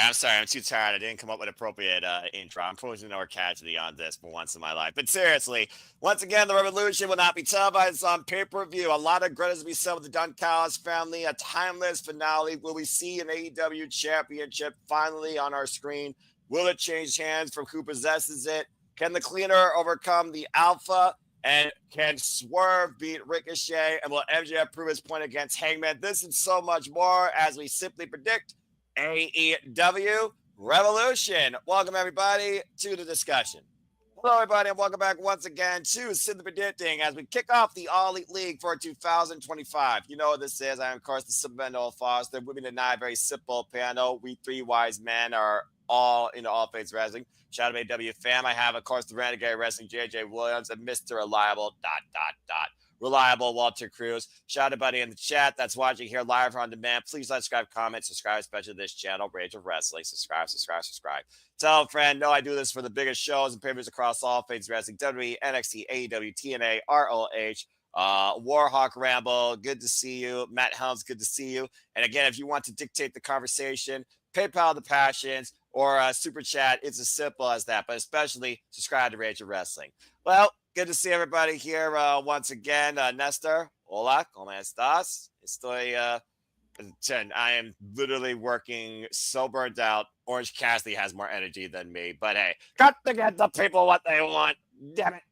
Yeah, I'm sorry. I'm too tired. I didn't come up with appropriate intro. I'm posing no casualty on this for once in my life. But seriously, once again, the revolution will not be televised on pay-per-view. A lot of credits to be said with the Dunn Callis family. A timeless finale. Will we see an AEW championship finally on our screen? Will it change hands from who possesses it? Can the cleaner overcome the alpha? And can Swerve beat Ricochet? And will MJF prove his point against Hangman? This and so much more as we simply predict AEW Revolution. Welcome, everybody, to the discussion. Hello, everybody, and welcome back once again to Simply Predicting as we kick off the All Elite League for 2025. You know what this is. I am, of course, the Simple Noah Foster. With me tonight, very simple panel. We three wise men are all into all things wrestling. Shout out to AEW fam. I have, of course, the Renegade Wrestling, JJ Williams, and Mr. Reliable, ... Reliable Walter Cruz. Shout out buddy in the chat that's watching here live or on demand. Please like, subscribe, comment, subscribe, especially to this channel, Rage of Wrestling. Subscribe. Tell a friend, no, I do this for the biggest shows and pay-per-views across all things wrestling. WWE, NXT, AEW, TNA, ROH, Warhawk Ramble. Good to see you. Matt Helms, good to see you. And again, if you want to dictate the conversation, PayPal the passions, or super chat, it's as simple as that. But especially subscribe to Rage of Wrestling. Well, good to see everybody here once again. Nestor, hola, ¿cómo estás? I am literally working so burnt out. Orange Cassidy has more energy than me, but hey, got to get the people what they want. Damn it.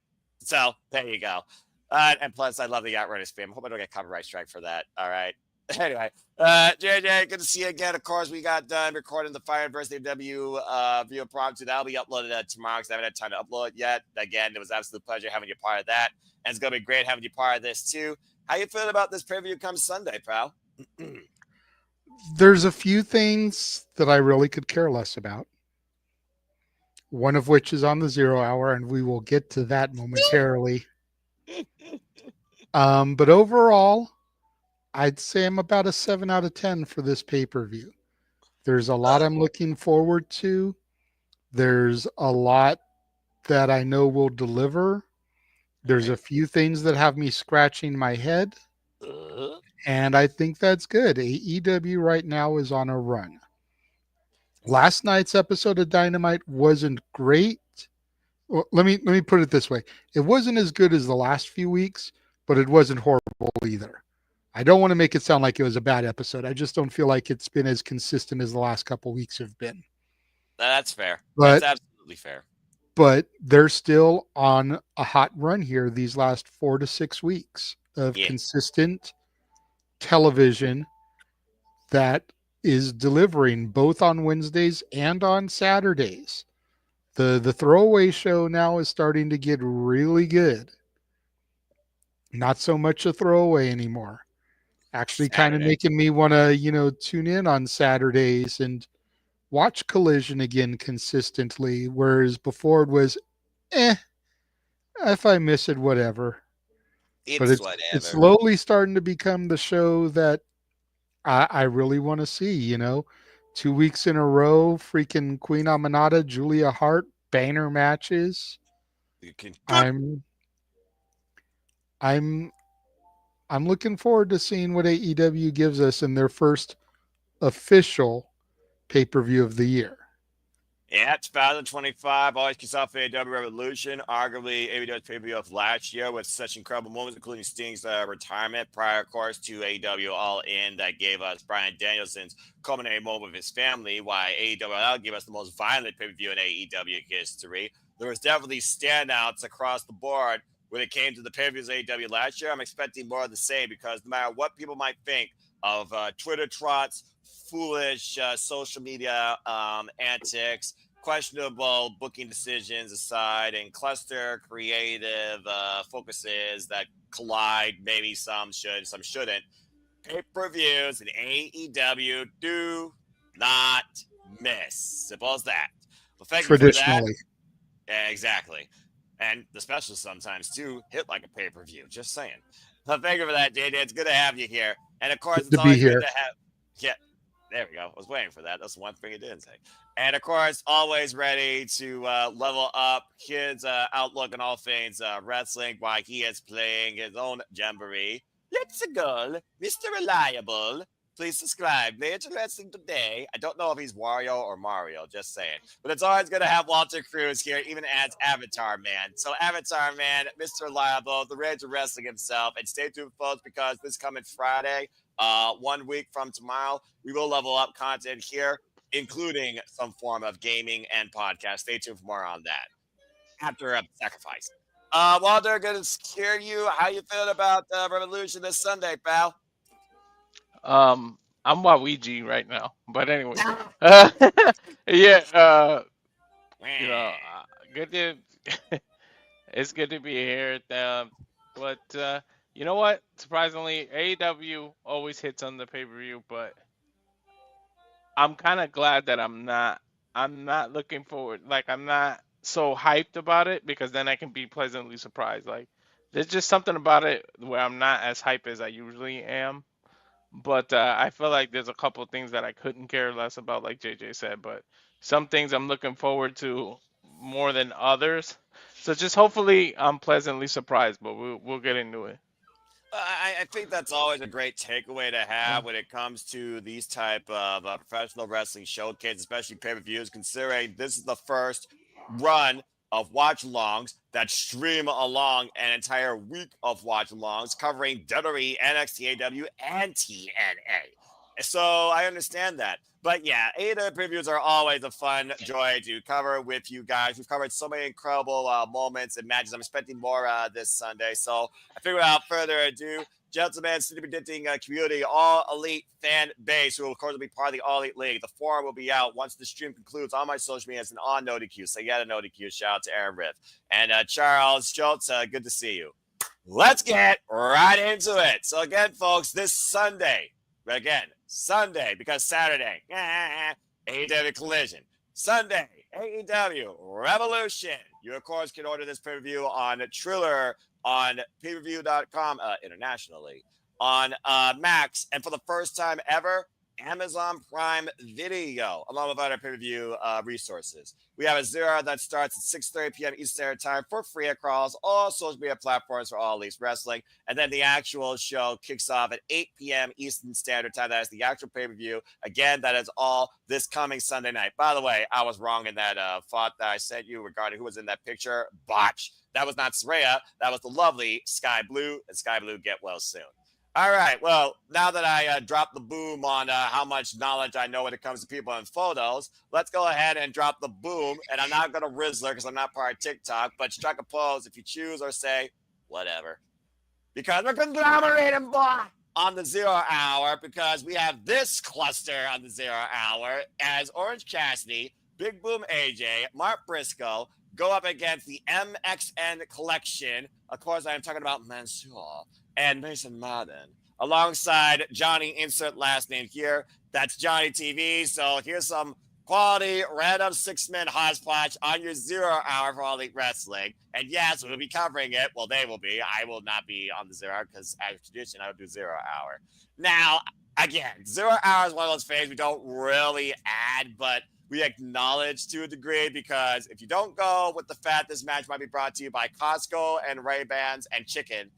So there you go. And plus, I love the Outriders fam. Hope I don't get copyright strike for that. All right. Anyway, JJ, good to see you again. Of course, we got done recording the Fire vs. AEW view impromptu. That'll be uploaded tomorrow because I haven't had time to upload it yet. Again, it was an absolute pleasure having you part of that. And it's going to be great having you part of this, too. How you feeling about this preview come Sunday, pal? There's a few things that I really could care less about. One of which is on the 0 hour, and we will get to that momentarily. But overall, I'd say I'm about a 7 out of 10 for this pay-per-view. There's a lot I'm looking forward to. There's a lot that I know will deliver. There's a few things that have me scratching my head. And I think that's good. AEW right now is on a run. Last night's episode of Dynamite wasn't great. Well, let me put it this way. It wasn't as good as the last few weeks, but it wasn't horrible either. I don't want to make it sound like it was a bad episode. I just don't feel like it's been as consistent as the last couple of weeks have been. That's fair. That's absolutely fair. But they're still on a hot run here these last 4 to 6 weeks of consistent television that is delivering both on Wednesdays and on Saturdays. The throwaway show now is starting to get really good. Not so much a throwaway anymore. Actually kind of making me want to, tune in on Saturdays and watch Collision again consistently, whereas before it was, if I miss it, whatever. But it's slowly starting to become the show that I really want to see, 2 weeks in a row, freaking Queen Aminata, Julia Hart, banner matches. I'm looking forward to seeing what AEW gives us in their first official pay-per-view of the year. Yeah, 2025. Always kicks off AEW Revolution. Arguably, AEW's pay-per-view of last year with such incredible moments, including Sting's retirement prior, of course, to AEW All In that gave us Bryan Danielson's culminating moment with his family, why AEW gave us the most violent pay-per-view in AEW history. There was definitely standouts across the board when it came to the pay-per-views of AEW last year. I'm expecting more of the same because no matter what people might think of Twitter trots, foolish social media antics, questionable booking decisions aside, and cluster creative focuses that collide, maybe some should, some shouldn't, pay-per-views in AEW do not miss. Simple as that. Well, thank you for that. Yeah, exactly. And the specials sometimes, too, hit like a pay-per-view. Just saying. So thank you for that, JD. It's good to have you here. And, of course, it's always good to have... Yeah, there we go. I was waiting for that. That's the one thing it didn't say. And, of course, always ready to level up kids' outlook on all things wrestling while he is playing his own jamboree. Let's go, Mr. Reliable. Please subscribe. Major Wrestling Today. I don't know if he's Wario or Mario, just saying. But it's always going to have Walter Cruz here, even as Avatar Man. So, Avatar Man, Mr. Liable, the Rage of Wrestling himself. And stay tuned, folks, because this coming Friday, 1 week from tomorrow, we will level up content here, including some form of gaming and podcast. Stay tuned for more on that after a sacrifice. Walter, good to hear you. How you feeling about Revolution this Sunday, pal? I'm Waluigi right now, but anyway, uh, yeah, good to it's good to be here. But you know what? Surprisingly, AEW always hits on the pay-per-view, but I'm kind of glad that I'm not looking forward. Like I'm not so hyped about it because then I can be pleasantly surprised. Like there's just something about it where I'm not as hype as I usually am. But I feel like there's a couple of things that I couldn't care less about, like JJ said. But some things I'm looking forward to more than others. So just hopefully I'm pleasantly surprised. But we'll get into it. I think that's always a great takeaway to Yeah. have when it comes to these type of professional wrestling showcases, especially pay-per-views, considering this is the first run of watch-alongs that stream along an entire week of watch-alongs covering WWE, NXT, AEW, and TNA. So I understand that. But yeah, AEW previews are always a fun joy to cover with you guys. We've covered so many incredible moments and matches. I'm expecting more this Sunday. So I figure without further ado, gentlemen, city predicting community, all elite fan base, who will of course will be part of the All Elite League. The forum will be out once the stream concludes on my social media. It's an on NotiQ. So you got a NotiQ. Shout out to Aaron Riff and Charles Schultz. Good to see you. Let's get right into it. So again, folks, this Sunday, Sunday, because Saturday, AEW Collision. Sunday, AEW Revolution. You, of course, can order this pay-per-view on Triller, on payperview.com internationally, on Max, and for the first time ever, Amazon Prime Video, along with other pay-per-view resources. We have a zero that starts at 6:30 p.m. Eastern Standard Time for free across all social media platforms for All Elite Wrestling. And then the actual show kicks off at 8 p.m. Eastern Standard Time. That is the actual pay-per-view. Again, that is all this coming Sunday night. By the way, I was wrong in that thought that I sent you regarding who was in that picture. Botch. That was not Saraya. That was the lovely Sky Blue. And Sky Blue, get well soon. All right. Well, now that I dropped the boom on how much knowledge I know when it comes to people and photos, let's go ahead and drop the boom. And I'm not going to Rizzler because I'm not part of TikTok, but strike a pose if you choose or say whatever. Because we're conglomerating, boy, on the 0 hour because we have this cluster on the 0 hour as Orange Cassidy, Big Boom AJ, Mark Briscoe go up against the MXN collection. Of course, I am talking about Mansoor and Mason Madden, alongside Johnny, insert last name here. That's Johnny TV. So here's some quality random 6-man hodgepodge on your 0 hour for All Elite Wrestling. And yes, we'll be covering it. Well, they will be. I will not be on the 0 hour because, as tradition, I will do 0 hour. Now, again, 0 hour is one of those things we don't really add, but we acknowledge to a degree because if you don't go with the fact this match might be brought to you by Costco and Ray-Bans and chicken,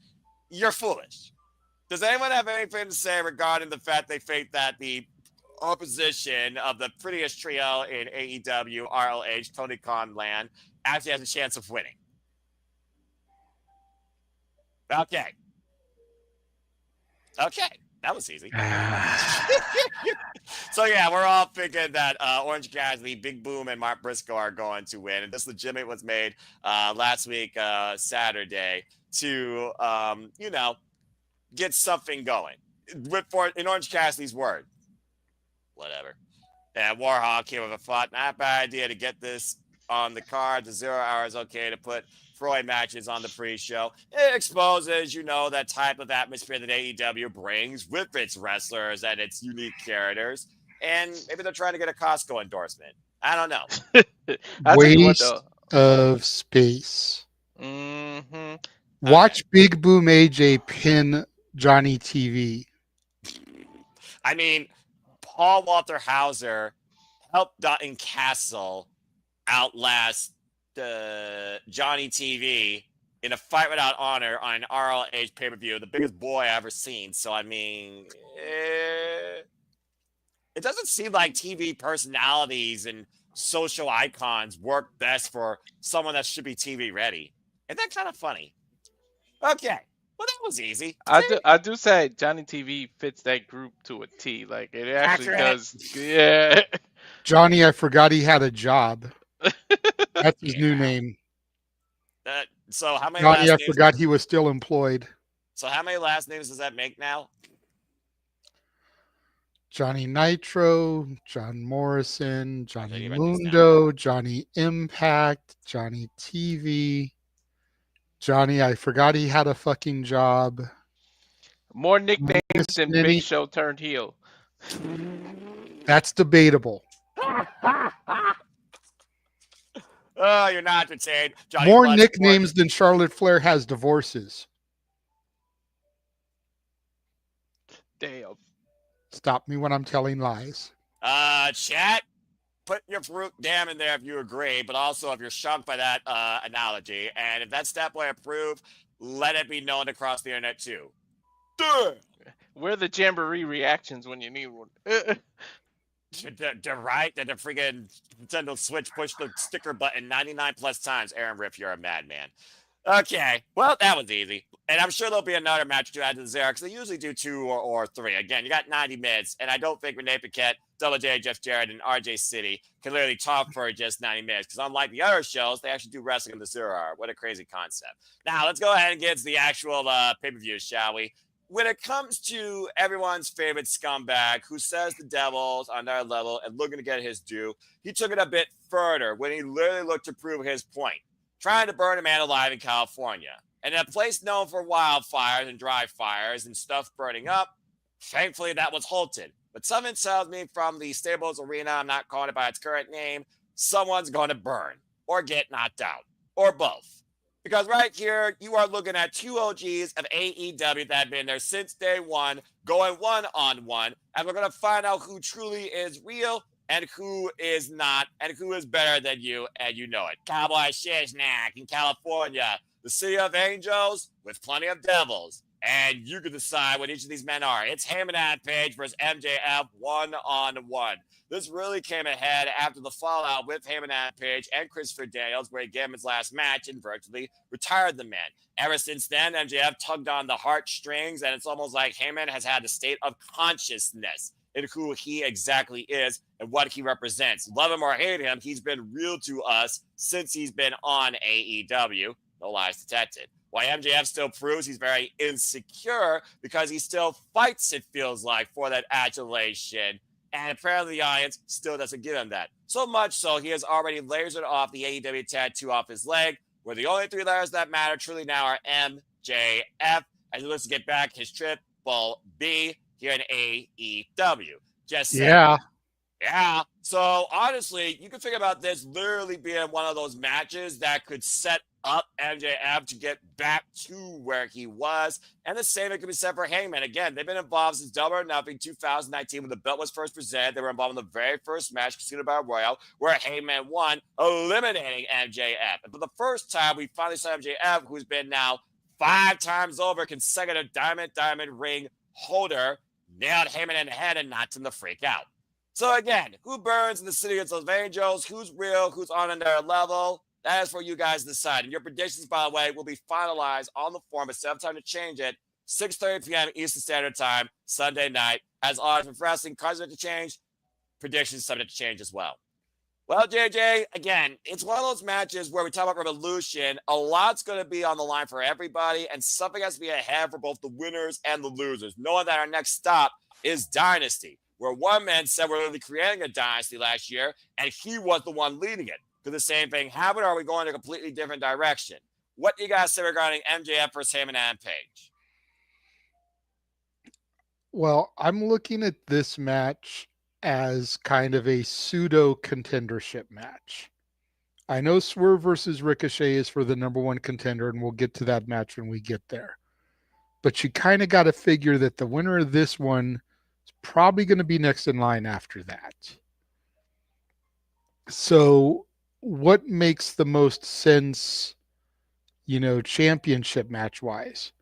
you're foolish. Does anyone have anything to say regarding the fact they think that the opposition of the prettiest trio in AEW, ROH, Tony Khan land, actually has a chance of winning? Okay. That was easy. So yeah, we're all thinking that Orange Cassidy, Big Boom, and Mark Briscoe are going to win. And this legitimate was made last week, Saturday, to get something going. In Orange Cassidy's word, whatever. And Warhawk came with a thought, not a bad idea to get this on the card. The 0 hour is okay to put Freud matches on the pre-show. It exposes, that type of atmosphere that AEW brings with its wrestlers and its unique characters. And maybe they're trying to get a Costco endorsement. I don't know. I'll tell you what Waste though. of space. Mm-hmm. Watch Big Boom AJ pin Johnny TV. I mean, Paul Walter Hauser helped Dutton Castle outlast Johnny TV in a fight without honor on an ROH pay-per-view, the biggest boy I ever seen. So, I mean, it doesn't seem like TV personalities and social icons work best for someone that should be TV ready. Isn't that kind of funny? Okay. Well, that was easy. I See? do I do say Johnny TV fits that group to a T. Like it actually Accurate. does. Yeah. Johnny, I forgot he had a job. That's his new Yeah. name. So how many Johnny, last I names? forgot he was still employed. So how many last names does that make now? Johnny Nitro, John Morrison, Okay, Johnny you write these down. Mundo, Johnny Impact, Johnny TV, Johnny, I forgot he had a fucking job. More nicknames Miss than Big Minnie, Show turned heel. that's debatable. Oh, you're not entertained. Johnny More Bloodsport. nicknames than Charlotte Flair has divorces. Damn. Stop me when I'm telling lies. Chat, put your fruit damn in there if you agree, but also if you're shocked by that analogy. And if that's Stat Boy approved, let it be known across the internet too. Duh! Where are the Jamboree reactions when you need one? Right? That the freaking Nintendo Switch pushed the sticker button 99 plus times. Aaron Riff, you're a madman. Okay, well, that was easy. And I'm sure there'll be another match to add to the Zero because they usually do 2 or 3. Again, you got 90 minutes, and I don't think Renee Paquette, Double J, Jeff Jarrett, and RJ City can literally talk for just 90 minutes because unlike the other shows, they actually do wrestling in the Zero Hour. What a crazy concept. Now, let's go ahead and get to the actual pay-per-view, shall we? When it comes to everyone's favorite scumbag who says the Devils on their level and looking to get his due, he took it a bit further when he literally looked to prove his point, trying to burn a man alive in California. And in a place known for wildfires and dry fires and stuff burning up, thankfully that was halted. But something tells me from the Stables Arena, I'm not calling it by its current name, someone's going to burn or get knocked out or both. Because right here, you are looking at 2 OGs of AEW that have been there since day one, going one-on-one, and we're going to find out who truly is real and who is not, and who is better than you, and you know it. Cowboy Shishnak in California, the city of angels with plenty of devils, and you can decide what each of these men are. It's Heyman and Page versus MJF one-on-one. This really came ahead after the fallout with Heyman and Page and Christopher Daniels, where he gave him his last match and virtually retired the man. Ever since then, MJF tugged on the heartstrings, and it's almost like Heyman has had a state of consciousness in who he exactly is and what he represents. Love him or hate him, he's been real to us since he's been on AEW. No lies detected. While MJF still proves he's very insecure because he still fights, it feels like, for that adulation. And apparently the audience still doesn't give him that. So much so, he has already lasered off the AEW tattoo off his leg, where the only 3 letters that matter truly now are MJF, as he looks to get back his Triple B here in AEW. Just saying. Yeah. Yeah. So honestly, you can think about this literally being one of those matches that could set up MJF to get back to where he was. And the same it could be said for Heyman. Again, they've been involved since Double or Nothing 2019 when the belt was first presented. They were involved in the very first match, Casino Battle Royale, where Heyman won, eliminating MJF. And for the first time, we finally saw MJF, who's been now 5 times over consecutive Diamond Ring holder, nailed Heyman in the head and knocked him the freak out. So again, who burns in the city of angels? Who's real? Who's on their level? That is for you guys to decide. And your predictions, by the way, will be finalized on the forum. It's time to change it. 6:30 p.m. Eastern Standard Time, Sunday night. As always, with wrestling, cards subject to change. Predictions subject to change as well. Well, JJ, again, it's one of those matches where we talk about Revolution. A lot's going to be on the line for everybody, and something has to be ahead for both the winners and the losers, knowing that our next stop is Dynasty, where one man said we're going to be creating a dynasty last year, and he was the one leading it. Could the same thing happen, or are we going in a completely different direction? What do you guys say regarding MJF versus Heyman and Page? Well, I'm looking at this match as kind of a pseudo contendership match. I know Swerve versus Ricochet is for the number 1 contender, and we'll get to that match when we get there. But you kind of got to figure that the winner of this one is probably going to be next in line after that. So what makes the most sense, championship match wise,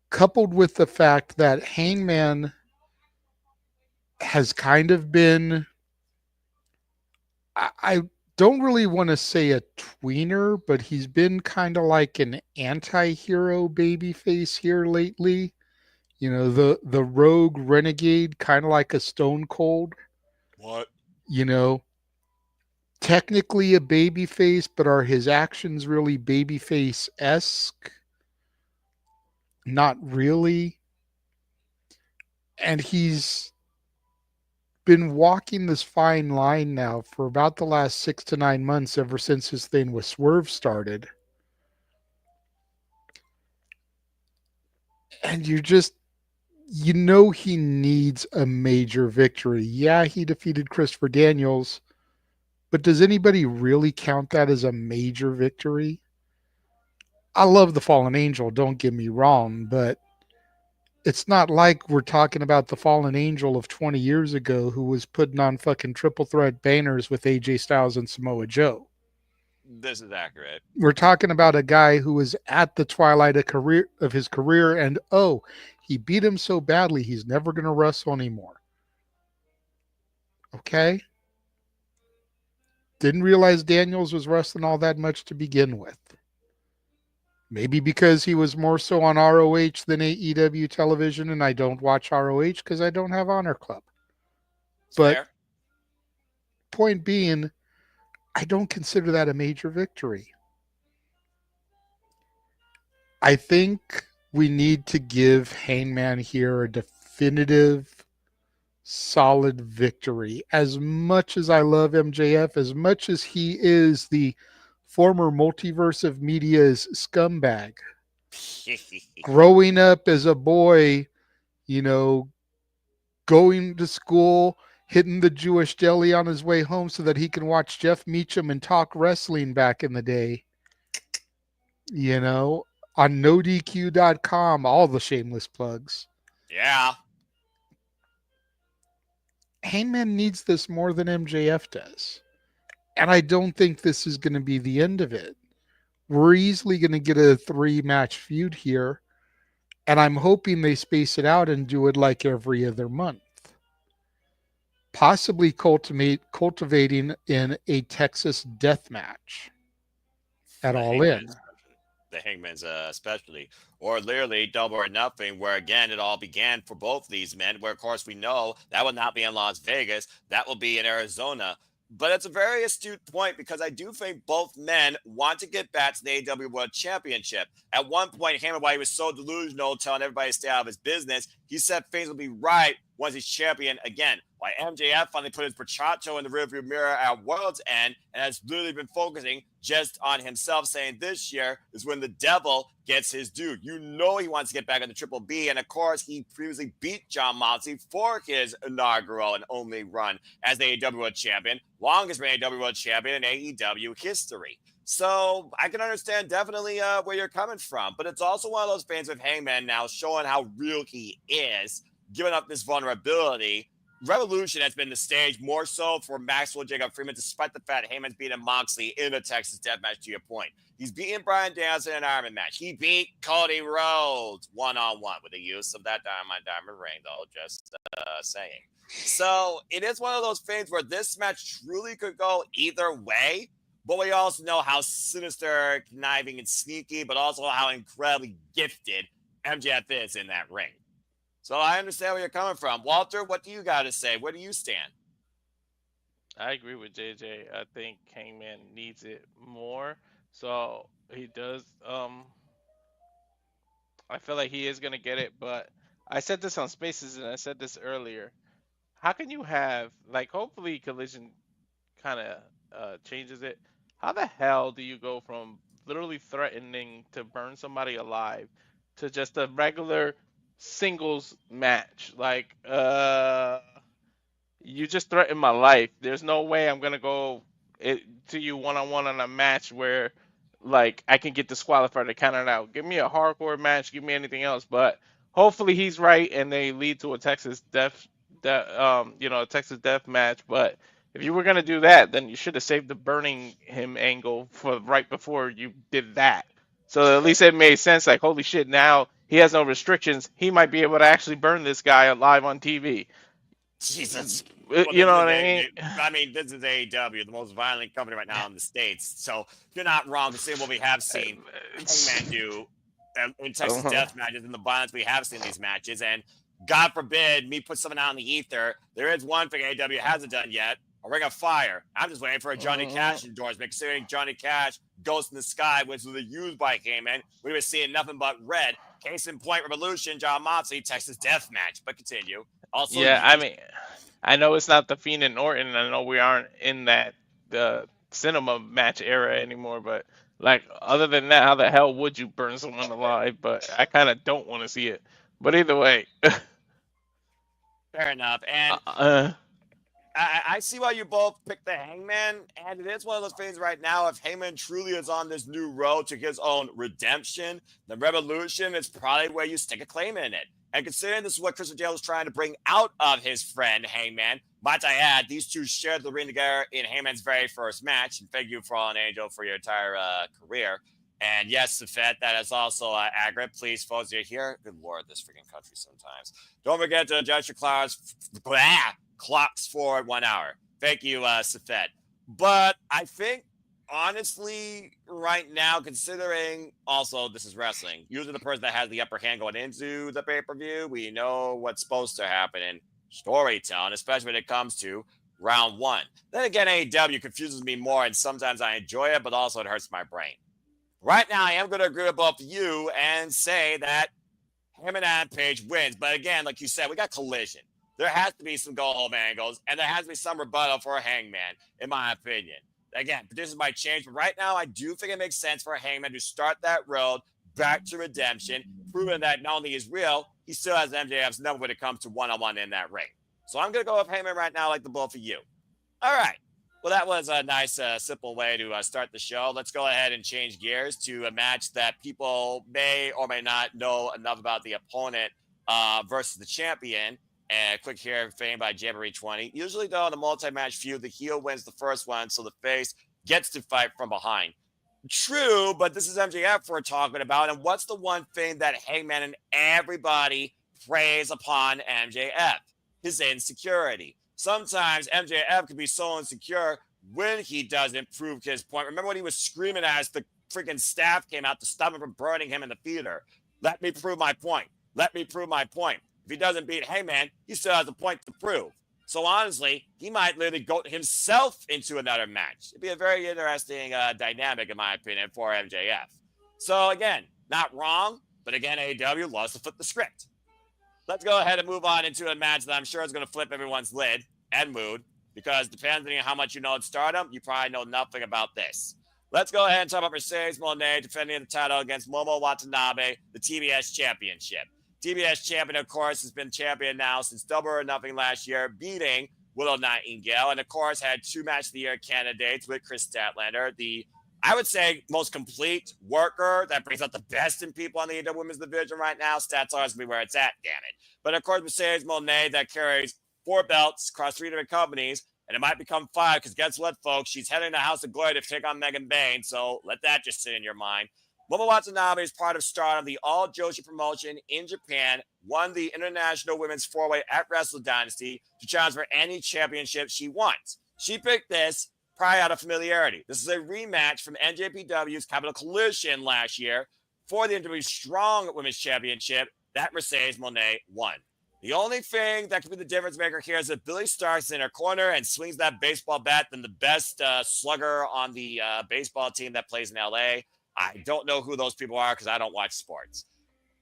coupled with the fact that Hangman has kind of been, I don't really want to say a tweener, but he's been kind of like an anti-hero babyface here lately. You know, the rogue renegade, kind of like a Stone Cold. What? You know, technically a babyface, but are his actions really babyface esque? Not really. And he's been walking this fine line now for about the last 6 to 9 months, ever since his thing with Swerve started. And you know, he needs a major victory. Yeah, he defeated Christopher Daniels, but does anybody really count that as a major victory? I love the Fallen Angel, don't get me wrong, but it's not like we're talking about the Fallen Angel of 20 years ago who was putting on fucking triple threat banners with AJ Styles and Samoa Joe. This is accurate. We're talking about a guy who was at the twilight of his career, and oh, he beat him so badly he's never going to wrestle anymore. Okay? Didn't realize Daniels was wrestling all that much to begin with. Maybe because he was more so on ROH than AEW television, and I don't watch ROH because I don't have Honor Club. But Fair. point being, I don't consider that a major victory. I think we need to give Hangman here a definitive, solid victory. As much as I love MJF, as much as he is the former multiverse of media's scumbag, growing up as a boy, you know, going to school, hitting the Jewish deli on his way home so that he can watch Jeff Meacham and talk wrestling back in the day, you know, on NoDQ.com, all the shameless plugs. Yeah. Hangman needs this more than MJF does. And I don't think this is going to be the end of it. We're easily going to get a 3-match feud here. And I'm hoping they space it out and do it like every other month. Possibly cultivating in a Texas death match at All In. The Hangman's especially, or literally Double or Nothing, where again it all began for both these men. Where of course we know that will not be in Las Vegas, that will be in Arizona. But it's a very astute point because I do think both men want to get back to the AEW World Championship. At one point, Heyman, while he was so delusional, telling everybody to stay out of his business, he said things will be right once he's champion again. Why MJF finally put his Pachacho in the rearview mirror at World's End and has literally been focusing just on himself, saying this year is when the devil gets his due. You know he wants to get back on the Triple B, and of course he previously beat John Moxley for his inaugural and only run as the AEW World Champion, longest reigning AEW World Champion in AEW history. So I can understand definitely where you're coming from, but it's also one of those fans with Hangman now showing how real he is, giving up this vulnerability. Revolution has been the stage more so for Maxwell Jacob Freeman, despite the fact Heyman's beaten Moxley in a Texas death match, to your point. He's beaten Bryan Danielson in an Iron Man match. He beat Cody Rhodes one-on-one with the use of that diamond ring, though, just saying. So it is one of those things where this match truly could go either way, but we also know how sinister, conniving, and sneaky, but also how incredibly gifted MJF is in that ring. So I understand where you're coming from. Walter, what do you got to say? Where do you stand? I agree with JJ. I think Hangman needs it more. So he does. I feel like he is gonna get it, but I said this on Spaces and I said this earlier. How can you have like hopefully Collision kind of changes it? How the hell do you go from literally threatening to burn somebody alive to just a regular singles match? Like you just threatened my life. There's no way I'm gonna go to you one on one on a match where like I can get disqualified or counted out. Give me a hardcore match. Give me anything else. But hopefully he's right and they lead to a Texas a Texas death match. But if you were gonna do that, then you should have saved the burning him angle for right before you did that. So at least it made sense. Like holy shit, now he has no restrictions. He might be able to actually burn this guy alive on TV. Jesus. You know what I mean? This is AEW, the most violent company right now in the States. So you're not wrong to say what we have seen Hangman do in Texas death matches and the violence we have seen in these matches. And God forbid me put something out in the ether. There is one thing AEW hasn't done yet. A Ring of Fire. I'm just waiting for a Johnny Cash endorsement, considering Johnny Cash, Ghost in the Sky, which was used by Heyman. We were seeing nothing but red. Case in point, Revolution, John Moxley, Texas Death Match. But continue. Also, yeah, I mean, I know it's not the Fiend and Orton. I know we aren't in the cinema match era anymore, but like other than that, how the hell would you burn someone alive? But I kind of don't want to see it. But either way, fair enough. And I see why you both picked the Hangman, and it is one of those things right now. If Hangman truly is on this new road to his own redemption, the Revolution is probably where you stick a claim in it. And considering this is what Christian Bale is trying to bring out of his friend Hangman, might I add, these two shared the ring together in Hangman's very first match. And thank you, Fallen Angel, for your entire career. And yes, Safet, that is also accurate. Please, folks, you're here. Good Lord, this freaking country sometimes. Don't forget to adjust your clocks forward 1 hour. Thank you, Safet. But I think, honestly, right now, considering also this is wrestling, usually the person that has the upper hand going into the pay-per-view, we know what's supposed to happen in storytelling, especially when it comes to round one. Then again, AEW confuses me more, and sometimes I enjoy it, but also it hurts my brain. Right now, I am going to agree with both of you and say that Heyman and Page wins. But again, like you said, we got Collision. There has to be some go-home angles, and there has to be some rebuttal for a Hangman, in my opinion. Again, this might change, but right now I do think it makes sense for a Hangman to start that road back to redemption, proving that not only is real, he still has MJF's number when it comes to one-on-one in that ring. So I'm going to go with Hangman right now like the both of you. All right. Well, that was a nice, simple way to start the show. Let's go ahead and change gears to a match that people may or may not know enough about the opponent versus the champion. And quick here, fame by Jamboree 20. Usually, though, in a multi-match feud, the heel wins the first one, so the face gets to fight from behind. True, but this is MJF we're talking about. And what's the one thing that Hangman and everybody praise upon MJF? His insecurity. Sometimes MJF can be so insecure when he doesn't prove his point. Remember when he was screaming as the freaking staff came out to stop him from burning him in the theater? Let me prove my point. Let me prove my point. If he doesn't beat Heyman, he still has a point to prove. So honestly, he might literally go himself into another match. It'd be a very interesting dynamic, in my opinion, for MJF. So again, not wrong, but again, AEW loves to flip the script. Let's go ahead and move on into a match that I'm sure is going to flip everyone's lid and mood, because depending on how much you know at Stardom, you probably know nothing about this. Let's go ahead and talk about Mercedes Moné defending the title against Momo Watanabe, the TBS Championship. TBS champion, of course, has been champion now since Double or Nothing last year, beating Willow Nightingale, and of course had 2 Match of the Year candidates with Chris Statlander, the, I would say, most complete worker that brings out the best in people on the AEW Women's Division right now. Stats are be where it's at, damn it. But of course, Mercedes Moné that carries 4 belts across 3 different companies, and it might become 5 because guess what, folks? She's heading to House of Glory to take on Megan Bayne, so let that just sit in your mind. Momo Watanabe is part of Stardom, the all Joshi promotion in Japan, won the International Women's 4-Way at Wrestle Dynasty to challenge for any championship she wants. She picked this probably out of familiarity. This is a rematch from NJPW's Capital Collision last year for the NJPW Strong Women's Championship that Mercedes Moné won. The only thing that could be the difference maker here is that Billy Stark's in her corner and swings that baseball bat than the best slugger on the baseball team that plays in LA. I don't know who those people are because I don't watch sports.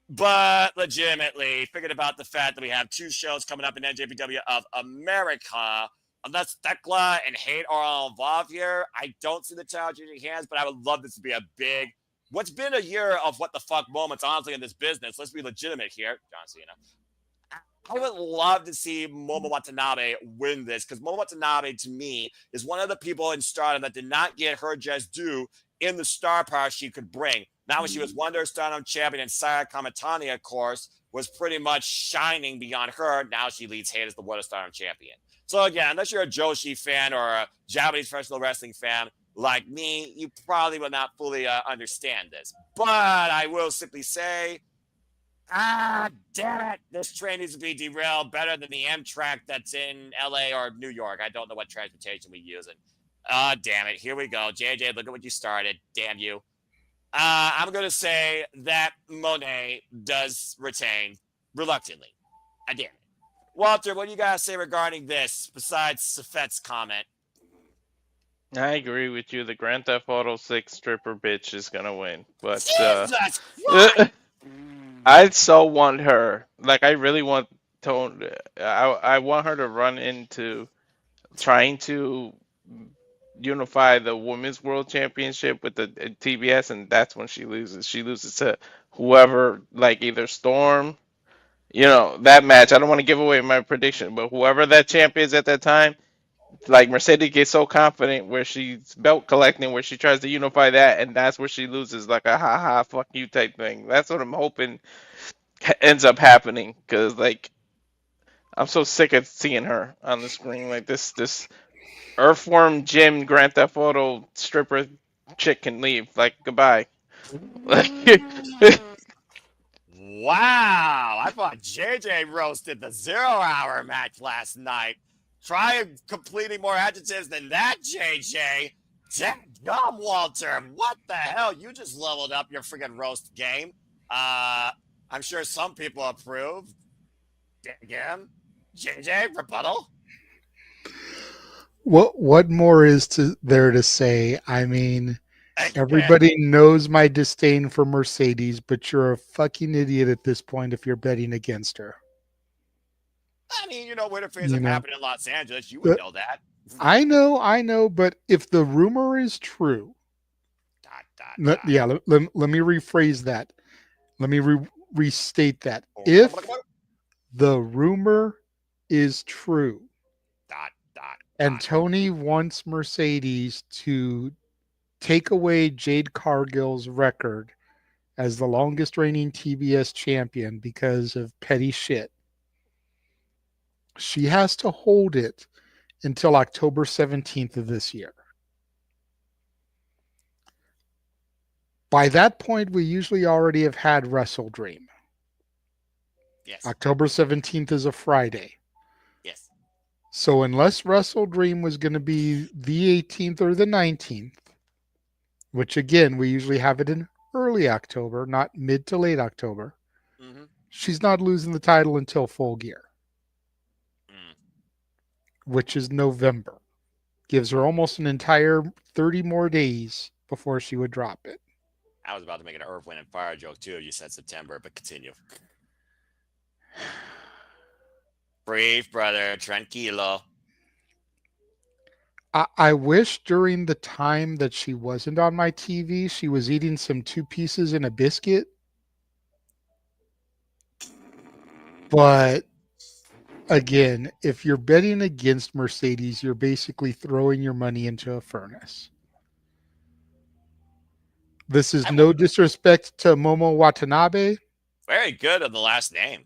But legitimately, thinking about the fact that we have 2 shows coming up in NJPW of America, unless Thekla and Hate are all involved here, I don't see the title changing hands, but I would love this to be a big, what's been a year of what the fuck moments, honestly, in this business. Let's be legitimate here. John Cena. I would love to see Momo Watanabe win this because Momo Watanabe, to me, is one of the people in Stardom that did not get her just due in the star power she could bring. Now, when she was Wonder Stardom champion and Saya Kamatani, of course, was pretty much shining beyond her. Now she leads Hate as the Wonder Stardom champion. So again, unless you're a Joshi fan or a Japanese professional wrestling fan like me, you probably will not fully understand this. But I will simply say, Ah, damn it. This train needs to be derailed better than the Amtrak that's in LA or New York. I don't know what transportation we use. Ah, damn it. Here we go. JJ, look at what you started. Damn you. I'm going to say that Monet does retain reluctantly. I damn it. Walter, what do you got to say regarding this besides Safet's comment? I agree with you. The Grand Theft Auto 6 stripper bitch is gonna win, but Jesus Christ! I so want her. Like I really want Tone. I want her to run into trying to unify the Women's World Championship with the TBS, and that's when she loses. She loses to whoever, like either Storm. That match. I don't want to give away my prediction, but whoever that champ is at that time, like Mercedes gets so confident where she's belt collecting, where she tries to unify that, and that's where she loses, like a ha ha fuck you type thing. That's what I'm hoping ends up happening, because like I'm so sick of seeing her on the screen. Like this Earthworm Jim Grand Theft Auto stripper chick can leave. Like goodbye. Wow, I thought JJ roasted the 0 hour match last night. Try completing more adjectives than that, JJ. Damn, Walter. What the hell? You just leveled up your freaking roast game. I'm sure some people approve. Again, JJ, rebuttal? What more is there to say? I mean, everybody knows my disdain for Mercedes, but you're a fucking idiot at this point if you're betting against her. I mean, winter fairs have happened in Los Angeles. You would know that. I know, but if the rumor is true, let me rephrase that. Let me restate that. If the rumor is true, and Tony wants Mercedes to take away Jade Cargill's record as the longest reigning TBS champion because of petty shit, she has to hold it until October 17th of this year. By that point, we usually already have had Wrestle Dream. Yes. October 17th is a Friday. Yes. So unless Wrestle Dream was going to be the 18th or the 19th, which again, we usually have it in early October, not mid to late October, she's not losing the title until Full Gear, which is November. Gives her almost an entire 30 more days before she would drop it. I was about to make an Earth, Wind, and Fire joke too. You said September, but continue. Breathe, brother. Tranquilo. I wish during the time that she wasn't on my TV, she was eating some 2 pieces and a biscuit. But again, if you're betting against Mercedes, you're basically throwing your money into a furnace. This is no disrespect to Momo Watanabe. Very good on the last name.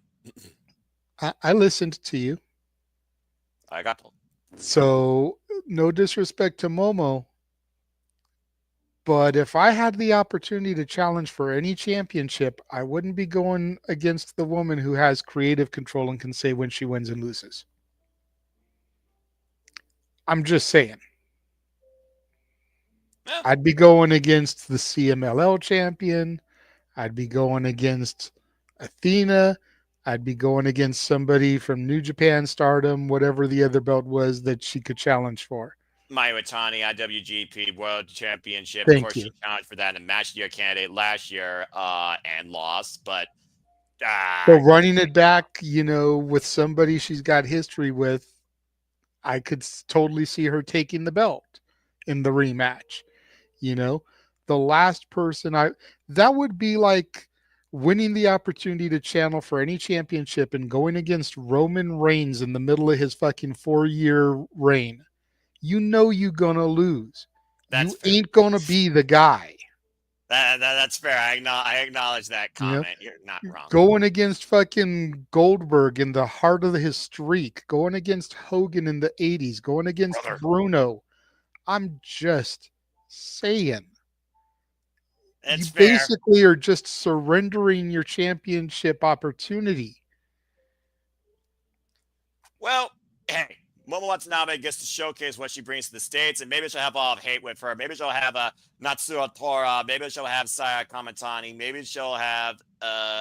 I listened to you. I got told. So, no disrespect to Momo. But if I had the opportunity to challenge for any championship, I wouldn't be going against the woman who has creative control and can say when she wins and loses. I'm just saying. Yeah. I'd be going against the CMLL champion. I'd be going against Athena. I'd be going against somebody from New Japan Stardom, whatever the other belt was that she could challenge for. Mayu Iwatani, IWGP World Championship. Thank of course, you. She challenged for that in a match of the year candidate last year and lost. But running it back, with somebody she's got history with, I could totally see her taking the belt in the rematch. The last person that would be like winning the opportunity to channel for any championship and going against Roman Reigns in the middle of his fucking 4-year reign. You're going to lose. That's you fair. Ain't going to be the guy. That's fair. I acknowledge that comment. You're not wrong. Going against fucking Goldberg in the heart of his streak. Going against Hogan in the 80s. Going against Bruno. I'm just saying. It's You fair. basically are just surrendering your championship opportunity. Well, hey, Momo Watanabe gets to showcase what she brings to the States, and maybe she'll have all of hate with her. Maybe she'll have a Natsuo Tora. Maybe she'll have Saya Kamatani. Maybe she'll have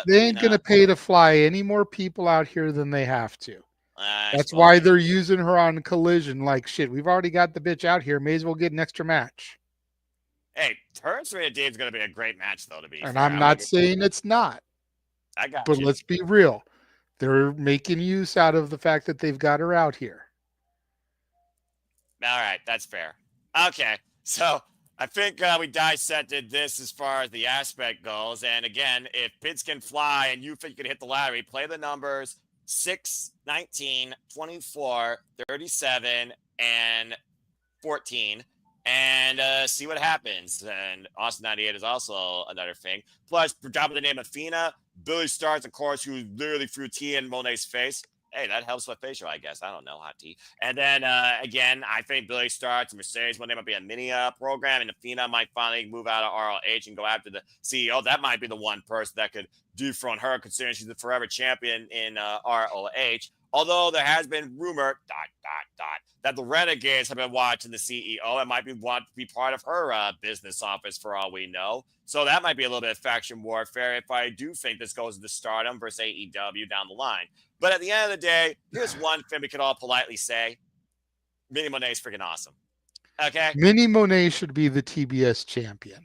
They ain't Mina. gonna pay to fly any more people out here than they have to. I That's suppose why that's they're using her on Collision. Like shit, we've already got the bitch out here. May as well get an extra match. Hey, her and Serena Deeb's going to be a great match, though. To be And fair, I'm not saying it's not, I got but you. let's be real. They're making use out of the fact that they've got her out here. All right, that's fair. Okay, so I think we dissected this as far as the aspect goes. And again, if bids can fly and you think you can hit the lottery, play the numbers 6, 19, 24, 37, and 14 and see what happens. And Austin 98 is also another thing. Plus, dropping the name Athena, Billy Starks, of course, who literally threw tea in Monet's face. Hey, that helps with facial, I guess. I don't know, hot tea. And then again, I think Billy Starks and Mercedes, when they might be a mini program, and Athena might finally move out of RLH and go after the CEO. That might be the one person that could dethrone her, considering she's the forever champion in ROH. Although there has been rumor, that the Renegades have been watching the CEO and might want to be part of her business office for all we know. So that might be a little bit of faction warfare if I do think this goes into Stardom versus AEW down the line. But at the end of the day, here's one thing we could all politely say. Minnie Monet is freaking awesome. Okay? Minnie Monet should be the TBS champion.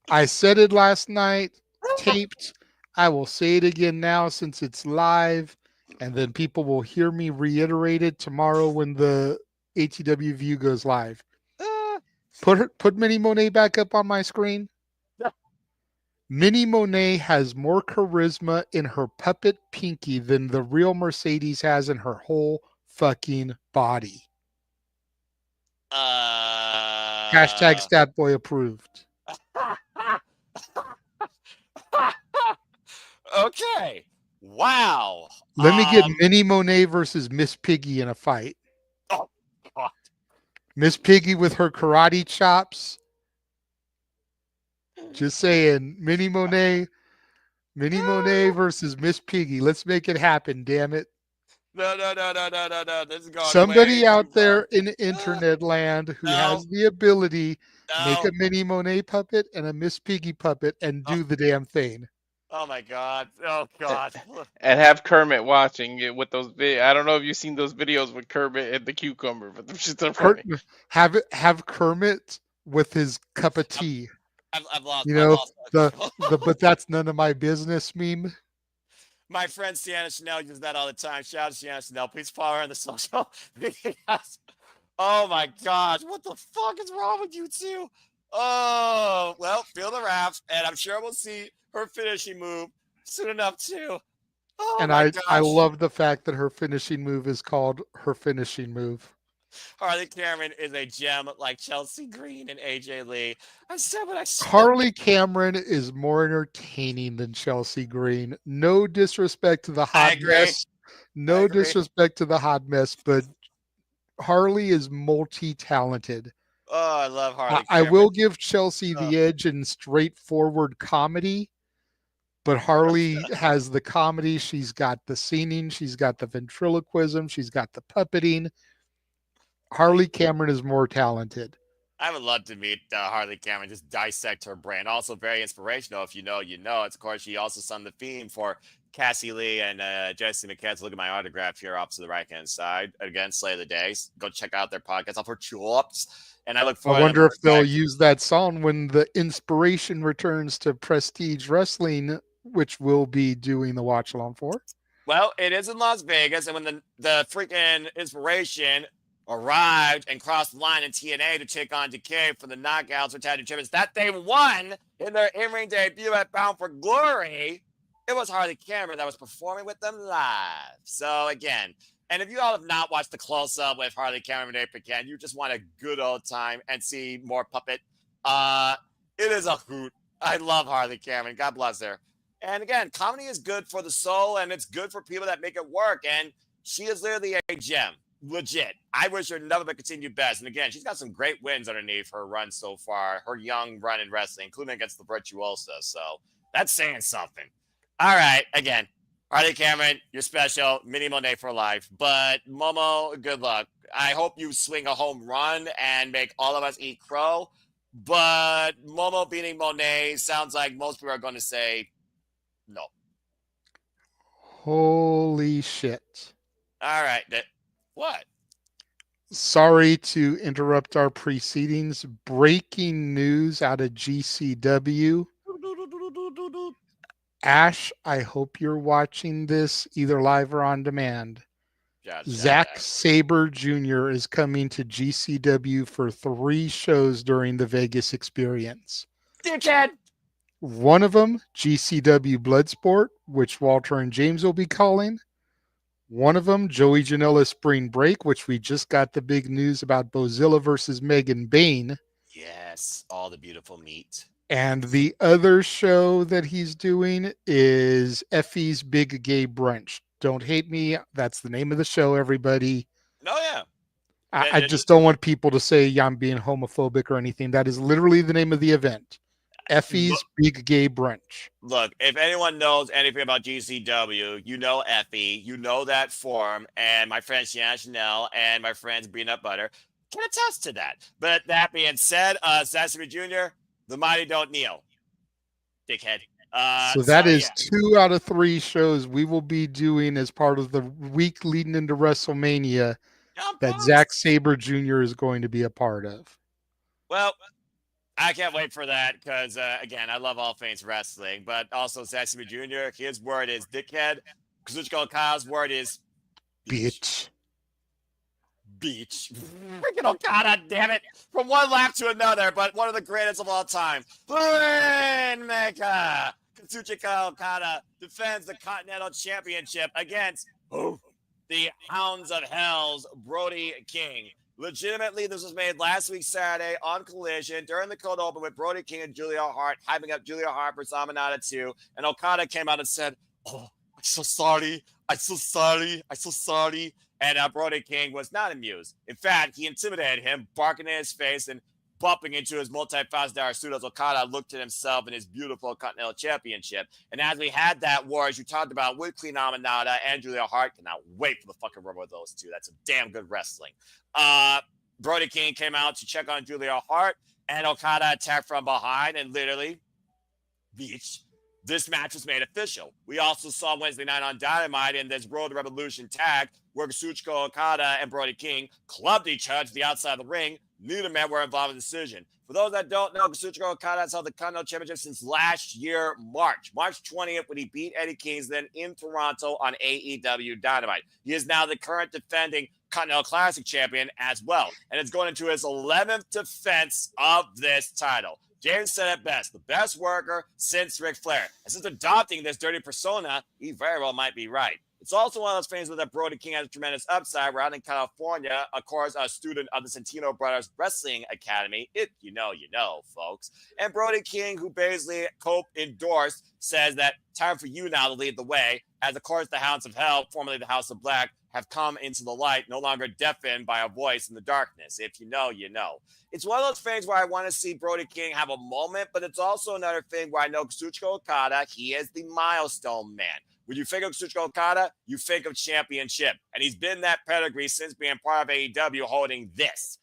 I said it last night, taped. I will say it again now since it's live, and then people will hear me reiterate it tomorrow when the ATW view goes live. Put Minnie Monet back up on my screen. Minnie Monet has more charisma in her puppet pinky than the real Mercedes has in her whole fucking body. Hashtag Statboy approved. Okay. Wow. Let me get Minnie Monet versus Miss Piggy in a fight. Oh, God. Miss Piggy with her karate chops. Just saying, Minnie Monet versus Miss Piggy. Let's make it happen, damn it. No. This is going Somebody way out too there far. in internet land who No. has the ability, make No. a Minnie Monet puppet and a Miss Piggy puppet and do the damn thing. Oh my God. Oh God. And have Kermit watching it with those. I don't know if you've seen those videos with Kermit and the cucumber, but them shits are funny. Have Kermit with his cup of tea. I've lost. You I've know, lost. the but that's none of my business meme. My friend Sienna Chanel uses that all the time. Shout out to Sienna Chanel. Please follow her on the social medias. Oh my gosh. What the fuck is wrong with you two? Oh, well, feel the wrath. And I'm sure we'll see her finishing move soon enough too. Oh And my I gosh. love the fact that her finishing move is called her finishing move. Harley Cameron is a gem like Chelsea Green and AJ Lee. I said what I said. Harley Cameron is more entertaining than Chelsea Green. No disrespect to the hot mess. No disrespect to the hot mess, but Harley is multi-talented. Oh, I love Harley I Cameron. will give Chelsea the edge in straightforward comedy, but Harley has the comedy. She's got the singing. She's got the ventriloquism. She's got the puppeting. Harley Cameron is more talented. I would love to meet Harley Cameron, just dissect her brand. Also very inspirational. If you know, you know. It's, of course, she also sung the theme for Cassie Lee and Jesse McCants. Look at my autograph here off to the right-hand side. Again, Slay of the Days. Go check out their podcast. I'll put chops. And I look forward I wonder if they'll to use that song when the inspiration returns to Prestige Wrestling, which we'll be doing the watch along for. Well, it is in Las Vegas, and when the freaking inspiration arrived and crossed the line in TNA to take on Decay for the Knockouts for Tag Team Champions that they won in their in-ring debut at Bound for Glory, it was Harley Cameron that was performing with them live. So again, and if you all have not watched the close-up with Harley Cameron and Ape Pecan, you just want a good old time and see more puppet. It is a hoot. I love Harley Cameron. God bless her. And again, comedy is good for the soul, and it's good for people that make it work. And she is literally a gem. legit. I wish her nothing but continued best. And again, she's got some great wins underneath her run so far, her young run in wrestling, including against the Virtuosa. So that's saying something. All right, again, Harley Cameron, you're special. Mini Monet for life. But Momo, good luck. I hope you swing a home run and make all of us eat crow. But Momo beating Monet sounds like most people are going to say no. Holy shit. All right. What? Sorry to interrupt our proceedings. Breaking news out of GCW. Ash, I hope you're watching this either live or on demand. Zack Sabre Jr. is coming to GCW for 3 shows during the Vegas experience. Dickhead! One of them, GCW Bloodsport, which Walter and James will be calling. One of them, Joey Janela Spring Break, which we just got the big news about Bozilla versus Megan Bain. Yes, all the beautiful meat. And the other show that he's doing is Effie's Big Gay Brunch. Don't hate me. That's the name of the show, everybody. Oh, yeah. I just don't want people to say I'm being homophobic or anything. That is literally the name of the event. Effie's Big Gay Brunch. Look, if anyone knows anything about GCW, you know Effie, you know that form, and my friend Shanna Chanel and my friends Peanut Butter can attest to that. But that being said, Sesame Jr., the mighty don't kneel. Dickhead. So that is 2 out of 3 shows we will be doing as part of the week leading into WrestleMania that Zack Sabre Jr. is going to be a part of. Well, I can't wait for that because, again, I love all things wrestling, but also Sesame Jr., his word is dickhead. Kazuchika Okada's word is bitch. Beach. Freaking Okada, damn it. From one lap to another, but one of the greatest of all time. Rainmaker. Kazuchika Okada defends the Continental Championship against the Hounds of Hell's Brody King. Legitimately, this was made last week Saturday on Collision during the cold open with Brody King and Julia Hart, hyping up Julia Hart for Zamanata 2. And Okada came out and said, "Oh, I'm so sorry. I'm so sorry. I'm so sorry." And Brody King was not amused. In fact, he intimidated him, barking in his face and bumping into his multi-thousand-dollar suit as Okada looked at himself in his beautiful Continental Championship. And as we had that war, as you talked about with Clean Amanada and Julia Hart, cannot wait for the fucking rubber with those two. That's some damn good wrestling. Brody King came out to check on Julia Hart, and Okada attacked from behind and literally beach. This match was made official. We also saw Wednesday night on Dynamite in this Road Revolution tag where Kazuchika Okada and Brody King clubbed each other to the outside of the ring. Neither men were involved in the decision. For those that don't know, Kazuchika Okada has held the Continental Championship since last year, March 20th, when he beat Eddie Kingston in Toronto on AEW Dynamite. He is now the current defending Continental Classic champion as well, and it's going into his 11th defense of this title. James said it best, the best worker since Ric Flair. And since adopting this dirty persona, he very well might be right. It's also one of those things where that Brody King has a tremendous upside. We're out in California, of course, a student of the Santino Brothers Wrestling Academy. If you know, you know, folks. And Brody King, who basically Cope endorsed, says that time for you now to lead the way, as of course the Hounds of Hell, formerly the House of Black, have come into the light, no longer deafened by a voice in the darkness. If you know, you know. It's one of those things where I want to see Brody King have a moment, but it's also another thing where I know Kazuchika Okada, he is the milestone man. When you think of Kazuchika Okada, you think of championship. And he's been that pedigree since being part of AEW holding this.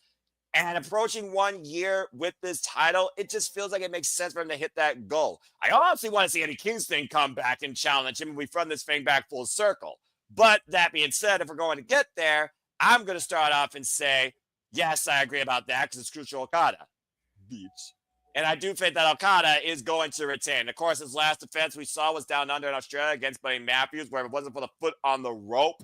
And approaching 1 year with this title, it just feels like it makes sense for him to hit that goal. I honestly want to see Eddie Kingston come back and challenge him, and we run this thing back full circle. But that being said, if we're going to get there, I'm going to start off and say, yes, I agree about that because it's Kazuchika Okada. Beach. And I do think that Okada is going to retain. Of course, his last defense we saw was down under in Australia against Buddy Matthews, where if it wasn't for the foot on the rope,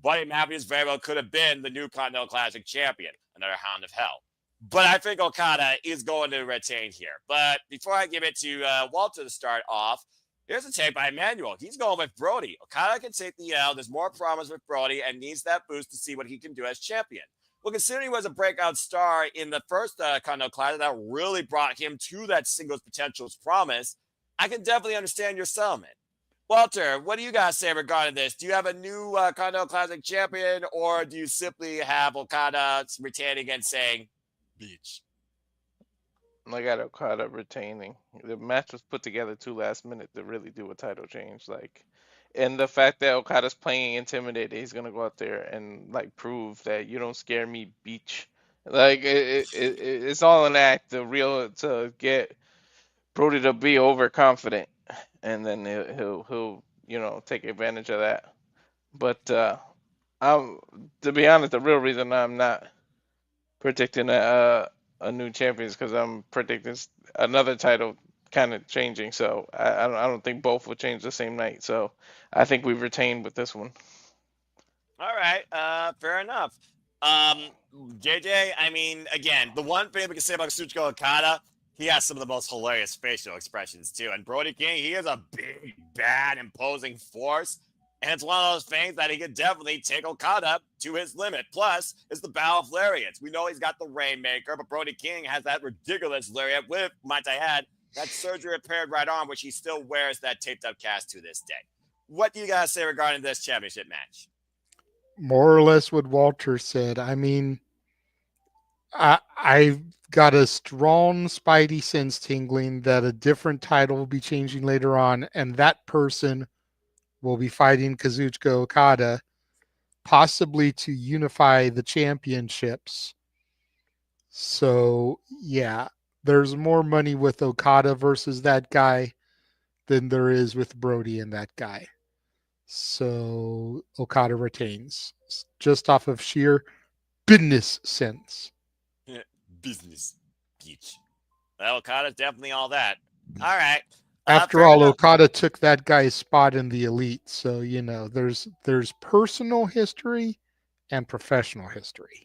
Buddy Matthews very well could have been the new Continental Classic champion, another Hound of Hell. But I think Okada is going to retain here. But before I give it to Walter to start off, here's a take by Emmanuel. He's going with Brody. Okada can take the L. There's more promise with Brody and needs that boost to see what he can do as champion. Well, considering he was a breakout star in the first Continental Classic that really brought him to that singles potential's promise, I can definitely understand your sentiment. Walter, what do you guys say regarding this? Do you have a new Continental Classic champion, or do you simply have Okada retaining and saying, beach? I got Okada retaining. The match was put together too last minute to really do a title change. And the fact that Okada's playing intimidated, he's gonna go out there and prove that you don't scare me, beach. It's all an act to get Brody to be overconfident, and then he'll take advantage of that. But I'm to be honest, the real reason I'm not predicting a new champion is because I'm predicting another title kind of changing. So I don't think both will change the same night. So I think we retain with this one. All right, fair enough. JJ, I mean, again, the one thing we can say about Kazuchika Okada, he has some of the most hilarious facial expressions too. And Brody King, he is a big, bad, imposing force. And it's one of those things that he could definitely take Okada to his limit. Plus, it's the Battle of Lariats. We know he's got the Rainmaker, but Brody King has that ridiculous lariat with, might I add, that surgery repaired right arm, which he still wears that taped up cast to this day. What do you guys say regarding this championship match? More or less what Walter said. I mean, I've got a strong spidey sense tingling that a different title will be changing later on, and that person will be fighting Kazuchika Okada, possibly to unify the championships. So, yeah, there's more money with Okada versus that guy than there is with Brody and that guy. So, Okada retains just off of sheer business sense. Business peach. Well, Okada's definitely all that. All right. After all, Okada took that guy's spot in the elite, so there's personal history and professional history.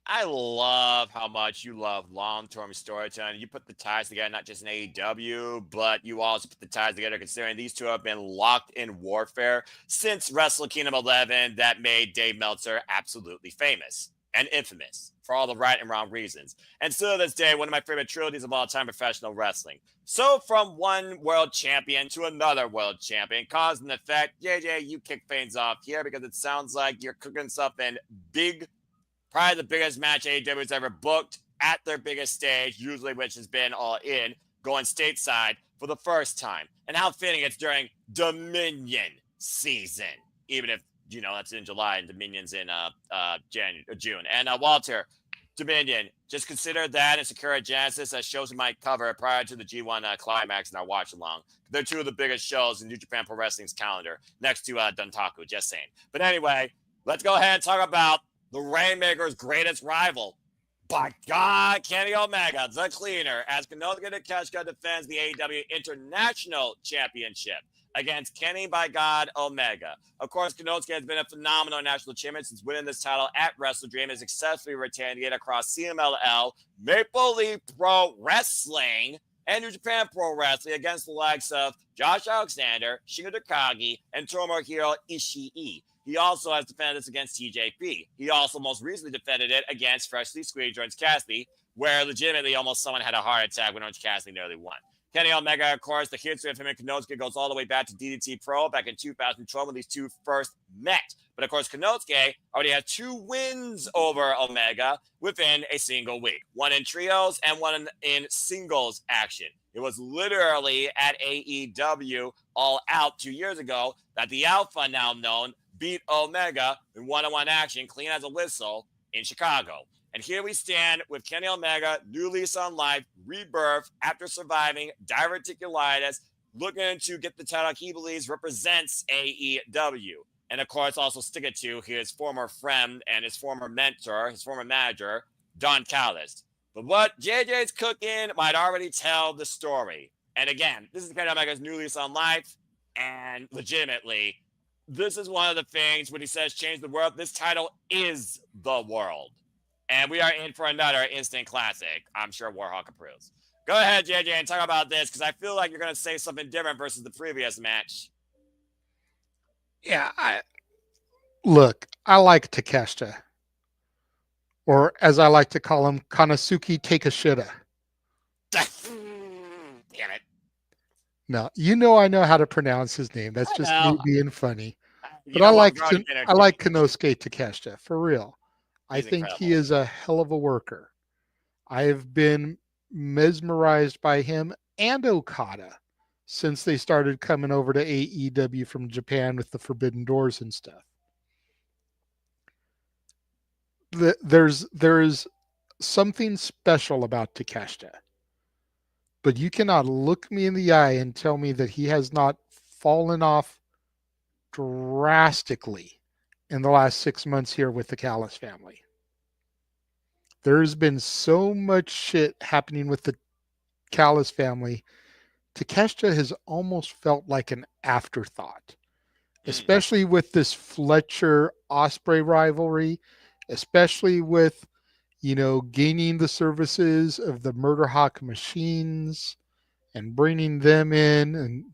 I love how much you love long-term storytelling. You put the ties together, not just in AEW, but you also put the ties together considering these two have been locked in warfare since Wrestle Kingdom 11 that made Dave Meltzer absolutely famous and infamous for all the right and wrong reasons. And still to this day, one of my favorite trilogies of all time professional wrestling. So from one world champion to another world champion, cause and effect, JJ, you kick things off here because it sounds like you're cooking something big, probably the biggest match AEW has ever booked at their biggest stage, usually which has been All In, going stateside for the first time. And how fitting it's during Dominion season, even if that's in July and Dominion's in June. And Walter, Dominion, just consider that and Sakura Genesis as shows we might cover prior to the G1 climax in our watch along. They're two of the biggest shows in New Japan Pro Wrestling's calendar, next to Duntaku, just saying. But anyway, let's go ahead and talk about the Rainmaker's greatest rival. By God, Kenny Omega, the cleaner, as Konosuke Takeshita defends the AEW International Championship against Kenny by God Omega. Of course, Konosuke has been a phenomenal national champion since winning this title at Wrestle Dream and successfully retaining it across CMLL, Maple Leaf Pro Wrestling, and New Japan Pro Wrestling against the likes of Josh Alexander, Shingo Takagi, and Tomohiro Ishii. He also has defended this against TJP. He also most recently defended it against freshly squeezed Orange Cassidy, where legitimately almost someone had a heart attack when Orange Cassidy nearly won. Kenny Omega, of course, the history of him and Konosuke goes all the way back to DDT Pro back in 2012 when these two first met. But of course, Konosuke already had 2 wins over Omega within a single week. One in trios and one in singles action. It was literally at AEW All Out 2 years ago that the Alpha, now known, beat Omega in one-on-one action, clean as a whistle, in Chicago. And here we stand with Kenny Omega, new lease on life, rebirth after surviving diverticulitis, looking to get the title he believes represents AEW. And of course, also stick it to his former friend and his former mentor, his former manager, Don Callis. But what JJ's cooking might already tell the story. And again, this is Kenny Omega's new lease on life, and legitimately, this is one of the things when he says change the world, this title is the world. And we are in for another instant classic. I'm sure Warhawk approves. Go ahead, JJ, and talk about this because I feel like you're going to say something different versus the previous match. Yeah, I like Takeshita. Or as I like to call him, Konosuke Takeshita. Damn it. No, you know I know how to pronounce his name. That's I just me know. being funny. You But know who I'm growing to I entertain. like Konosuke Takeshita for real. I He's think he incredible. is a hell of a worker. I have been mesmerized by him and Okada since they started coming over to AEW from Japan with the Forbidden Doors and stuff. There's something special about Takeshita, but you cannot look me in the eye and tell me that he has not fallen off drastically in the last 6 months here with the Callis family. There's been so much shit happening with the Callis family. Takeshita has almost felt like an afterthought, Mm. especially with this Fletcher Osprey rivalry, especially with, gaining the services of the Murder Hawk machines and bringing them in and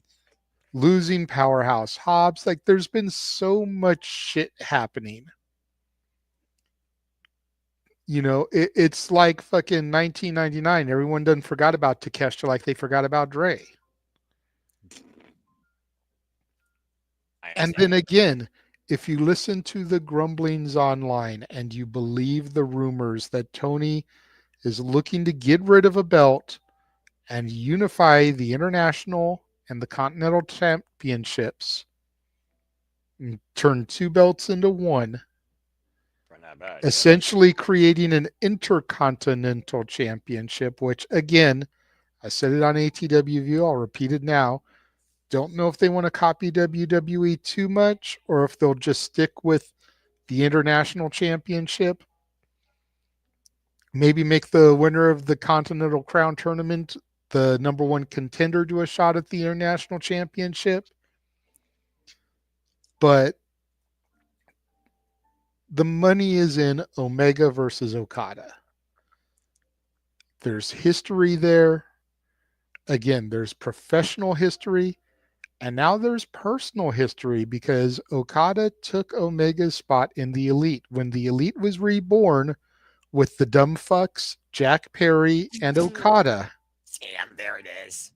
losing Powerhouse Hobbs. Like, there's been so much shit happening. It's like fucking 1999. Everyone done forgot about Takeshita like they forgot about Dre. I And understand. then again, if you listen to the grumblings online and you believe the rumors that Tony is looking to get rid of a belt and unify the international and the continental championships and turn two belts into one, For not bad, yeah. essentially creating an intercontinental championship, which again, I said it on ATW View, I'll repeat it now. Don't know if they want to copy WWE too much or if they'll just stick with the international championship. Maybe make the winner of the Continental Crown tournament the number one contender to a shot at the international championship. But the money is in Omega versus Okada. There's history there. Again, there's professional history. And now there's personal history because Okada took Omega's spot in the Elite. When the Elite was reborn with the dumb fucks, Jack Perry and Okada, Damn, there it is.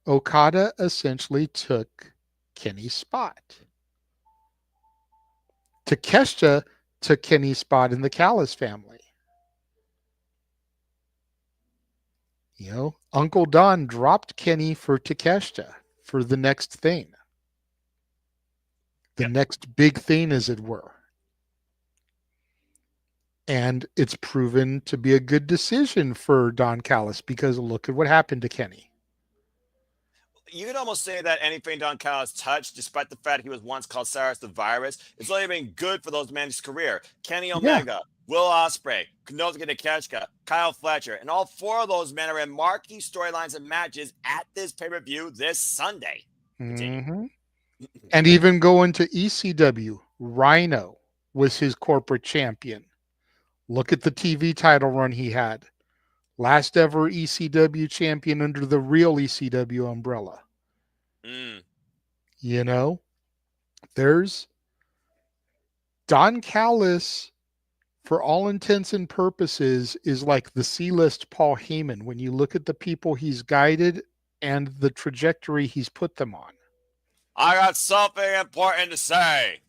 Okada essentially took Kenny's spot. Takeshita took Kenny's spot in the Callis family. Uncle Don dropped Kenny for Takeshita for the next thing. The Yep. next big thing, as it were. And it's proven to be a good decision for Don Callis because look at what happened to Kenny. You could almost say that anything Don Callis touched, despite the fact he was once called Cyrus the Virus, it's only been good for those men's career. Kenny Yeah. Omega, Will Ospreay, Konosuke Takeshita, Kyle Fletcher, and all four of those men are in marquee storylines and matches at this pay-per-view this Sunday. Mm-hmm. And even going to ECW, Rhino was his corporate champion. Look at the TV title run he had. Last ever ECW champion under the real ECW umbrella. Mm. There's Don Callis, for all intents and purposes, is like the C-list Paul Heyman when you look at the people he's guided and the trajectory he's put them on. I got something important to say.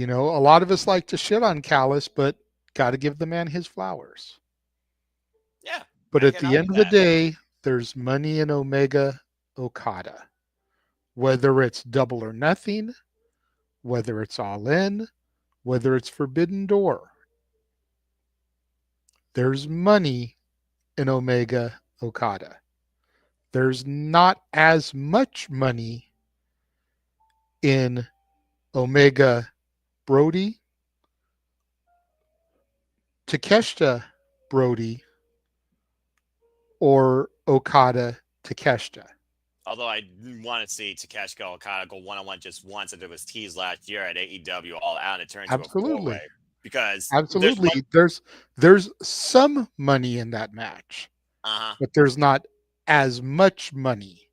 A lot of us like to shit on Callis, but got to give the man his flowers. Yeah. But I at can't the argue end of the that. day, there's money in Omega Okada. Whether it's double or nothing, whether it's all in, whether it's Forbidden Door, there's money in Omega Okada. There's not as much money in Omega Brody, Takeshita Brody, or Okada Takeshita. Although I want to see Takeshita Okada go one-on-one just once, and it was teased last year at AEW All Out, and it turned into a four-way. Absolutely. Because Absolutely. There's some money in that match, but there's not as much money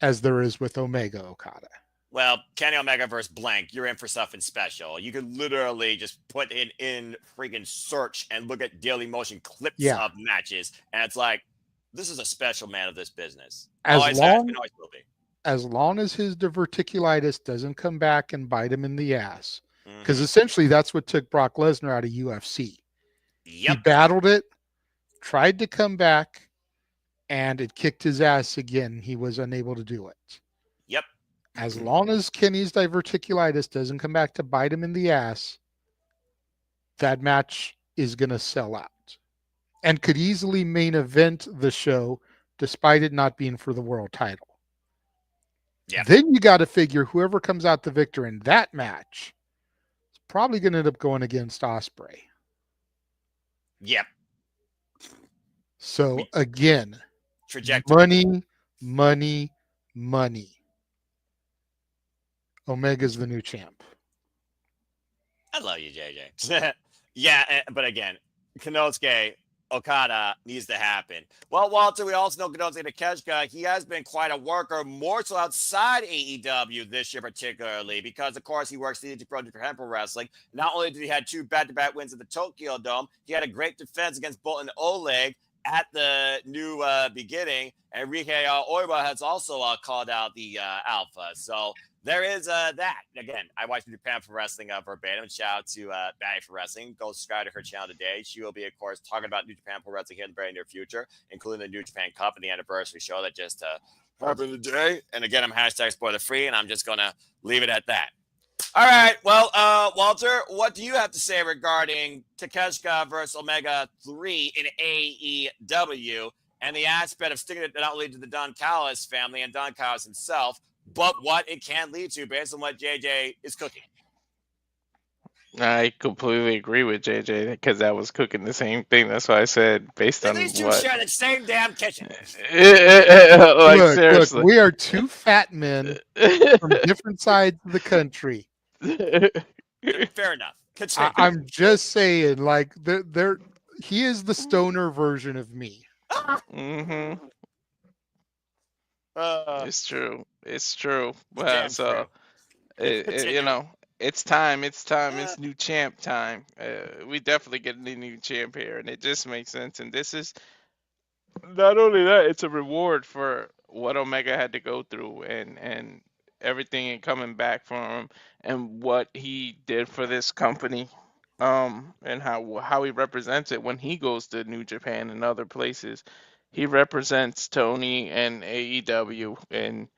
as there is with Omega Okada. Well, Kenny Omega versus blank, you're in for something special. You could literally just put it in freaking search and look at Daily Motion clips Yeah. of matches, and it's like, This is a special man of this business. As Always has long been, always will be. as long as his diverticulitis doesn't come back and bite him in the ass, because Mm-hmm. essentially that's what took Brock Lesnar out of UFC. He Yep. battled it, tried to come back, and it kicked his ass again. He was unable to do it. Yep. As long as Kenny's diverticulitis doesn't come back to bite him in the ass, that match is going to sell out and could easily main event the show despite it not being for the world title. Yep. Then you got to figure whoever comes out the victor in that match is probably going to end up going against Osprey. Yep. So again, Trajectory. money, money, money. Omega's the new champ. I love you, JJ. Yeah, but again, Konosuke Okada needs to happen. Well, Walter, we also know Konosuke Takeshita. He has been quite a worker, more so outside AEW this year particularly, because, of course, he works the Pro Japan Pro Wrestling. Not only did he have 2 back-to-back wins at the Tokyo Dome, he had a great defense against Bolton Oleg at the new beginning. And Rike Oiwa has also called out the Alpha. So there is that. Again, I watched New Japan for Wrestling verbatim. Shout out to Batty for Wrestling. Go subscribe to her channel today. She will be, of course, talking about New Japan Pro Wrestling here in the very near future, including the New Japan Cup and the anniversary show that just happened today. And again, I'm hashtag spoiler free, and I'm just going to leave it at that. All right. Well, Walter, what do you have to say regarding Takeshita versus Omega 3 in AEW and the aspect of sticking it not only to the Don Callis family and Don Callis himself, but what it can lead to based on what JJ is cooking? I completely agree with JJ because I was cooking the same thing. That's why I said based on These two what. share the same damn kitchen. Like look, seriously. we are 2 fat men from different sides of the country. Fair enough. I'm just saying, like, he is the stoner version of me. Mm-hmm. It's true. It's true. Well, so you know, it's time. It's time. It's new champ time. We definitely get a new champ here, and it just makes sense. And this is not only that; it's a reward for what Omega had to go through, and everything and coming back from him, and what he did for this company, and how he represents it when he goes to New Japan and other places. He represents Tony and AEW, and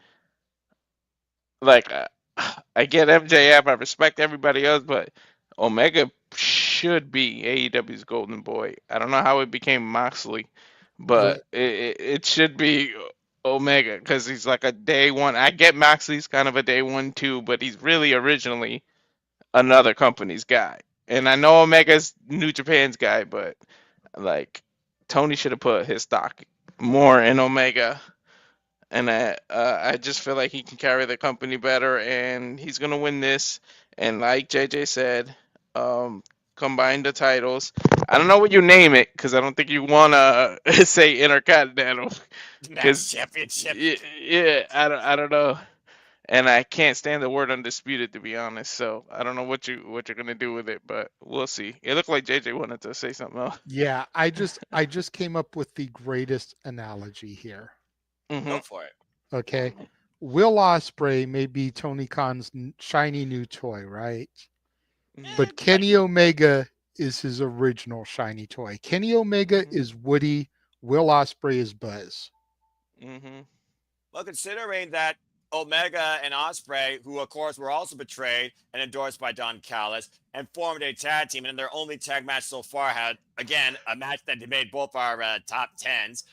like I get MJF, I respect everybody else, but Omega should be AEW's golden boy. I don't know how it became Moxley, but it should be Omega because he's like a day one. I get Moxley's kind of a day one too, but he's really originally another company's guy. And I know Omega's New Japan's guy, but like Tony should have put his stock more in Omega, and I just feel like he can carry the company better, and he's gonna win this. And like JJ said, combine the titles. I don't know what you name it because I don't think you wanna say Intercontinental. Max Championship. Yeah, I don't know, and I can't stand the word undisputed to be honest. So I don't know what you're gonna do with it, but we'll see. It looked like JJ wanted to say something else. Yeah, I just came up with the greatest analogy here. Go for it. Okay. Will Ospreay may be Tony Khan's shiny new toy, right? But Kenny Omega is his original shiny toy. Kenny Omega is Woody. Will Ospreay is Buzz. Well, considering that Omega and Ospreay, who of course were also betrayed and endorsed by Don Callis, and formed a tag team, and their only tag match so far had, again, a match that they made both our top 10s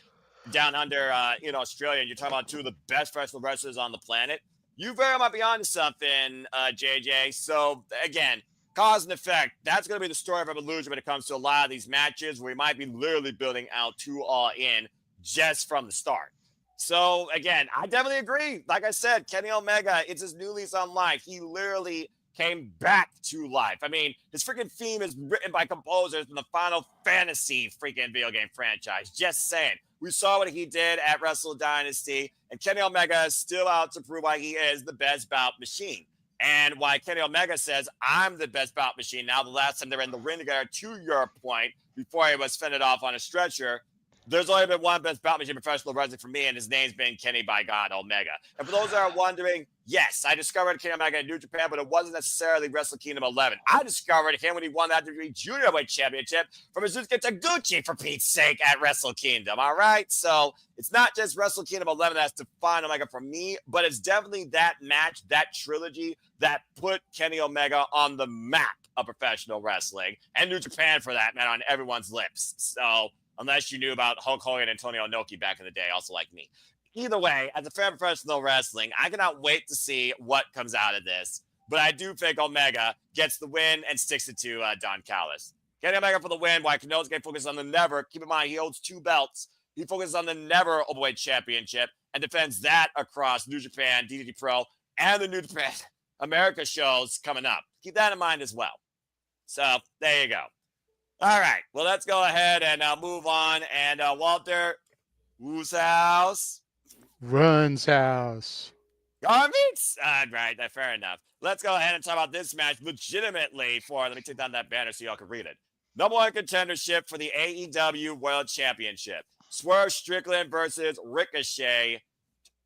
down under in Australia. And you're talking about 2 of the best professional wrestlers on the planet. You very much be onto something, JJ. So again, cause and effect. That's going to be the story of Evolution when it comes to a lot of these matches, where we might be literally building out 2 All In just from the start. So again, I definitely agree. Like I said, Kenny Omega, it's his new lease on life. He literally came back to life. I mean, his freaking theme is written by composers in the Final Fantasy freaking video game franchise. Just saying. We saw what he did at Wrestle Dynasty, and Kenny Omega is still out to prove why he is the best bout machine. And why Kenny Omega says, I'm the best bout machine. Now, the last time they were in the ring together, to your point, before he was fended off on a stretcher, there's only been one best bout machine professional wrestling for me, and his name's been Kenny by God Omega. And for those that are wondering, yes, I discovered Kenny Omega in New Japan, but it wasn't necessarily Wrestle Kingdom 11. I discovered him when he won that WWE Junior Weight Championship from Izuka Taguchi, for Pete's sake, at Wrestle Kingdom. All right, so it's not just Wrestle Kingdom 11 that's defined Omega for me, but it's definitely that match, that trilogy that put Kenny Omega on the map of professional wrestling, and New Japan for that, man, on everyone's lips. So unless you knew about Hulk Hogan and Antonio Inoki back in the day, also like me. Either way, as a fan of professional wrestling, I cannot wait to see what comes out of this. But I do think Omega gets the win and sticks it to Don Callis. Kenny Omega for the win, while Kano's going to focus on the Never. Keep in mind, he holds 2 belts. He focuses on the Never Openweight Championship and defends that across New Japan, DDT Pro, and the New Japan America shows coming up. Keep that in mind as well. So there you go. All right. Well, let's go ahead and move on. And Walter, whose house? Run's house. Garments? Right. Fair enough. Let's go ahead and talk about this match legitimately let me take down that banner so y'all can read it. Number 1 contendership for the AEW World Championship. Swerve Strickland versus Ricochet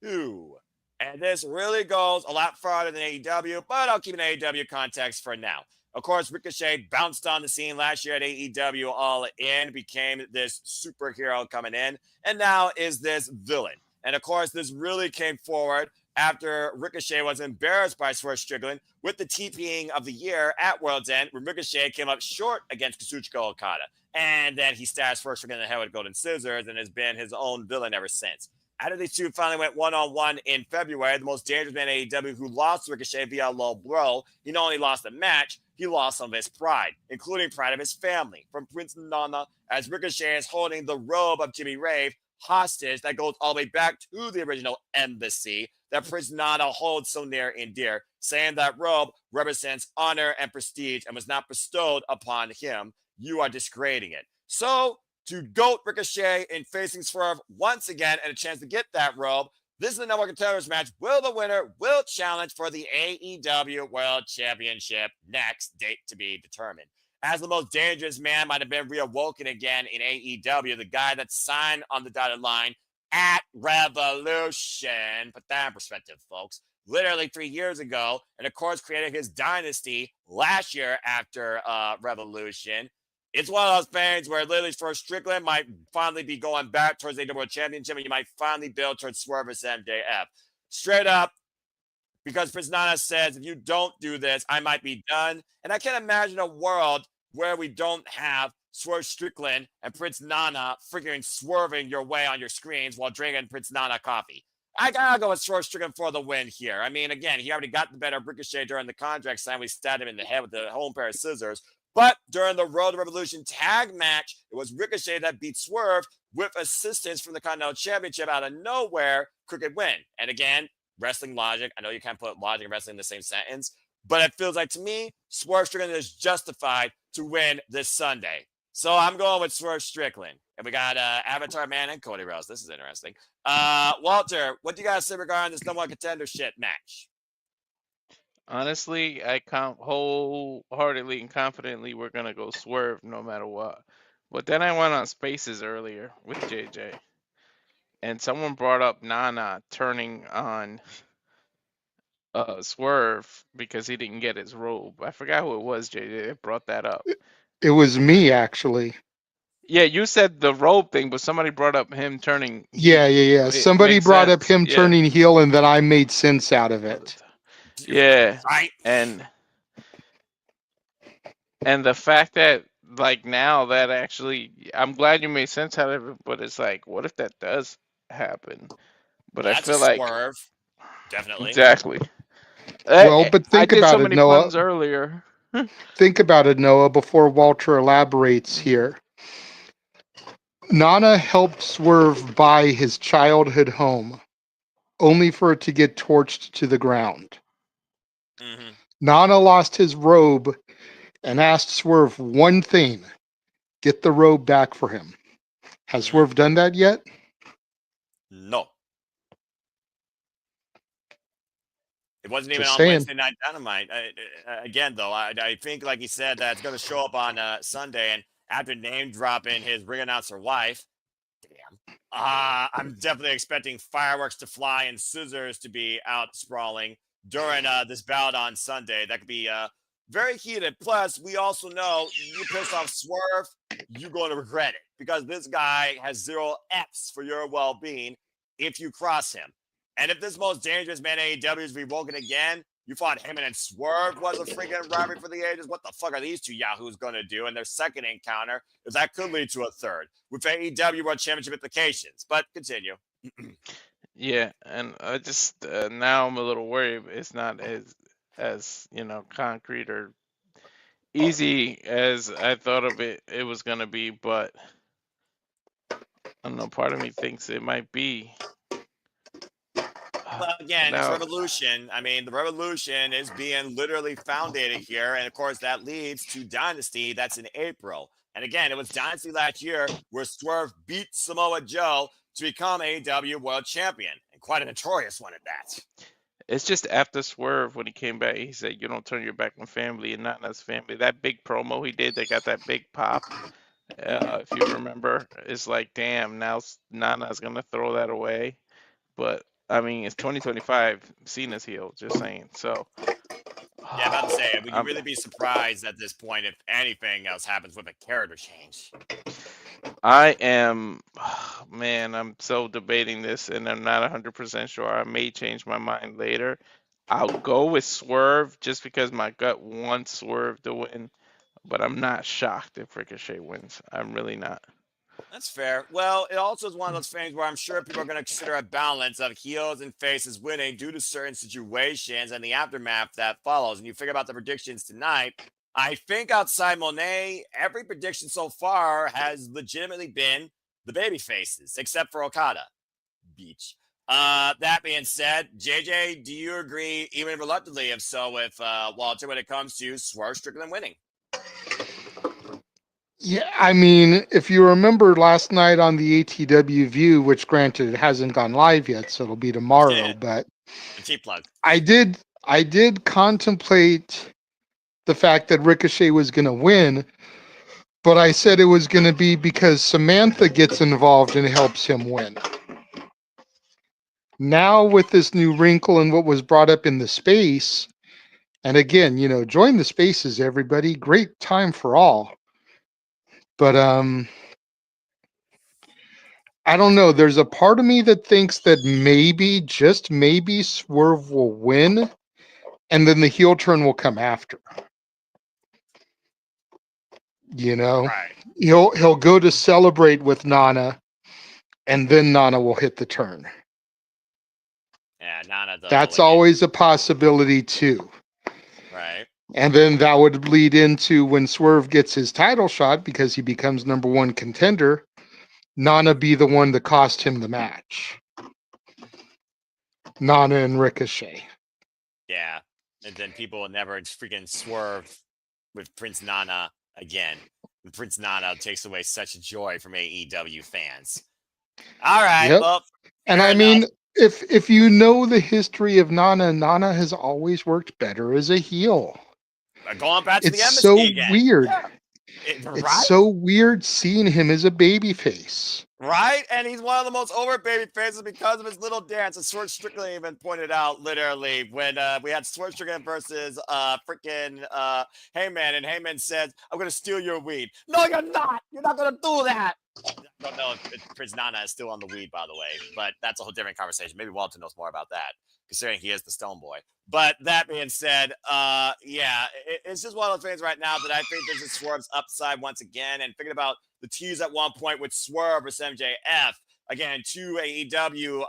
2. And this really goes a lot farther than AEW, but I'll keep an AEW context for now. Of course, Ricochet bounced on the scene last year at AEW All In, became this superhero coming in, and now is this villain. And of course, this really came forward after Ricochet was embarrassed by Swerve Strickland with the TPing of the year at World's End, when Ricochet came up short against Kazuchika Okada. And then he stabbed Swerve Strickland in the head with golden scissors and has been his own villain ever since. After these two finally went one-on-one in February, the most dangerous man in AEW who lost Ricochet via low blow, he not only lost the match, he lost some of his pride, including pride of his family, from Prince Nana, as Ricochet is holding the robe of Jimmy Rave hostage that goes all the way back to the original embassy that Prince Nana holds so near and dear, saying that robe represents honor and prestige and was not bestowed upon him. You are disgrading it. So, to GOAT Ricochet in facing Swerve once again and a chance to get that robe, this is the number 1 contenders match. The winner will challenge for the AEW World Championship, next date to be determined. As the most dangerous man might have been reawoken again in AEW, the guy that signed on the dotted line at Revolution. Put that in perspective, folks. Literally 3 years ago, and of course created his dynasty last year after Revolution. It's one of those things where literally Swerve Strickland might finally be going back towards the AEW Championship, and you might finally build towards Swerve versus MJF. Straight up, because Prince Nana says, if you don't do this, I might be done. And I can't imagine a world where we don't have Swerve Strickland and Prince Nana freaking swerving your way on your screens while drinking Prince Nana coffee. I gotta go with Swerve Strickland for the win here. I mean, again, he already got the better of Ricochet during the contract sign. We stabbed him in the head with the whole pair of scissors. But during the Road to Revolution tag match, it was Ricochet that beat Swerve with assistance from the Continental Championship out of nowhere. Crooked win. And again, wrestling logic. I know you can't put logic and wrestling in the same sentence, but it feels like to me, Swerve Strickland is justified to win this Sunday. So I'm going with Swerve Strickland. And we got Avatar Man and Cody Rhodes. This is interesting. Walter, what do you guys say regarding this number 1 contendership match? Honestly, I wholeheartedly and confidently we're gonna go Swerve no matter what. But then I went on Spaces earlier with JJ, and someone brought up Nana turning on Swerve because he didn't get his robe. I forgot who it was, JJ, that brought that up. It was me, actually. Yeah, you said the robe thing, but somebody brought up him turning. Yeah. Somebody brought up him turning heel, and then I made sense out of it. Yeah, right. And the fact that like now that actually, I'm glad you made sense out of it, but it's like, what if that does happen? But I feel like Swerve. Definitely. Exactly. Well, but think I did about so it, many Noah. puns earlier. Think about it, Noah, before Walter elaborates here. Nana helped Swerve buy his childhood home, only for it to get torched to the ground. Mm-hmm. Nana lost his robe and asked Swerve one thing: get the robe back for him. Has Swerve done that yet? No. It wasn't even Just on saying. Wednesday Night Dynamite. Again, though, I think, like he said, that it's going to show up on Sunday. And after name dropping his ring announcer wife, I'm definitely expecting fireworks to fly and scissors to be out sprawling during this bout on Sunday. That could be very heated. Plus, we also know you piss off Swerve, you're going to regret it because this guy has zero F's for your well being if you cross him. And if this most dangerous man AEW is rewoken again, you thought him and Swerve was a freaking rivalry for the ages. What the fuck are these two yahoos going to do in their second encounter? If that could lead to a third with AEW World Championship implications. But continue. Yeah, and I just now I'm a little worried. It's not as concrete or easy as I thought of it was gonna be, but I don't know. Part of me thinks it might be. Well, again, it's Now, revolution. I mean, the revolution is being literally founded here. And of course, that leads to Dynasty. That's in April. And again, it was Dynasty last year where Swerve beat Samoa Joe to become AEW World Champion. And quite a notorious one at that. it's just after Swerve when he came back, he said, "You don't turn your back on family and not as family." That big promo he did, they got that big pop. If you remember, it's like, damn, now Nana's gonna throw that away. But I mean, it's 2025. Cena's heel. Just saying. So. Yeah, about to say, would you I'm, really be surprised at this point if anything else happens with a character change? I am, man, I'm so debating this and I'm not 100% sure. I may change my mind later. I'll go with Swerve just because my gut wants Swerve to win, but I'm not shocked if Ricochet wins. I'm really not. That's fair. Well, it also is one of those things where I'm sure people are going to consider a balance of heels and faces winning due to certain situations and the aftermath that follows. And you figure about the predictions tonight. I think outside Monet, every prediction so far has legitimately been the baby faces, except for Okada. Beach. That being said, JJ, do you agree, even reluctantly, if so, with Walter when it comes to Swerve Strickland winning? Yeah, I mean, if you remember last night on the ATW View, which granted it hasn't gone live yet, so it'll be tomorrow, but a cheap plug. I did contemplate the fact that Ricochet was going to win, but I said it was going to be because Samantha gets involved and helps him win. Now with this new wrinkle and what was brought up in the space, and again, join the spaces, everybody. Great time for all. But I don't know. There's a part of me that thinks that maybe, just maybe, Swerve will win, and then the heel turn will come after. Right. He'll go to celebrate with Nana, and then Nana will hit the turn. Yeah, Nana. That's always a possibility too. Right. And then that would lead into when Swerve gets his title shot because he becomes number one contender, Nana be the one to cost him the match. Nana and Ricochet. Yeah. And then people will never freaking Swerve with Prince Nana again. And Prince Nana takes away such joy from AEW fans. All right. Yep. Well, and I mean, if you know the history of Nana, Nana has always worked better as a heel. Going back to the embassy so again. Weird. Yeah. It's so weird seeing him as a baby face. Right? And he's one of the most over baby faces because of his little dance. And Swerve Strickland even pointed out literally when we had Swerve Strickland versus freaking Heyman, and Heyman said, "I'm gonna steal your weed." No, you're not. You're not gonna do that. I don't know if Prince Nana is still on the weed, by the way, but that's a whole different conversation. Maybe Walter knows more about that, considering he is the Stone Boy. But that being said, it's just one of those things right now that I think this is Swerve's upside once again. And thinking about the tease at one point with Swerve versus MJF, again, two AEW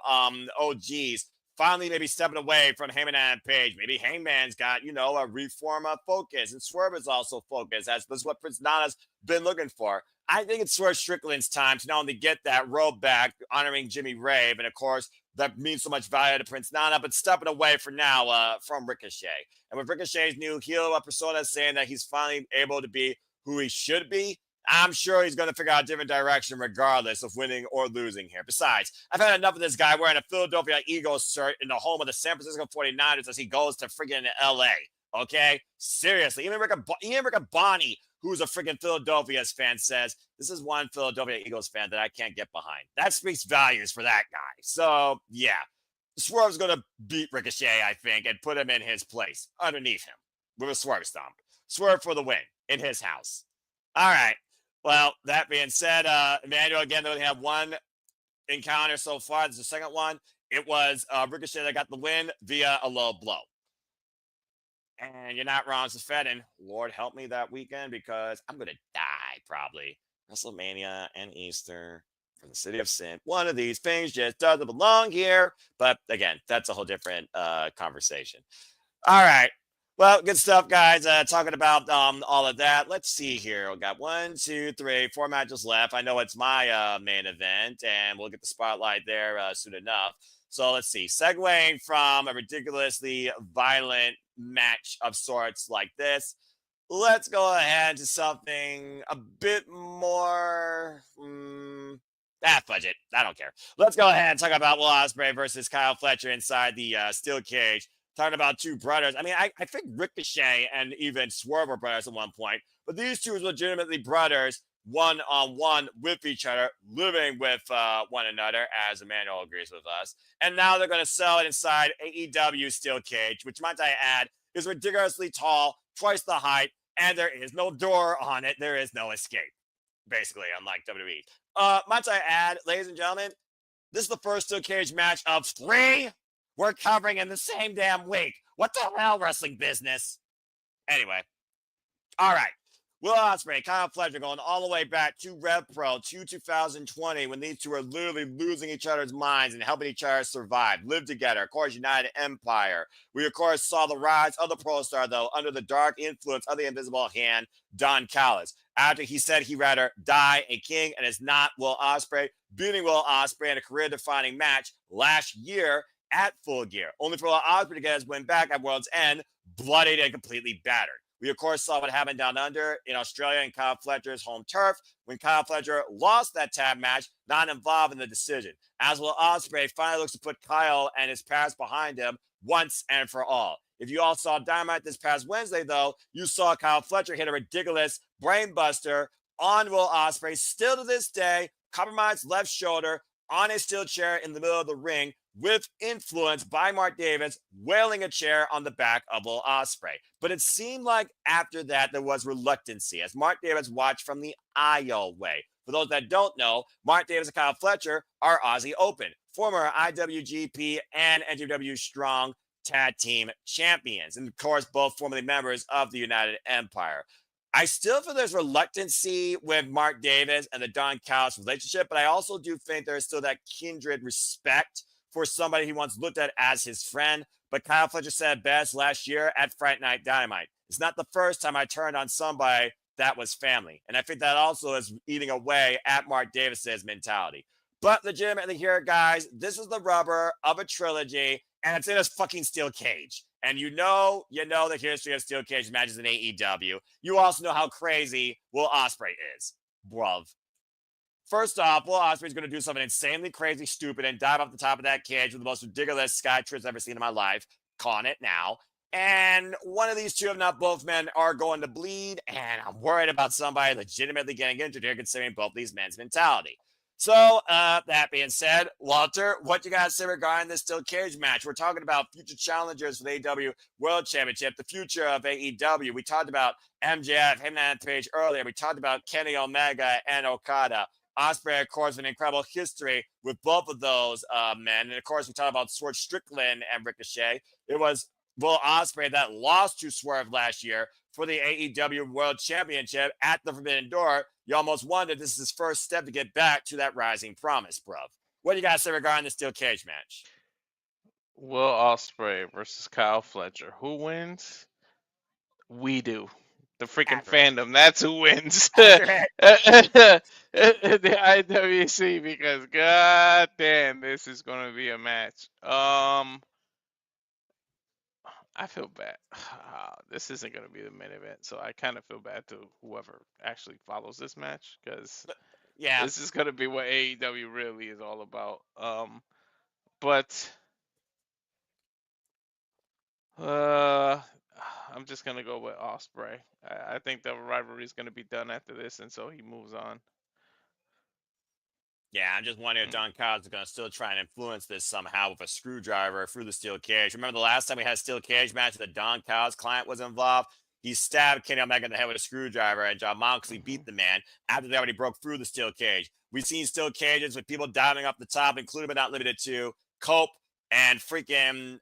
OGs, finally maybe stepping away from Heyman and Page. Maybe Heyman's got, a reform of focus, and Swerve is also focused. That's what Prince Nana's been looking for. I think it's Swerve Strickland's time to not only get that robe back, honoring Jimmy Rave, and of course, that means so much value to Prince Nana, but stepping away for now from Ricochet. And with Ricochet's new heel persona saying that he's finally able to be who he should be, I'm sure he's going to figure out a different direction regardless of winning or losing here. Besides, I've had enough of this guy wearing a Philadelphia Eagles shirt in the home of the San Francisco 49ers as he goes to friggin' LA. Okay? Seriously. Even Rick Bonnie who's a freaking Philadelphia fan, says, this is one Philadelphia Eagles fan that I can't get behind. That speaks volumes for that guy. So, yeah. Swerve's going to beat Ricochet, I think, and put him in his place underneath him with a Swerve Stomp. Swerve for the win in his house. All right. Well, that being said, Emmanuel, again, they only have one encounter so far. This is the second one. It was Ricochet that got the win via a low blow. And you're not wrong, Safedin. Lord help me that weekend because I'm going to die probably. WrestleMania and Easter from the City of Sin. One of these things just doesn't belong here. But again, that's a whole different conversation. All right. Well, good stuff, guys. Talking about all of that. Let's see here. We got 1, 2, 3, 4 matches left. I know it's my main event, and we'll get the spotlight there soon enough. So let's see. Segueing from a ridiculously violent match of sorts like this, let's go ahead to something a bit more. Budget. I don't care. Let's go ahead and talk about Will Ospreay versus Kyle Fletcher inside the steel cage. Talking about two brothers. I mean, I think Ricochet and even Swerve were brothers at one point, but these two are legitimately brothers, one-on-one with each other, living with one another, as Emmanuel agrees with us. And now they're going to sell it inside AEW steel cage, which, might I add, is ridiculously tall, twice the height, and there is no door on it. There is no escape, basically, unlike WWE. Might I add, ladies and gentlemen, this is the first steel cage match of 3 we're covering in the same damn week. What the hell, wrestling business? Anyway. All right. Will Ospreay, Kyle Fletcher going all the way back to Rev Pro to 2020 when these two are literally losing each other's minds and helping each other survive, live together. Of course, United Empire. We, of course, saw the rise of the Pro Star, though, under the dark influence of the invisible hand, Don Callis. After he said he'd rather die a king and is not Will Ospreay, beating Will Ospreay in a career-defining match last year at Full Gear, only for Will Ospreay to get his win back at World's End, bloodied and completely battered. We, of course, saw what happened down under in Australia in Kyle Fletcher's home turf when Kyle Fletcher lost that tag match, not involved in the decision. As Will Ospreay finally looks to put Kyle and his past behind him once and for all. If you all saw Dynamite this past Wednesday, though, you saw Kyle Fletcher hit a ridiculous brainbuster on Will Ospreay. Still to this day, compromised left shoulder on a steel chair in the middle of the ring, with influence by Mark Davis wailing a chair on the back of Will Ospreay. But it seemed like after that there was reluctancy as Mark Davis watched from the aisle way. For those that don't know, Mark Davis and Kyle Fletcher are Aussie Open, former IWGP and NJPW Strong Tag Team Champions, and of course both formerly members of the United Empire. I still feel there's reluctancy with Mark Davis and the Don Callis relationship, but I also do think there is still that kindred respect for somebody he once looked at as his friend. But Kyle Fletcher said best last year at Friday Night Dynamite. It's not the first time I turned on somebody that was family. And I think that also is eating away at Mark Davis's mentality. But legitimately here, guys, this is the rubber of a trilogy, and it's in a fucking steel cage. And you know the history of steel cage matches in AEW. You also know how crazy Will Ospreay is. Bruv. First off, Will Ospreay is going to do something insanely crazy, stupid, and dive off the top of that cage with the most ridiculous sky tricks I've ever seen in my life. Calling it now. And one of these two, if not both men, are going to bleed. And I'm worried about somebody legitimately getting injured here, considering both these men's mentality. So, that being said, Walter, what you got to say regarding this steel cage match? We're talking about future challengers for the AEW World Championship, the future of AEW. We talked about MJF, him on the page earlier. We talked about Kenny Omega and Okada. Ospreay, of course, an incredible history with both of those men. And, of course, we talked about Swerve Strickland and Ricochet. It was Will Ospreay that lost to Swerve last year for the AEW World Championship at the Forbidden Door. You almost wondered this is his first step to get back to that rising promise, bruv. What do you guys say regarding the steel cage match? Will Ospreay versus Kyle Fletcher. Who wins? We do. The freaking fandom. That's who wins. The IWC, because god damn, this is gonna be a match. I feel bad. This isn't gonna be the main event, so I kind of feel bad to whoever actually follows this match, because this is gonna be what AEW really is all about. But I'm just gonna go with Osprey. I think the rivalry is gonna be done after this, and so he moves on. Yeah, I'm just wondering if Mm. Don Callis is going to still try and influence this somehow with a screwdriver through the steel cage. Remember the last time we had a steel cage match that Don Callis' client was involved? He stabbed Kenny Omega in the head with a screwdriver, and John Moxley Hmm. beat the man after they already broke through the steel cage. We've seen steel cages with people diving up the top, including but not limited to Cope and freaking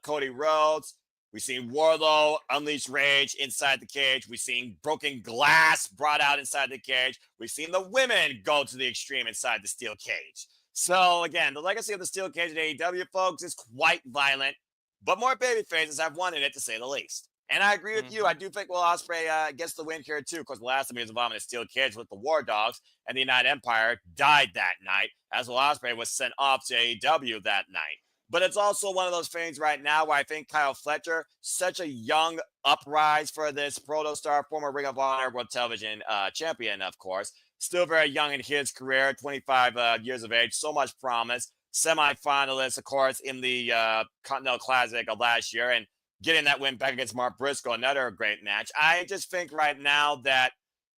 Cody Rhodes. We've seen Warlow unleash rage inside the cage. We've seen broken glass brought out inside the cage. We've seen the women go to the extreme inside the steel cage. So again, the legacy of the steel cage in AEW, folks, is quite violent, but more baby faces have won in it, to say the least. And I agree with you. I do think Will Ospreay gets the win here too, because the last time he was involved in a steel cage with the War Dogs and the United Empire died that night, as Will Ospreay was sent off to AEW that night. But it's also one of those things right now where I think Kyle Fletcher, such a young uprise for this protostar, former Ring of Honor World Television champion, of course, still very young in his career, 25 years of age, so much promise. Semi-finalist, of course, in the Continental Classic of last year, and getting that win back against Mark Briscoe, another great match. I just think right now that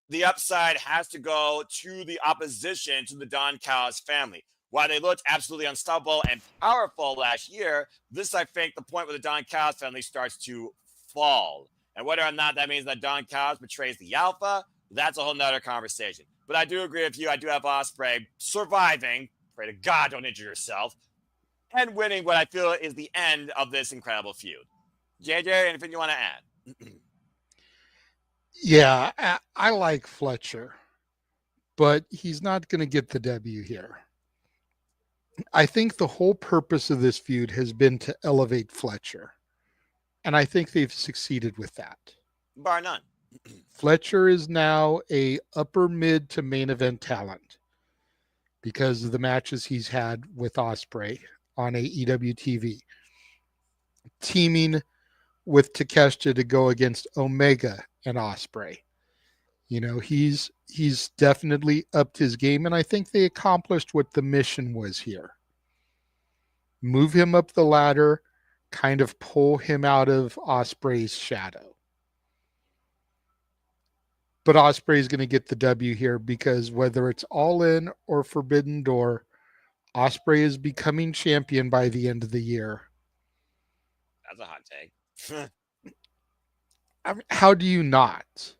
the upside has to go to the opposition to the Don Callis family. While they looked absolutely unstoppable and powerful last year, this, I think, the point where the Don Callis family starts to fall. And whether or not that means that Don Callis betrays the Alpha, that's a whole nother conversation. But I do agree with you. I do have Ospreay surviving. Pray to God don't injure yourself. And winning what I feel is the end of this incredible feud. JJ, anything you want to add? Yeah, I like Fletcher, but he's not going to get the W here. I think the whole purpose of this feud has been to elevate Fletcher, and I think they've succeeded with that. Bar none. Fletcher is now a upper mid to main event talent because of the matches he's had with Ospreay on AEW TV, teaming with Takeshita to go against Omega and Ospreay. You know, he's definitely upped his game, and I think they accomplished what the mission was here. Move him up the ladder, kind of pull him out of Ospreay's shadow. But Ospreay is going to get the W here because whether it's All In or Forbidden Door, Ospreay is becoming champion by the end of the year. That's a hot take. I mean, how do you not?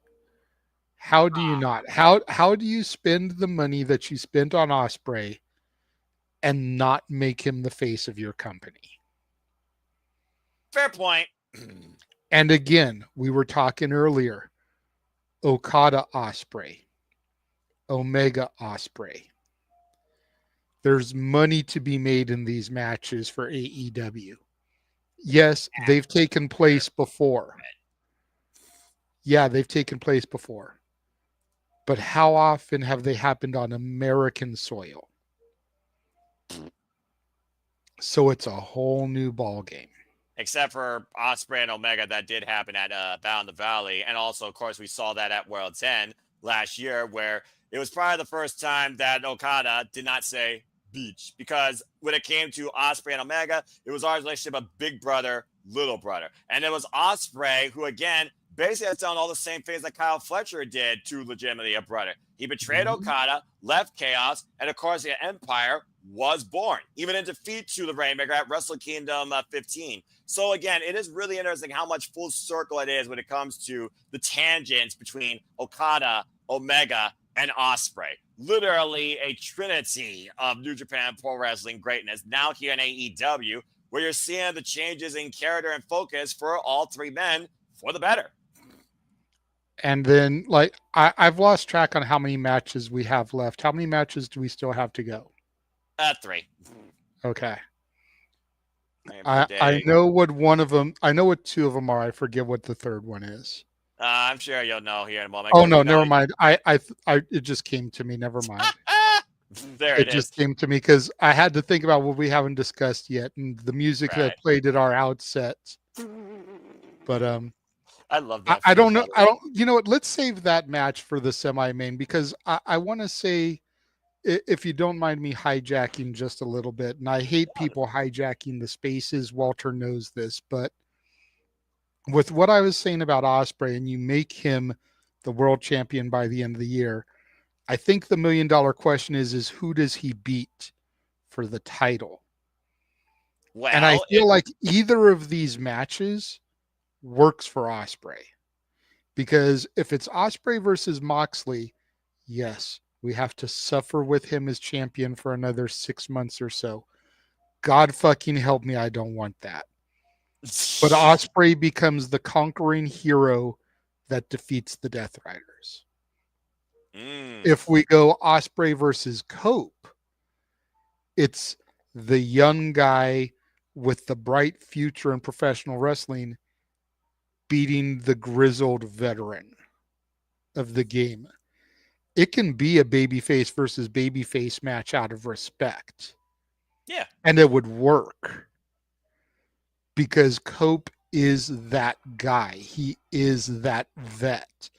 How do you not? How do you spend the money that you spent on Ospreay and not make him the face of your company? Fair point. And again, we were talking earlier, Okada Ospreay, Omega Ospreay. There's money to be made in these matches for AEW. Yes, they've taken place before. Yeah, they've taken place before. But how often have they happened on American soil? So it's a whole new ball game. Except for Ospreay and Omega, that did happen at Bound the Valley. And also, of course, we saw that at World's End last year, where it was probably the first time that Okada did not say beach. Because when it came to Ospreay and Omega, it was our relationship of big brother, little brother. And it was Ospreay who, again, basically has done all the same things that Kyle Fletcher did to legitimately a brother. He betrayed Okada, left Chaos, and of course the Empire was born, even in defeat to the Rainmaker at Wrestle Kingdom 15. So again, it is really interesting how much full circle it is when it comes to the tangents between Okada, Omega, and Ospreay. Literally a trinity of New Japan Pro Wrestling greatness now here in AEW, where you're seeing the changes in character and focus for all three men for the better. And then, like, I've lost track on how many matches we have left. How many matches do we still have to go? 3. Okay. I know what one of them. I know what 2 of them are. I forget what the third one is. I'm sure you'll know here in a moment. Oh no, never mind. It just came to me. Never mind. There it just came to me because I had to think about what we haven't discussed yet and the music that played at our outset. But I love that. I don't know. You know what? Let's save that match for the semi-main because I want to say, if you don't mind me hijacking just a little bit, and I hate people hijacking the spaces. Walter knows this, but with what I was saying about Ospreay, and you make him the world champion by the end of the year, I think the $1 million question is who does he beat for the title? And I Well, feel like either of these matches works for Ospreay. Because if it's Ospreay versus Moxley, yes, we have to suffer with him as champion for another 6 months or so. God fucking help me, I don't want that. But Ospreay becomes the conquering hero that defeats the Death Riders. If we go Ospreay versus Cope, it's the young guy with the bright future in professional wrestling beating the grizzled veteran of the game. It can be a babyface versus babyface match out of respect. Yeah. And it would work because Cope is that guy. He is that vet.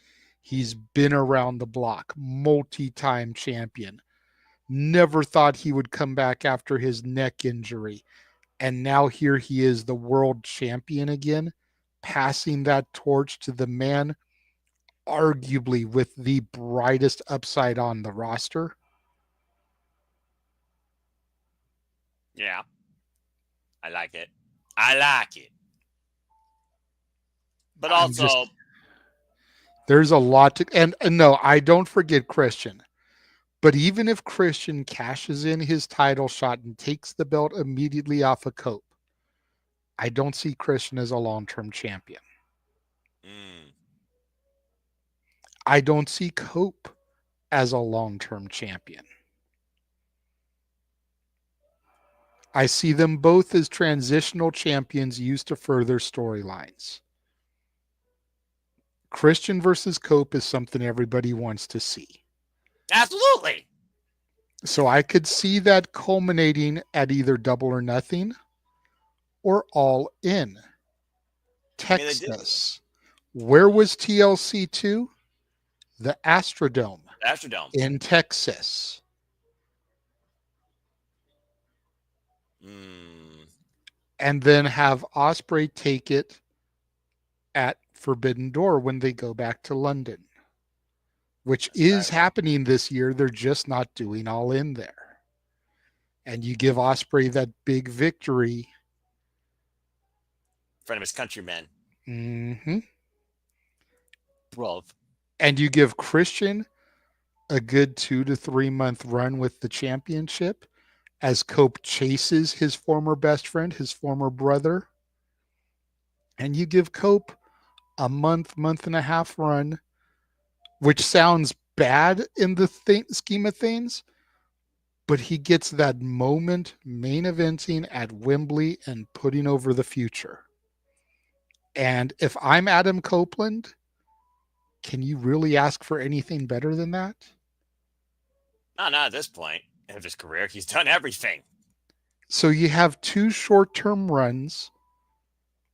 He's been around the block, multi-time champion. Never thought he would come back after his neck injury. And now here he is, the world champion again, passing that torch to the man arguably with the brightest upside on the roster. Yeah. I like it. I like it. But also, there's a lot to, and no, I don't forget Christian. But even if Christian cashes in his title shot and takes the belt immediately off of Cope, I don't see Christian as a long-term champion. I don't see Cope as a long-term champion. I see them both as transitional champions used to further storylines. Christian versus Cope is something everybody wants to see. Absolutely. So I could see that culminating at either Double or Nothing or All In. Text us. Where was TLC 2? The Astrodome. Astrodome. In Texas. And then have Ospreay take it at Forbidden Door when they go back to London, which is happening this year. They're just not doing All In there. And you give Ospreay that big victory. In front of his countrymen. Mm-hmm. Bro. And you give Christian a good 2 to 3 month run with the championship as Cope chases his former best friend, his former brother. And you give Cope a month and a half run, which sounds bad in the scheme of things, but he gets that moment main eventing at Wembley and putting over the future. And if I'm Adam Copeland, can you really ask for anything better than that? No, not at this point of his career. He's done everything. So you have 2 short-term runs,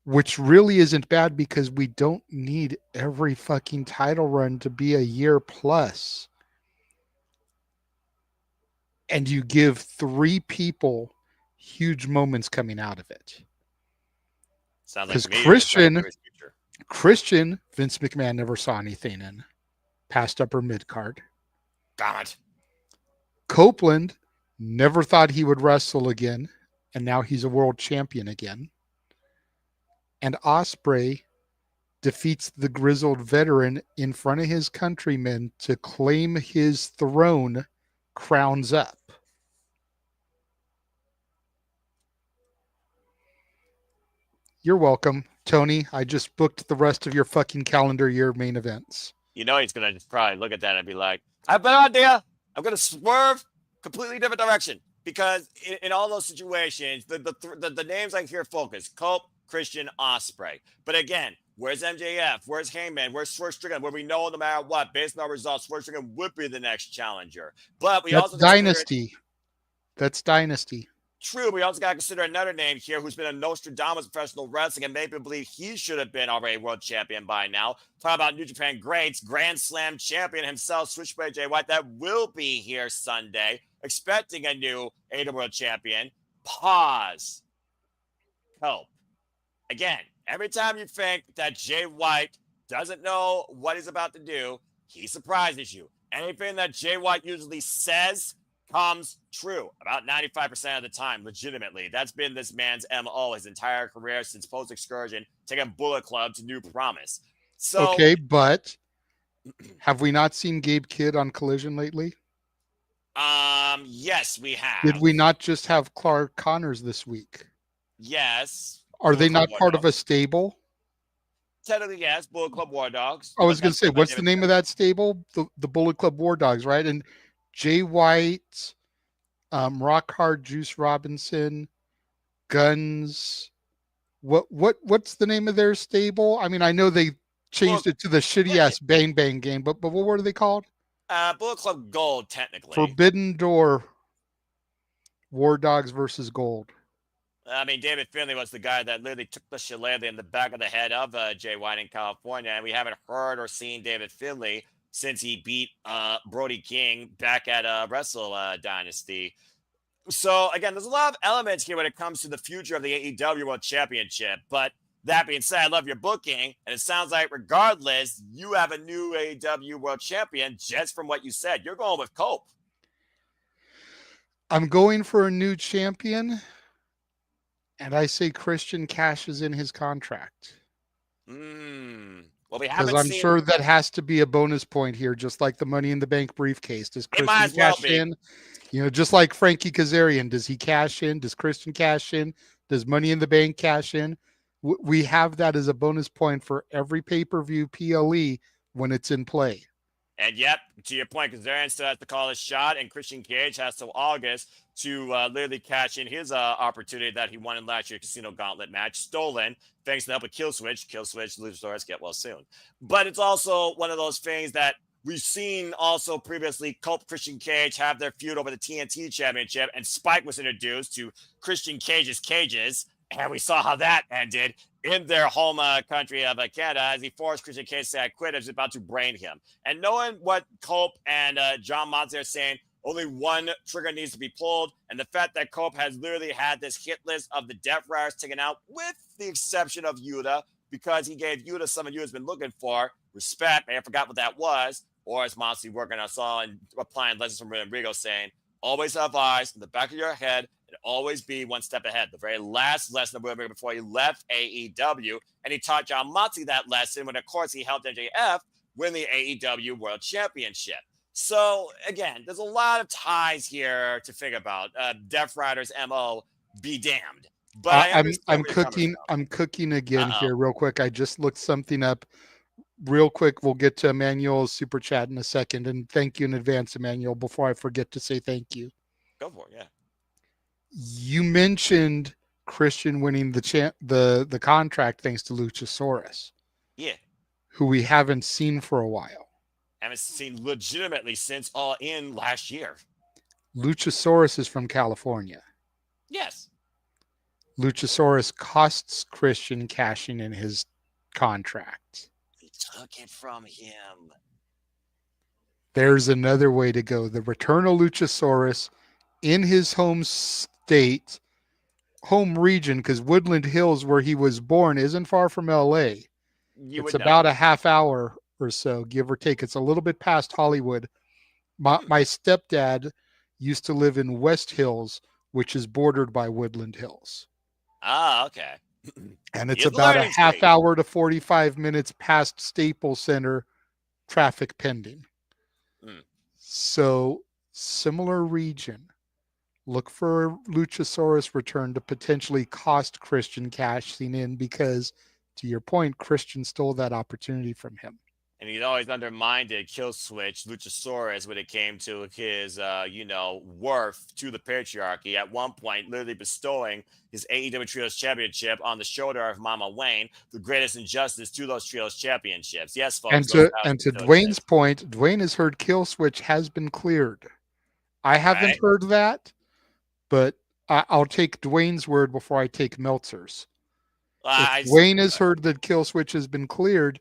which really isn't bad because we don't need every fucking title run to be a year plus. And you give 3 people huge moments coming out of it. Sounds like Christian, Vince McMahon never saw anything in. Past upper mid card. God. Copeland never thought he would wrestle again, and now he's a world champion again. And Ospreay defeats the grizzled veteran in front of his countrymen to claim his throne, crowns up. You're welcome, Tony. I just booked the rest of your fucking calendar year main events. You know he's going to just probably look at that and be like, I have a better idea. I'm going to swerve completely different direction. Because in all those situations, the names I hear focus, Cope, Christian, Ospreay. But again, where's MJF? Where's Hangman? Where's Swerve Strickland? Where we know no matter what, based on our results, Swerve Strickland would be the next challenger. But we also Dynasty. That's Dynasty. True, we also got to consider another name here who's been a Nostradamus of professional wrestling and maybe believe he should have been already world champion by now. Talk about New Japan greats, Grand Slam champion himself, Switchblade Jay White, that will be here Sunday. Expecting a new AEW world champion. Pause. Help. Again, Every time you think that Jay White doesn't know what he's about to do, he surprises you. Anything that Jay White usually says comes true about 95% of the time, legitimately. That's been this man's MO his entire career since post excursion, taking Bullet Club to New Promise. So, Okay, but have we not seen Gabe Kidd on Collision lately? yes, we Did have. we not just have Clark Connors this week? Yes, Are they Bullet Club not War part of a Dogs. stable? Technically, yes, Bullet Club War Dogs, I but was going to that's say, played by what's the David name of Finley. that stable? The Bullet Club War Dogs, right? And Jay White, Rock Hard Juice Robinson, Guns. What's the name of their stable? I mean, I know they changed Bullet, it to the shitty ass Bang Bang game, but what were they called? Bullet Club Gold, technically. Forbidden Door War Dogs versus Gold. I mean, David Finley was the guy that literally took the shillelagh in the back of the head of Jay White in California, and we haven't heard or seen David Finley since he beat Brody King back at Wrestle Dynasty. So again, there's a lot of elements here when it comes to the future of the AEW World Championship. But that being said, I love your booking, and it sounds like regardless, you have a new AEW World Champion just from what you said. You're going with Cope. I'm going for a new champion, and I say Christian cashes in his contract. Well, we Because haven't I'm seen. sure that has to be a bonus point here, just like the Money in the Bank briefcase. Does It might Christian as well cash be. in? You know, just like Frankie Kazarian, does he cash in? Does Christian cash in? Does Money in the Bank cash in? We have that as a bonus point for every pay-per-view PLE when it's in play. And yep, to your point, Kazarian still has to call his shot, and Christian Cage has till August to literally cash in his opportunity that he won in last year's Casino Gauntlet match, stolen thanks to the help of Killswitch. Killswitch, Luchasaurus, get well soon. But it's also one of those things that we've seen also previously. Colt, Christian Cage have their feud over the TNT Championship, and Spike was introduced to Christian Cage's cages, and we saw how that ended in their home country of Canada as he forced Christian Cage to say, "I quit." I was about to brain him. And knowing what Cope and John Moxley are saying, only one trigger needs to be pulled. And the fact that Cope has literally had this hit list of the Death Riders taken out, with the exception of Yuta, because he gave Yuta something Yuta's been looking for, respect. I forgot what that was. Or as Moxley working us all and applying lessons from Rodrigo saying, always have eyes in the back of your head and always be one step ahead. The very last lesson of Rodrigo before he left AEW. And he taught John Moxley that lesson when, of course, he helped MJF win the AEW World Championship. So again, there's a lot of ties here to think about. Death Rider's MO, be damned. But I understand where you're coming from. I'm cooking again here real quick. I just looked something up real quick. We'll get to Emmanuel's super chat in a second. And thank you in advance, Emmanuel, before I forget to say thank you. Go for it, yeah. You mentioned Christian winning the contract thanks to Luchasaurus. Yeah. Who we haven't seen for a while. Haven't seen legitimately since All In last year. Luchasaurus is from California. Yes. Luchasaurus costs Christian cashing in his contract. He took it from him. There's another way to go. The return of Luchasaurus in his home state, home region, because Woodland Hills, where he was born, isn't far from LA. It's about a half hour or so, give or take. It's a little bit past Hollywood. My stepdad used to live in West Hills, which is bordered by Woodland Hills. Ah, okay. And it's about a half hour to 45 minutes past Staples Center, traffic pending. So similar region. Look for Luchasaurus return to potentially cost Christian cashing in because, to your point, Christian stole that opportunity from him. And he's always undermined Killswitch, Luchasaurus, when it came to his, worth to the patriarchy. At one point, literally bestowing his AEW Trios Championship on the shoulder of Mama Wayne, the greatest injustice to those Trios Championships. Yes, folks. And to Dwayne's point, Dwayne has heard Killswitch has been cleared. I haven't heard that, but I'll take Dwayne's word before I take Meltzer's. If Dwayne has heard that Killswitch has been cleared,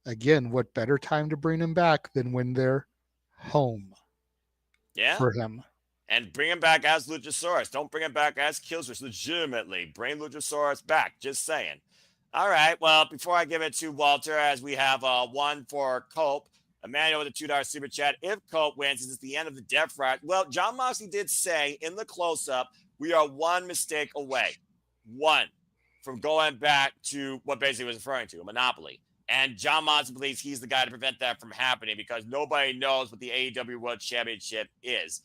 again, what better time to bring him back than when they're home? Yeah. For him. And bring him back as Luchasaurus. Don't bring him back as Killswitch. Legitimately, bring Luchasaurus back. Just saying. All right. Well, before I give it to Walter, as we have one for Cope, Emmanuel with a $2 super chat. If Cope wins, is it the end of the Death Rider? Well, John Moxley did say in the close up, we are one mistake away. One from going back to what basically was referring to a monopoly. And John Moxley believes he's the guy to prevent that from happening because nobody knows what the AEW World Championship is.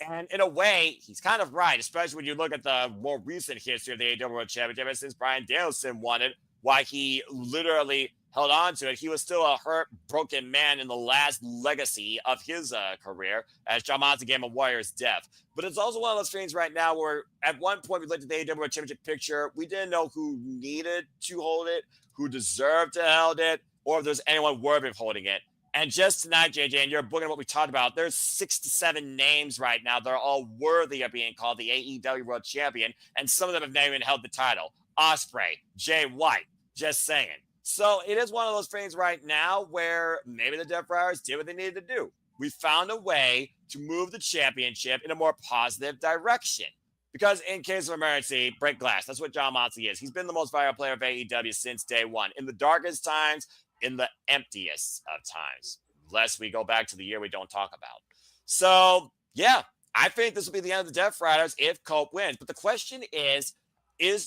And in a way, he's kind of right, especially when you look at the more recent history of the AEW World Championship. Ever since Bryan Danielson won it, why he literally held on to it, he was still a hurt, broken man in the last legacy of his career as John Moxley gave him a Warrior's death. But it's also one of those things right now where at one point we looked at the AEW World Championship picture, we didn't know who needed to hold it, who deserved to hold it, or if there's anyone worthy of holding it. And just tonight, JJ, and you're booking what we talked about, there's 6 to 7 names right now. They're all worthy of being called the AEW World Champion, and some of them have never even held the title. Ospreay, Jay White, just saying. So it is one of those things right now where maybe the Death Riders did what they needed to do. We found a way to move the championship in a more positive direction. Because in case of emergency, break glass. That's what John Moxley is. He's been the most valuable player of AEW since day one. In the darkest times, in the emptiest of times, lest we go back to the year we don't talk about. So, yeah, I think this will be the end of the Death Riders if Cope wins. But the question is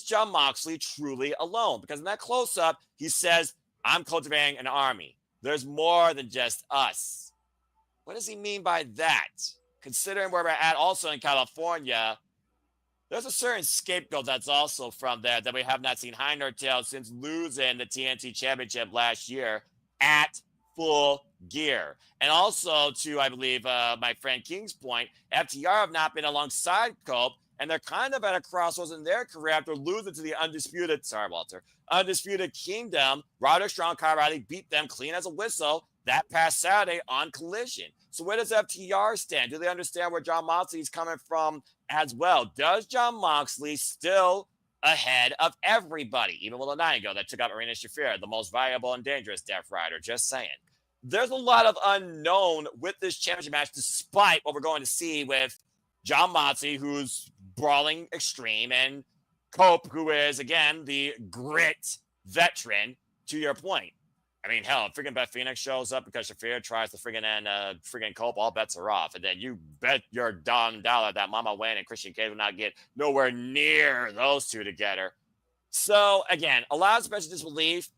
John Moxley truly alone? Because in that close-up, he says, I'm cultivating an army. There's more than just us. What does he mean by that? Considering where we're at also in California, there's a certain scapegoat that's also from there that we have not seen high nor tail since losing the TNT Championship last year at Full Gear. And also to, I believe, my friend King's point, FTR have not been alongside Cope, and they're kind of at a crossroads in their career after losing to the Undisputed Kingdom. Roderick Strong, Kyle Riley beat them clean as a whistle that past Saturday on Collision. So where does FTR stand? Do they understand where John Moxley is coming from as well? Does John Moxley still ahead of everybody, even with a night ago that took out Marina Shafir, the most valuable and dangerous Death Rider? Just saying. There's a lot of unknown with this championship match, despite what we're going to see with John Moxley, who's brawling extreme, and Cope, who is, again, the grit veteran, to your point. I mean, hell, if freaking Beth Phoenix shows up because Shafir tries to freaking end freaking Cope, all bets are off. And then you bet your dumb dollar that Mama Wayne and Christian Cage will not get nowhere near those two together. So, again, a lot of special disbelief.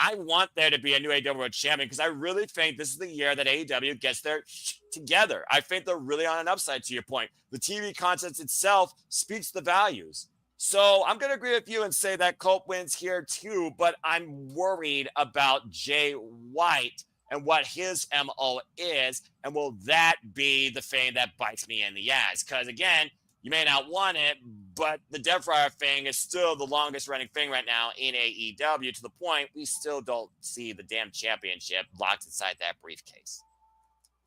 I want there to be a new AEW World Champion because I really think this is the year that AEW gets their together. I think they're really on an upside, to your point. The TV content itself speaks the values. So I'm going to agree with you and say that Cope wins here too, but I'm worried about Jay White and what his MO is, and will that be the thing that bites me in the ass? Because again, you may not want it, but the Death Rider thing is still the longest running thing right now in AEW, to the point we still don't see the damn championship locked inside that briefcase.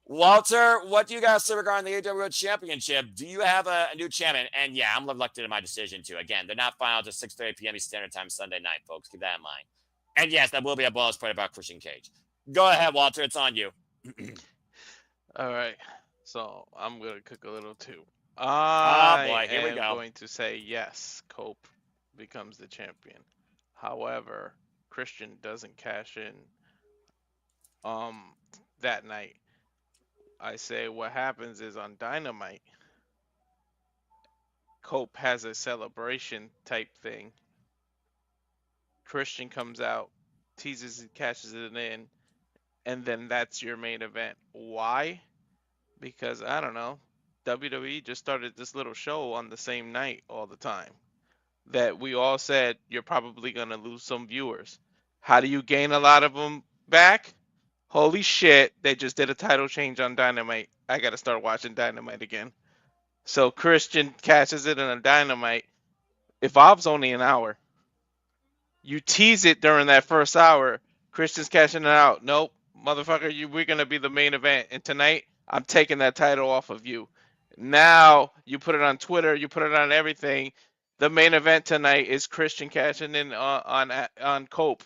Walter, what do you guys say regarding the AEW World Championship? Do you have a new champion? And yeah, I'm reluctant in my decision too. Again, they're not final until 6:30 p.m. Eastern Standard Time Sunday night, folks. Keep that in mind. And yes, that will be a bonus point about Christian Cage. Go ahead, Walter. It's on you. All right. So I'm going to cook a little too. Oh boy, here we go. I'm going to say yes, Cope becomes the champion. However, Christian doesn't cash in that night. I say what happens is on Dynamite, Cope has a celebration type thing. Christian comes out, teases and cashes it in, and then that's your main event. Why? Because I don't know. WWE just started this little show on the same night all the time that we all said you're probably going to lose some viewers. How do you gain a lot of them back? Holy shit, they just did a title change on Dynamite. I got to start watching Dynamite again. So Christian catches it in a Dynamite. Evolve's only an hour. You tease it during that first hour. Christian's cashing it out. Nope, motherfucker, we're going to be the main event. And tonight, I'm taking that title off of you. Now, you put it on Twitter. You put it on everything. The main event tonight is Christian cashing in on Cope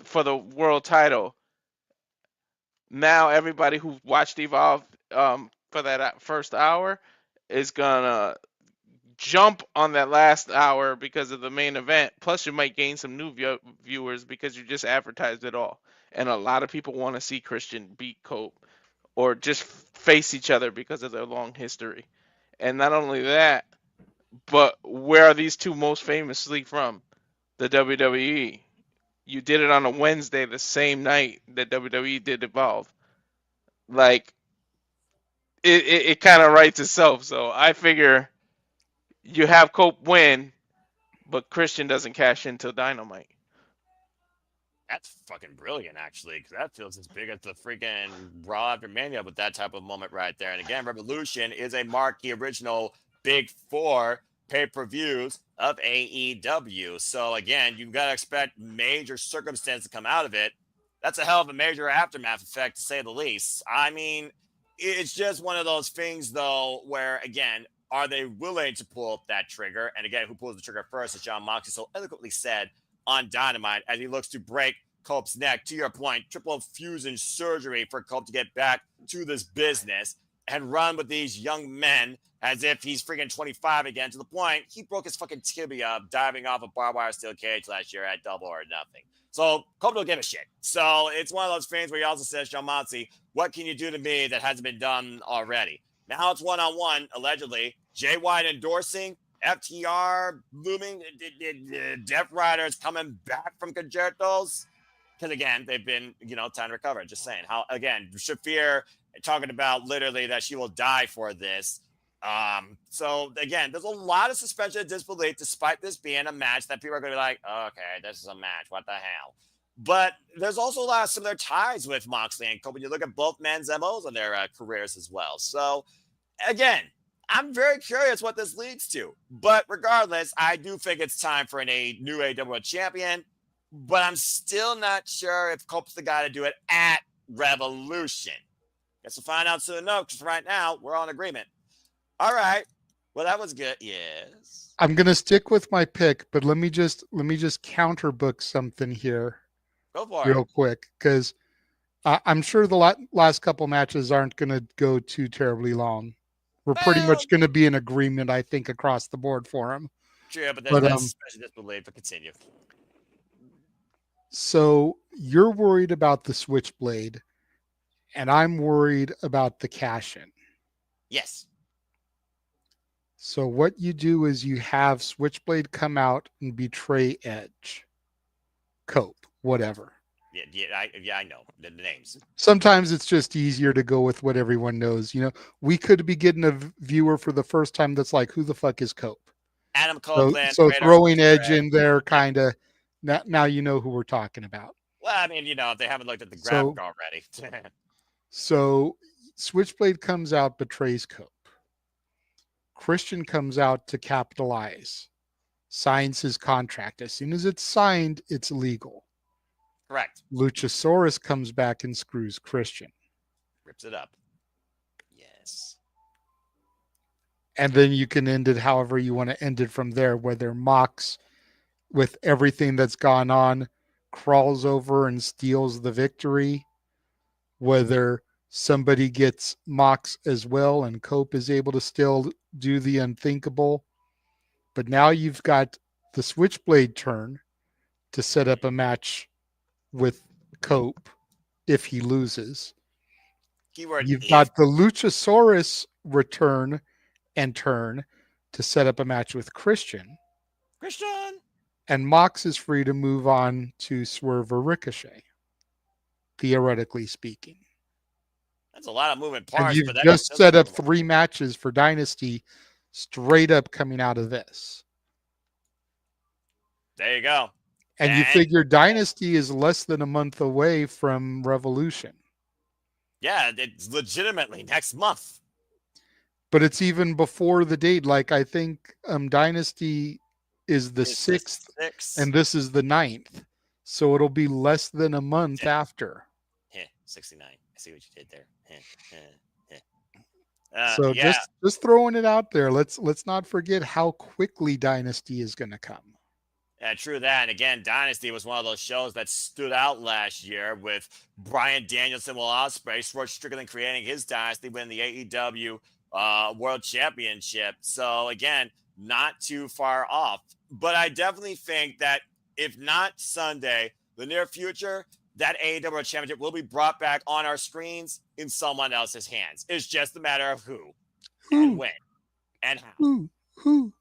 for the world title. Now everybody who watched Evolve for that first hour is gonna jump on that last hour because of the main event. Plus, you might gain some new viewers because you just advertised it all. And a lot of people want to see Christian beat Cope or just face each other because of their long history. And not only that, but where are these two most famously from? The WWE. You did it on a Wednesday, the same night that WWE did Evolve. Like, it kind of writes itself. So I figure you have Cope win, but Christian doesn't cash in till Dynamite. That's fucking brilliant, actually, because that feels as big as the freaking Raw after Mania with that type of moment right there. And again, Revolution is a marquee original Big Four pay-per-views of AEW. So again, you've got to expect major circumstance to come out of it. That's a hell of a major aftermath effect, to say the least. I mean, it's just one of those things, though, where, again, are they willing to pull up that trigger? And again, who pulls the trigger first, as John Moxley so eloquently said on Dynamite, as he looks to break Cope's neck. To your point, triple fusion surgery for Cope to get back to this business and run with these young men as if he's freaking 25 again, to the point he broke his fucking tibia diving off a barbed wire steel cage last year at Double or Nothing. So Cope don't give a shit. So it's one of those things where he also says, John Moxley, what can you do to me that hasn't been done already? Now it's one-on-one, allegedly. Jay White endorsing, FTR looming, Death Riders coming back from concertos. Because again, they've been, time to recover. Just saying. How, again, Shafir talking about literally that she will die for this. So again, there's a lot of suspension of disbelief, despite this being a match that people are going to be like, okay, this is a match. What the hell? But there's also a lot of similar ties with Moxley and Cole when you look at both men's MOs on their careers as well. So again, I'm very curious what this leads to. But regardless, I do think it's time for a new AEW champion. But I'm still not sure if Cope's the guy to do it at Revolution. Guess we'll find out soon enough, because right now we're all in agreement. All right. Well, that was good. Yes. I'm gonna stick with my pick, but let me just counterbook something here. Go for real it. Quick, because I'm sure the last couple matches aren't going to go too terribly long. We're pretty much going to be in agreement, I think, across the board for them. True, but there's less suspension disbelief. But continue. So you're worried about the Switchblade, and I'm worried about the cash-in. Yes. So what you do is you have Switchblade come out and betray Edge, Cope, whatever. Yeah, I know the names. Sometimes it's just easier to go with what everyone knows. We could be getting a viewer for the first time that's like, who the fuck is Cope? Adam Copeland. So throwing Edge in there kind of, now you know who we're talking about. Well, I mean, if they haven't looked at the graphic already. So Switchblade comes out, betrays Cope. Christian comes out to capitalize, signs his contract. As soon as it's signed, it's legal. Correct. Luchasaurus comes back and screws Christian. Rips it up. Yes. And then you can end it however you want to end it from there, whether Mox, with everything that's gone on, crawls over and steals the victory, whether somebody gets Mox as well and Cope is able to still do the unthinkable. But now you've got the Switchblade turn to set up a match with Cope if he loses. You've got the Luchasaurus return and turn to set up a match with Christian. And Mox is free to move on to Swerve or Ricochet, theoretically speaking. That's a lot of moving parts. And you've just set up 3 matches for Dynasty straight up coming out of this. There you go. And you figure Dynasty is less than a month away from Revolution. Yeah, it's legitimately next month. But it's even before the date. Like, I think Dynasty is the 6th, and this is the 9th. So it'll be less than a month after. 69. I see what you did there. So just throwing it out there. Let's not forget how quickly Dynasty is going to come. Yeah, true that. And again, Dynasty was one of those shows that stood out last year with Bryan Danielson, Will Ospreay, Swerve Strickland creating his Dynasty, winning the AEW World Championship. So again, not too far off. But I definitely think that if not Sunday, the near future, that AEW Championship will be brought back on our screens in someone else's hands. It's just a matter of who and when and how. Who?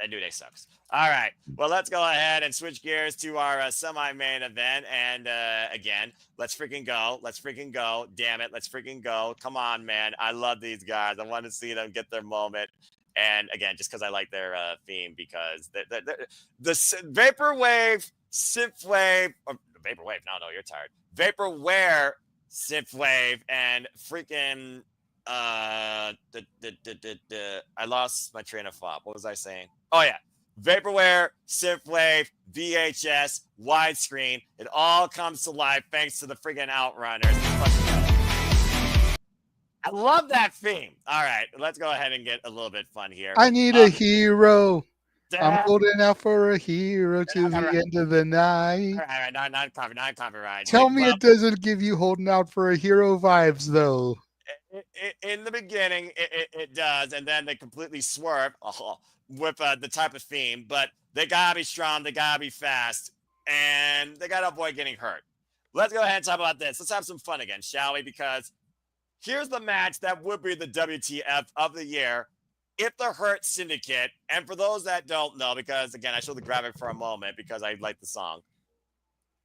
That New Day sucks. All right. Well, let's go ahead and switch gears to our semi-main event. And again, let's freaking go. Let's freaking go. Damn it. Let's freaking go. Come on, man. I love these guys. I want to see them get their moment. And again, just because I like their theme, because the Vaporwave, Synthwave, or Vaporwave. No, you're tired. Vaporware, Synthwave, and freaking I lost my train of thought. What was I saying? Oh yeah, Vaporware, Synthwave, VHS, widescreen. It all comes to life thanks to the friggin' Outrunners. I love that theme. All right, let's go ahead and get a little bit fun here. I need a hero. I'm holding out for a hero to the end of the night. All right, non-copyright. Tell me it doesn't give you holding out for a hero vibes, though. In the beginning, it does, and then they completely swerve with the type of theme. But they gotta be strong, they gotta be fast, and they gotta avoid getting hurt. Let's go ahead and talk about this. Let's have some fun again, shall we? Because here's the match that would be the WTF of the year if the Hurt Syndicate, and for those that don't know, because again, I showed the graphic for a moment because I like the song.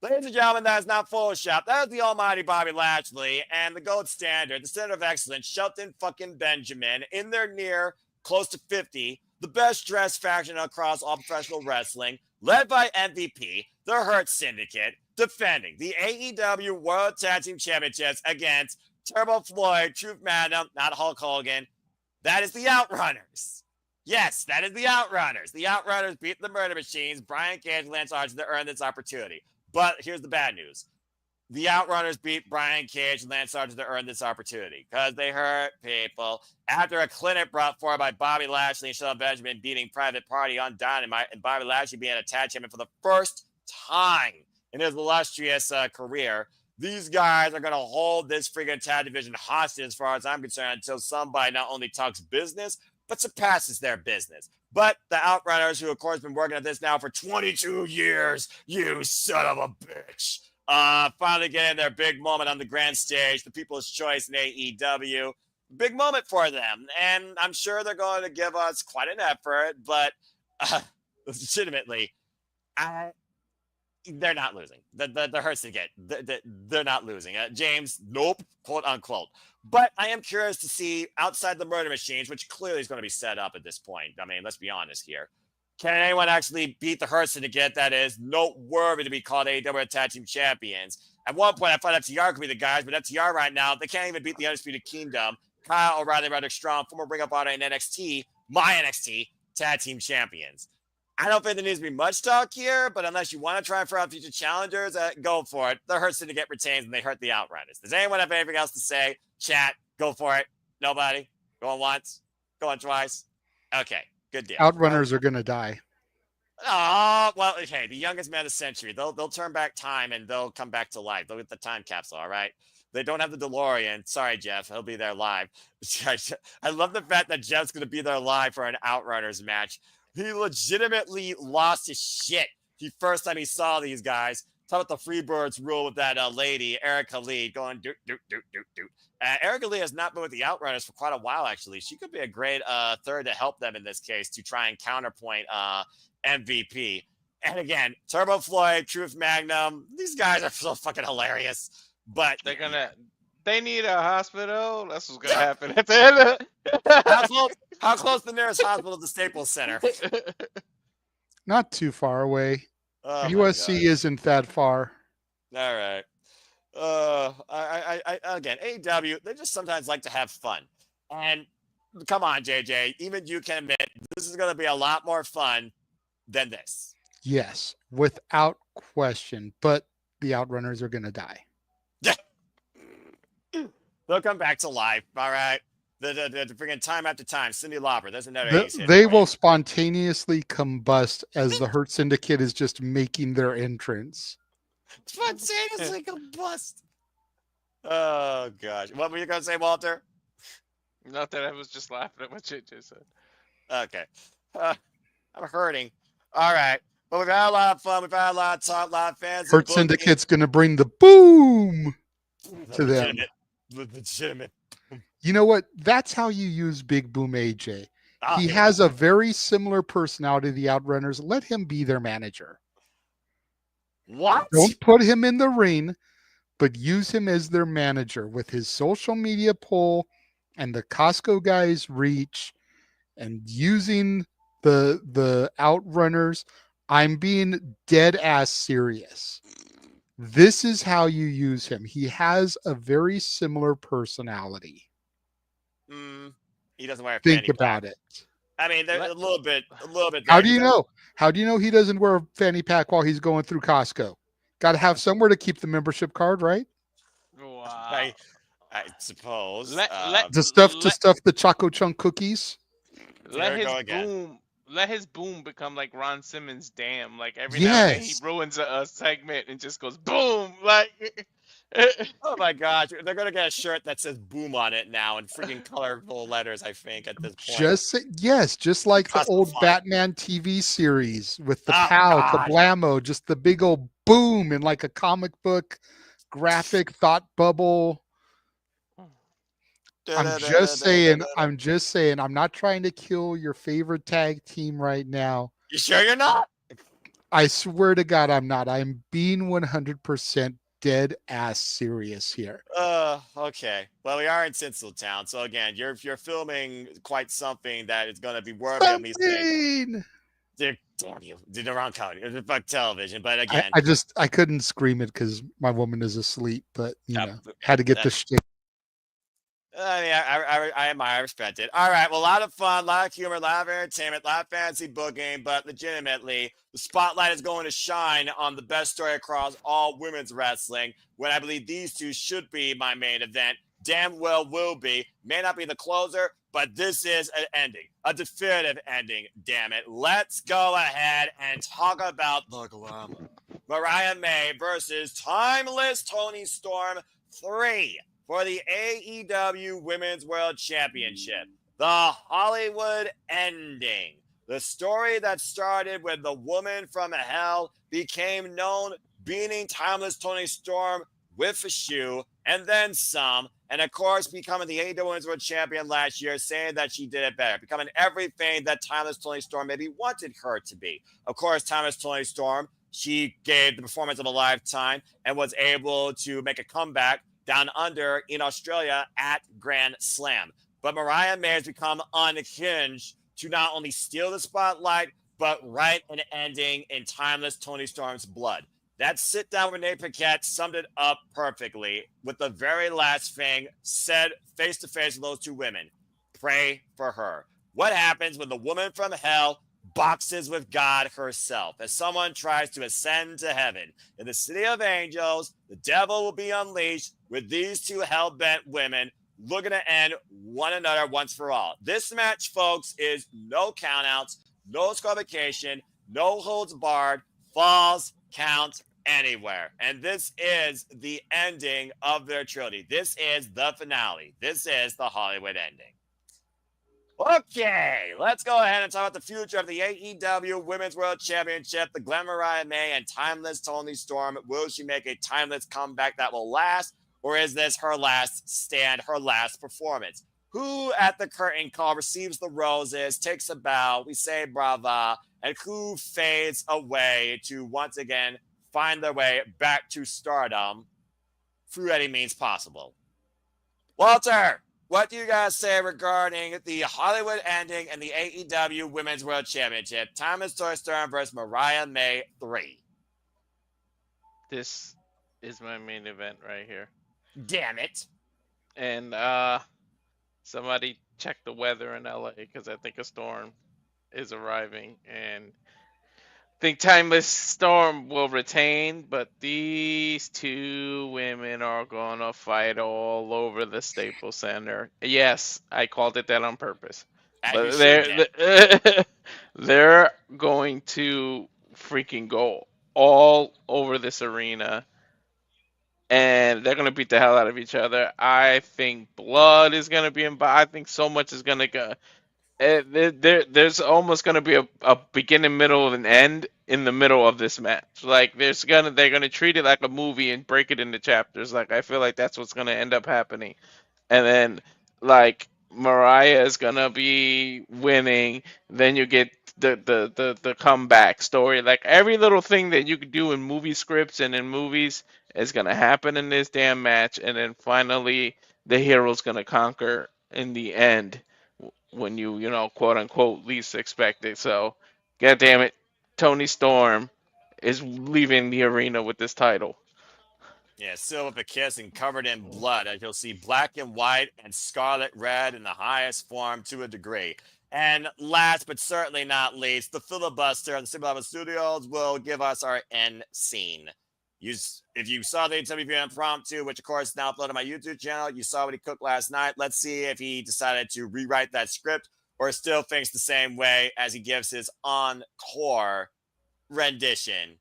Ladies and gentlemen, that is not Photoshop. That is the almighty Bobby Lashley and the gold standard, the center of excellence, Shelton fucking Benjamin, in their near close to 50, the best dressed faction across all professional wrestling, led by MVP, the Hurt Syndicate, defending the AEW World Tag Team Championships against Turbo Floyd, Truth Madam, not Hulk Hogan. That is the Outrunners. Yes, that is the Outrunners. The Outrunners beat the Murder Machines, Brian Cage, Lance Archer, to earn this opportunity. But here's the bad news. The Outrunners beat Brian Cage and Lance Archer to earn this opportunity because they hurt people after a clinic brought forward by Bobby Lashley and Shelton Benjamin beating Private Party on Dynamite, and Bobby Lashley being a tag champion for the first time in his illustrious career. These guys are going to hold this friggin' tag division hostage, as far as I'm concerned, until somebody not only talks business, but surpasses their business. But the Outrunners, who of course been working at this now for 22 years, you son of a bitch, finally getting their big moment on the grand stage, the People's Choice in AEW. Big moment for them. And I'm sure they're going to give us quite an effort, but legitimately, they're not losing. The Hurt Syndicate, they're not losing. James, nope, quote unquote. But I am curious to see, outside the Murder Machines, which clearly is going to be set up at this point. I mean, let's be honest here. Can anyone actually beat the Hurt Syndicate that is noteworthy to be called AEW Tag Team Champions? At one point, I thought FTR could be the guys, but FTR right now, they can't even beat the Undisputed Kingdom. Kyle O'Reilly, Roderick Strong, former Ring of Honor and NXT, my NXT Tag Team Champions. I don't think there needs to be much talk here, but unless you want to try and throw out future challengers, go for it. The Hurt Syndicate retains, and they hurt the Outrunners. Does anyone have anything else to say? Chat, go for it. Nobody? Going once? Going twice? Okay, good deal. Outrunners are going to die. Oh, well, okay, the youngest man of the century. They'll turn back time, and they'll come back to life. They'll get the time capsule, all right? They don't have the DeLorean. Sorry, Jeff. He'll be there live. I love the fact that Jeff's going to be there live for an Outrunners match. He legitimately lost his shit the first time he saw these guys. Talk about the Freebirds rule with that lady, Erica Lee, going doot. Erica Lee has not been with the Outrunners for quite a while, actually. She could be a great third to help them in this case to try and counterpoint MVP. And again, Turbo Floyd, Truth Magnum, these guys are so fucking hilarious. But they need a hospital. That's what's gonna happen at the end. How close the nearest hospital to the Staples Center? Not too far away. USC isn't that far. All right. I again, AEW, they just sometimes like to have fun. And come on, JJ, even you can admit this is going to be a lot more fun than this. Yes, without question. But the Outrunners are going to die. They'll come back to life. All right. The freaking time after time. Cyndi Lauper. There's another. They will spontaneously combust as the Hurt Syndicate is just making their entrance. Spontaneously combust. Oh gosh. What were you gonna say, Walter? Not that I was just laughing at what JJ said. Okay. Uh, I'm hurting. All right. But we've had a lot of fun. We've had a lot of talk, a lot of fancy Hurt booking. Syndicate's going to bring the boom The to them. legitimate. You know what? That's how you use Big Boom AJ. Ah, He here we go. has a very similar personality to the Outrunners. Let him be their manager. What? Don't put him in the ring, but use him as their manager with his social media pull and the Costco guys' reach and using the Outrunners. I'm being dead ass serious. This is how you use him. He has a very similar personality. Mm, he doesn't wear a Think fanny pack. about it. I mean, there's Let a little bit How there. do He you does. know? How do you know he doesn't wear a fanny pack while he's going through Costco? Got to have somewhere to keep the membership card, right? wow. I, I suppose. Let let To let stuff the Choco Chunk cookies. let There we his go again. boom let his boom become like Ron Simmons' damn. Like every now and then he Yes, ruins a segment and just goes boom. Like Oh my gosh, they're gonna get a shirt that says "Boom" on it now in freaking colorful letters. I think at this point, just like the Costco old font. Batman TV series with the Oh pow, God. kablamo, just the big old boom in like a comic book graphic thought bubble. I'm just saying, I'm just saying, I'm not trying to kill your favorite tag team right now. You sure you're not? I swear to God, I'm not. I'm being 100% dead ass serious here. Okay. Well, we are in Tinseltown, so again, you're filming quite something that is gonna be worthy of me saying. Something. Damn you, did the wrong color. Fuck television, but again, I couldn't scream it because my woman is asleep, but uh, had to get uh, the shit. I mean, I admire, I respect it. All right, well, a lot of fun, a lot of humor, a lot of entertainment, a lot of fancy booking, but legitimately, the spotlight is going to shine on the best story across all women's wrestling. When I believe these two should be my main event, damn well will be. May not be the closer, but this is an ending, a definitive ending. Damn it! Let's go ahead and talk about the glamour. Mariah May versus Timeless Tony Storm 3 for the AEW Women's World Championship. The Hollywood ending. The story that started when the woman from hell became known beating Timeless Tony Storm with a shoe and then some. And of course, becoming the AEW Women's World Champion last year, saying that she did it better, becoming everything that Timeless Tony Storm maybe wanted her to be. Of course, Timeless Tony Storm, she gave the performance of a lifetime and was able to make a comeback down under in Australia at Grand Slam. But Mariah May has become unhinged to not only steal the spotlight, but write an ending in Timeless Tony Storm's blood. That sit down with Renee Paquette summed it up perfectly with the very last thing said face to face with those two women. Pray for her. What happens when the woman from hell boxes with God herself as someone tries to ascend to heaven? In the city of angels, the devil will be unleashed with these two hell bent women looking to end one another once for all. This match, folks, is no countouts, no disqualification, no holds barred, falls, count anywhere. And this is the ending of their trilogy. This is the finale. This is the Hollywood ending. Okay, let's go ahead and talk about the future of the AEW Women's World Championship. The Glen Mariah May and Timeless Tony Storm. Will she make a timeless comeback that will last? Or is this her last stand, her last performance? Who at the curtain call receives the roses, takes a bow, we say brava, and who fades away to once again find their way back to stardom through any means possible? Walter, what do you guys say regarding the Hollywood ending and the AEW Women's World Championship? Thomas Toy Storm versus Mariah May 3. this is my main event right here. Damn it. And somebody check the weather in LA because I think a storm is arriving, and I think Timeless Storm will retain, but these two women are gonna fight all over the Staples Center. Yes, I called it that on purpose. As you But should, they're they're going to freaking go all over this arena, and they're gonna beat the hell out of each other. I think blood is gonna be involved. I think so much is gonna go. there's almost gonna be a beginning, middle, and end in the middle of this match. Like they're gonna treat it like a movie and break it into chapters. Like I feel like that's what's gonna end up happening. And then like Mariah is gonna be winning. Then you get the comeback story. Like every little thing that you could do in movie scripts and in movies is gonna happen in this damn match. And then finally the hero's gonna conquer in the end when you know, quote unquote, least expect it. So, god damn it, Tony Storm is leaving the arena with this title. Yeah, still with a kiss and covered in blood, as you'll see black and white and scarlet red in the highest form to a degree. And last but certainly not least, the filibuster on the Super Level Studios will give us our end scene. If you saw the AEW impromptu, which of course is now uploaded on my YouTube channel, you saw what he cooked last night. Let's see if he decided to rewrite that script or still thinks the same way as he gives his encore rendition.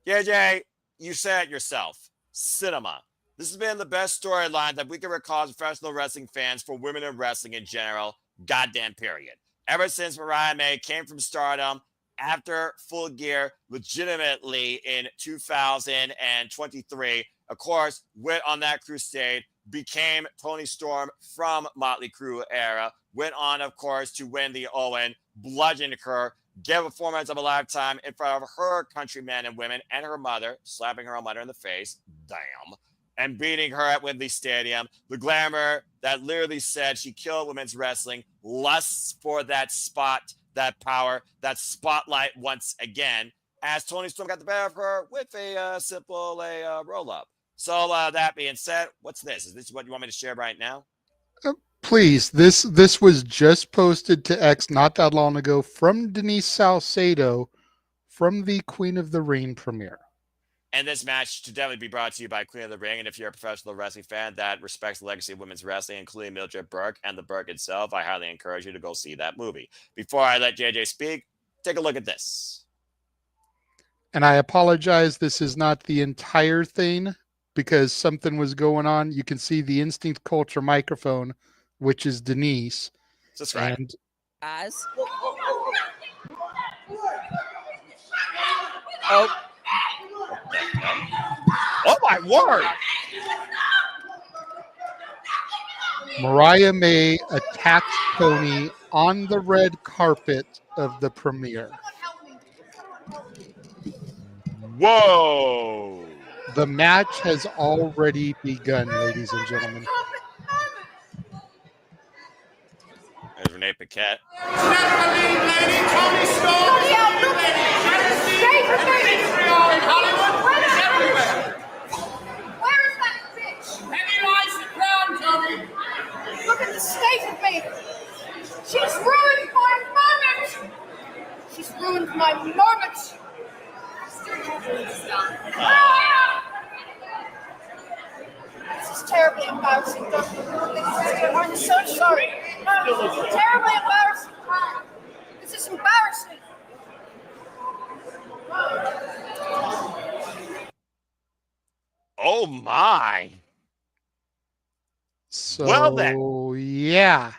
JJ, you said it yourself. Cinema. This has been the best storyline that we can recall as professional wrestling fans for women in wrestling in general. Goddamn period. Ever since Mariah May came from Stardom after Full Gear, legitimately in 2023, of course, went on that crusade, became Tony Storm from Motley Crue era, went on, of course, to win the Owen, bludgeoned her, gave a performance of a lifetime in front of her countrymen and women and her mother, slapping her own mother in the face, damn, and beating her at Wembley Stadium. The glamour that literally said she killed women's wrestling, lusts for that spot, that power, that spotlight once again, as Tony Storm got the better of her with a simple roll-up. So that being said, what's this? Is this what you want me to share right now? Please, this was just posted to X not that long ago from Denise Salcedo from the Queen of the Ring premiere. And this match should definitely be brought to you by Queen of the Ring. And if you're a professional wrestling fan that respects the legacy of women's wrestling, including Mildred Burke and the Burke itself, I highly encourage you to go see that movie. Before I let JJ speak, take a look at this. And I apologize, this is not the entire thing because something was going on. You can see the Instinct Culture microphone, which is Denise. That's right. And guys. Oh. Oh my word! Mariah May attacked Tony on the red carpet of the premiere. Whoa! The match has already begun, ladies and gentlemen. There's Renee Paquette. Look at the state of me. She's ruined my moment. She's ruined my moment. This is terribly embarrassing, I'm so sorry. Terribly embarrassing. This is embarrassing. Oh my! So, well then, yeah.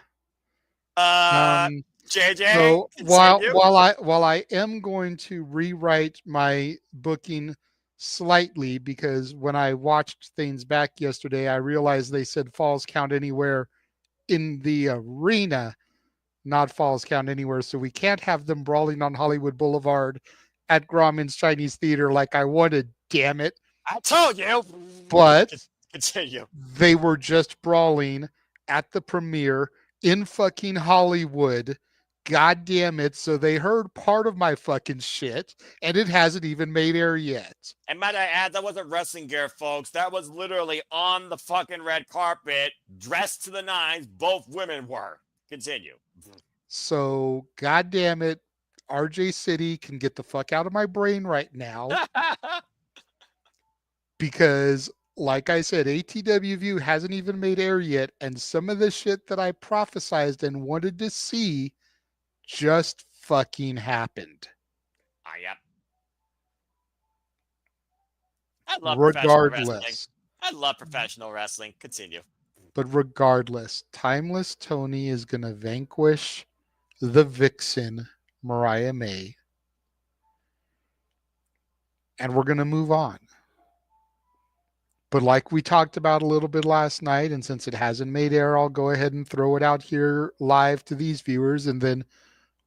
JJ. So while I am going to rewrite my booking slightly, because when I watched things back yesterday, I realized they said falls count anywhere in the arena, not falls count anywhere. So we can't have them brawling on Hollywood Boulevard at Grauman's Chinese Theater like I wanted. Damn it! I told you. But continue. They were just brawling at the premiere in fucking Hollywood. God damn it. So they heard part of my fucking shit, and it hasn't even made air yet. And might I add, that wasn't wrestling gear, folks. That was literally on the fucking red carpet, dressed to the nines. Both women were. Continue. So, God damn it. RJ City can get the fuck out of my brain right now. Because, like I said, ATW View hasn't even made air yet, and some of the shit that I prophesized and wanted to see just fucking happened. Yep. I love professional wrestling. Regardless. I love professional wrestling. Continue. But regardless, Timeless Tony is going to vanquish the vixen, Mariah May. And we're going to move on. But like we talked about a little bit last night, and since it hasn't made air, I'll go ahead and throw it out here live to these viewers. And then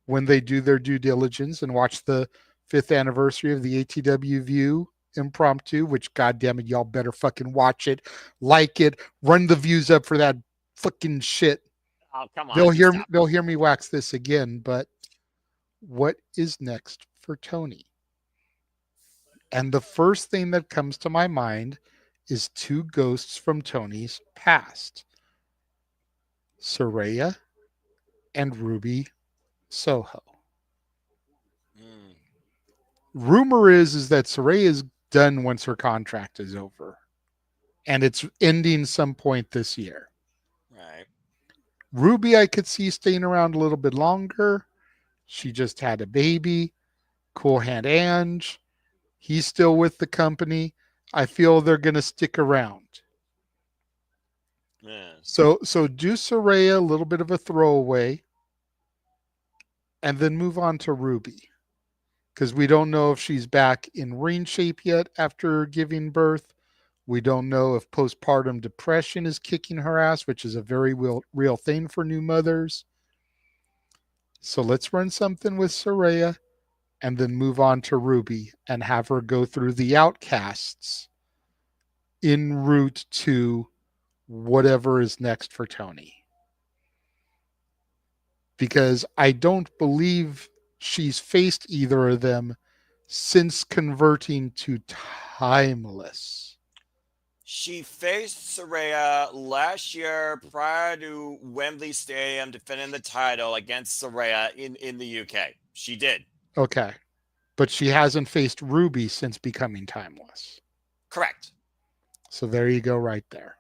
when they do their due diligence and watch the 5th anniversary of the ATW View impromptu, which goddamn it, y'all better fucking watch it, like it, run the views up for that fucking shit. Oh, come on. They'll hear me wax this again, but what is next for Tony? And the first thing that comes to my mind is 2 ghosts from Tony's past. Saraya and Ruby Soho. Rumor is that Saraya is done once her contract is over. And it's ending some point this year. Right. Ruby, I could see staying around a little bit longer. She just had a baby. Cool Hand Ange. He's still with the company. I feel they're going to stick around. Yeah. So do Saraya a little bit of a throwaway and then move on to Ruby. Because we don't know if she's back in ring shape yet after giving birth. We don't know if postpartum depression is kicking her ass, which is a very real thing for new mothers. So let's run something with Saraya and then move on to Ruby and have her go through the outcasts en route to whatever is next for Tony. Because I don't believe she's faced either of them since converting to Timeless. She faced Saraya last year prior to Wembley Stadium defending the title against Saraya in the UK. She did. Okay. But she hasn't faced Ruby since becoming Timeless. Correct. So there you go right there.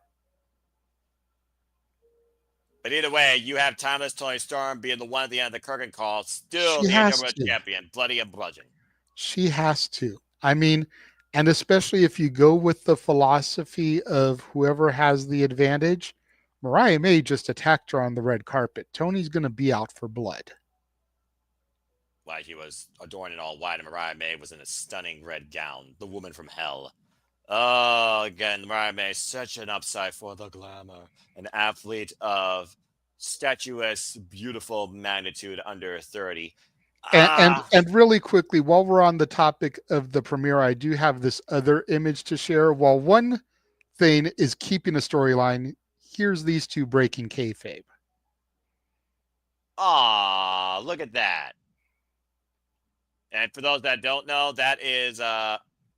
But either way, you have Timeless Tony Storm being the one at the end of the curtain call, still She the has number to. champion, bloody and bludgeon. She has to. I mean, and especially if you go with the philosophy of whoever has the advantage, Mariah May just attacked her on the red carpet. Tony's going to be out for blood. Like he was adorned in all white, and Mariah May was in a stunning red gown, the woman from hell. Oh, again, Mariah May, such an upside for the glamour. An athlete of statuesque, beautiful magnitude under 30. And really quickly, while we're on the topic of the premiere, I do have this other image to share. While one thing is keeping a storyline, here's these 2 breaking kayfabe. Look at that. And for those that don't know, that is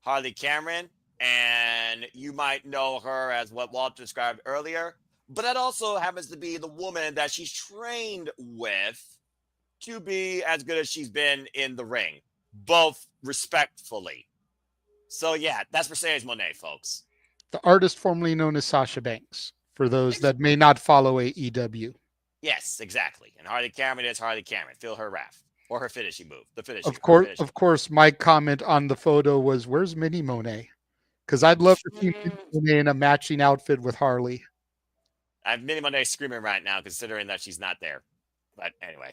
Harley Cameron. And you might know her as what Walt described earlier. But that also happens to be the woman that she's trained with to be as good as she's been in the ring, both respectfully. So, yeah, that's Mercedes Moné, folks. The artist formerly known as Sasha Banks, for those that may not follow AEW. Yes, exactly. And Harley Cameron is Harley Cameron. Feel her wrath. Or her finishing move. The finishing. Of course, my comment on the photo was, where's Minnie Monet? Because I'd love to see Minnie Monet in a matching outfit with Harley. I have Minnie Monet screaming right now, considering that she's not there. But anyway,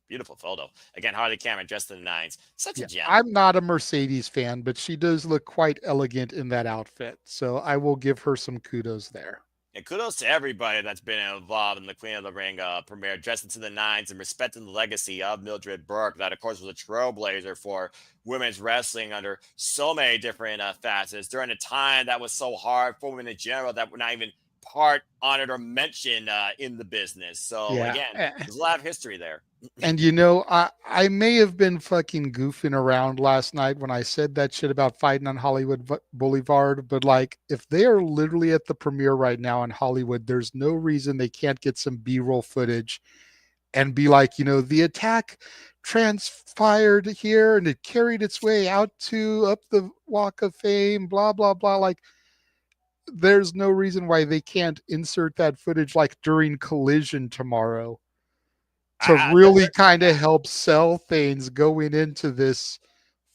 beautiful photo. Again, Harley Cameron dressed in the 9s. Such a gem. I'm not a Mercedes fan, but she does look quite elegant in that outfit. So I will give her some kudos there. And kudos to everybody that's been involved in the Queen of the Ring premiere, dressed into the 9s and respecting the legacy of Mildred Burke, that, of course, was a trailblazer for women's wrestling under so many different facets during a time that was so hard for women in general that were not even part honored or mentioned in the business. So, again, there's a lot of history there. And, you know, I may have been fucking goofing around last night when I said that shit about fighting on Hollywood Boulevard. But, like, if they are literally at the premiere right now in Hollywood, there's no reason they can't get some B-roll footage and be like, you know, the attack transpired here and it carried its way out to up the Walk of Fame, blah, blah, blah. Like, there's no reason why they can't insert that footage like during Collision tomorrow to really kind of help sell things going into this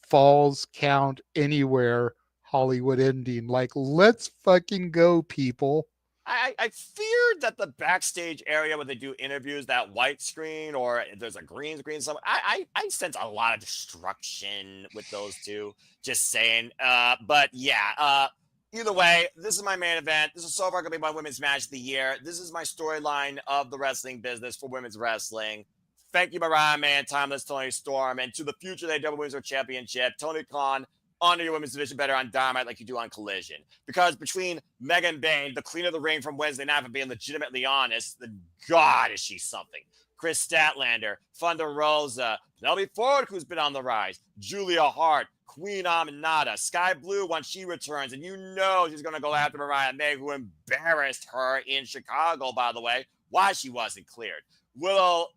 Falls Count Anywhere Hollywood ending. Like, let's fucking go, people. I feared that the backstage area where they do interviews, that white screen or there's a green screen somewhere. I sense a lot of destruction with those two. Just saying. But yeah. Either way, this is my main event. This is so far going to be my women's match of the year. This is my storyline of the wrestling business for women's wrestling. Thank you, Mariah May and Timeless Tony Storm, and to the future they double Women's World Championship, Tony Khan. Honor your women's division better on Dynamite like you do on Collision. Because between Megan Bain, the queen of the ring from Wednesday night, for being legitimately honest, the God is she something. Chris Statlander, Thunder Rosa, Penelope Ford, who's been on the rise, Julia Hart, Queen Aminata, Sky Blue once she returns, and you know she's going to go after Mariah May, who embarrassed her in Chicago, by the way, why she wasn't cleared. Willow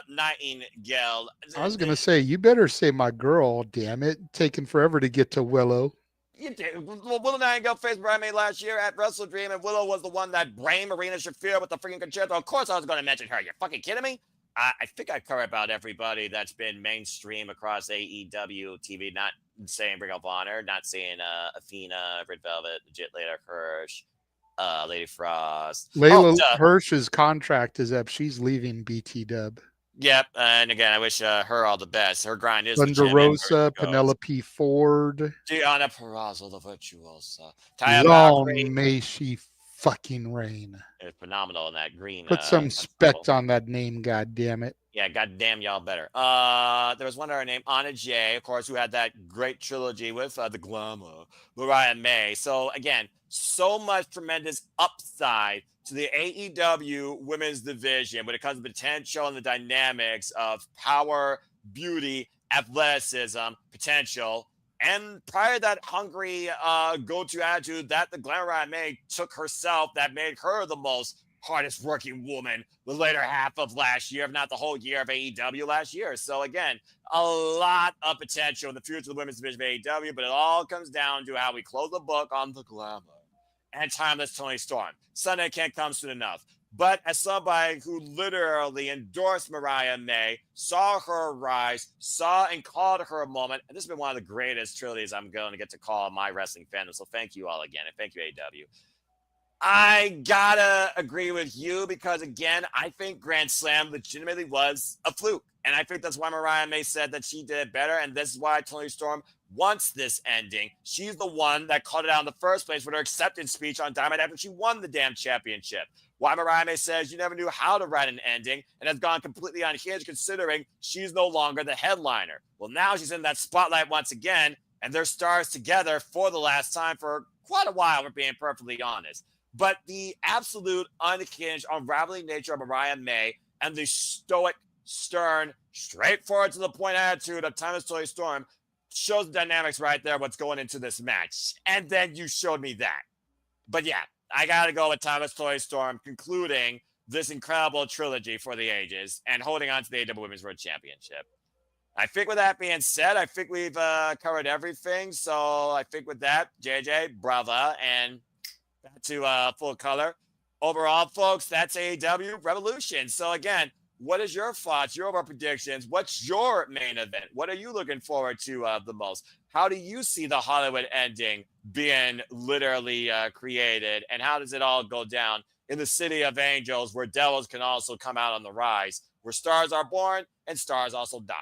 Nightingale. I was going to say, you better say my girl, damn it. Taking forever to get to Willow. Well, Willow Nightingale faced Mariah May last year at Wrestle Dream, and Willow was the one that brained Marina Shafir with the freaking concerto. Of course I was going to mention her. You're fucking kidding me? I think I cover about everybody that's been mainstream across AEW TV, not saying Ring of Honor, not saying Athena, Red Velvet, Legit Later Hirsch, Lady Frost. Layla Hirsch's contract is up. She's leaving BT Dub. Yep, and again, I wish her all the best. Her grind is Thunder Rosa, Penelope Ford, Gianna Perrazzo, the virtuosa. Long may she fucking reign. It's phenomenal in that green. Put some spect on that name, god damn it. Yeah, goddamn y'all better. There was one other name, Anna Jay, of course, who had that great trilogy with the Glamour, Mariah May. So again, so much tremendous upside to the AEW women's division when it comes to potential and the dynamics of power, beauty, athleticism, potential, and prior to that hungry go-to attitude that the Glamour May took herself, that made her the most hardest working woman the later half of last year, if not the whole year of AEW last year. So again, a lot of potential in the future of the women's division of AEW, but it all comes down to how we close the book on the Glamour and Timeless Tony Storm. Sunday can't come soon enough. But as somebody who literally endorsed Mariah May, saw her rise, saw and called her a moment, and this has been one of the greatest trilogies I'm going to get to call my wrestling fandom. So thank you all again, and thank you, AEW. I gotta agree with you because, again, I think Grand Slam legitimately was a fluke. And I think that's why Mariah May said that she did better. And this is why Toni Storm wants this ending. She's the one that called it out in the first place with her acceptance speech on Dynamite after she won the damn championship. Why Mariah May says you never knew how to write an ending and has gone completely unhinged considering she's no longer the headliner. Well, now she's in that spotlight once again, and they're stars together for the last time for quite a while, we're being perfectly honest. But the absolute unhinged, unraveling nature of Mariah May and the stoic, stern, straightforward to the point attitude of Timeless Toni Storm shows the dynamics right there, what's going into this match. And then you showed me that. But yeah, I got to go with Timeless Toni Storm concluding this incredible trilogy for the ages and holding on to the AEW Women's World Championship. I think with that being said, I think we've covered everything. So I think with that, JJ, brava, and back to full color. Overall, folks, that's AEW Revolution. So again, what is your thoughts, your overall predictions? What's your main event? What are you looking forward to the most? How do you see the Hollywood ending being literally created? And how does it all go down in the city of angels where devils can also come out on the rise, where stars are born and stars also die?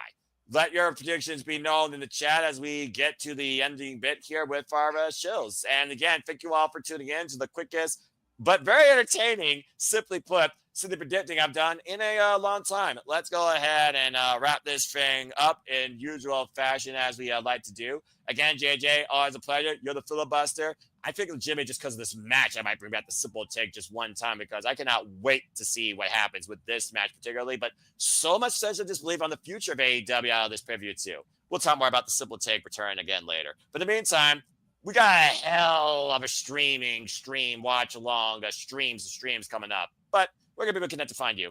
Let your predictions be known in the chat as we get to the ending bit here with our shows. And again, thank you all for tuning in to the quickest, but very entertaining, simply put, Simply Predicting I've done in a long time. Let's go ahead and wrap this thing up in usual fashion as we like to do. Again, JJ, always a pleasure. You're the filibuster. I think legitimately just because of this match, I might bring back the Simple Take just one time because I cannot wait to see what happens with this match particularly. But so much sense of disbelief on the future of AEW out of this preview too. We'll talk more about the Simple Take return again later. But in the meantime, we got a hell of a stream watch along streams coming up. But where can people connect to find you?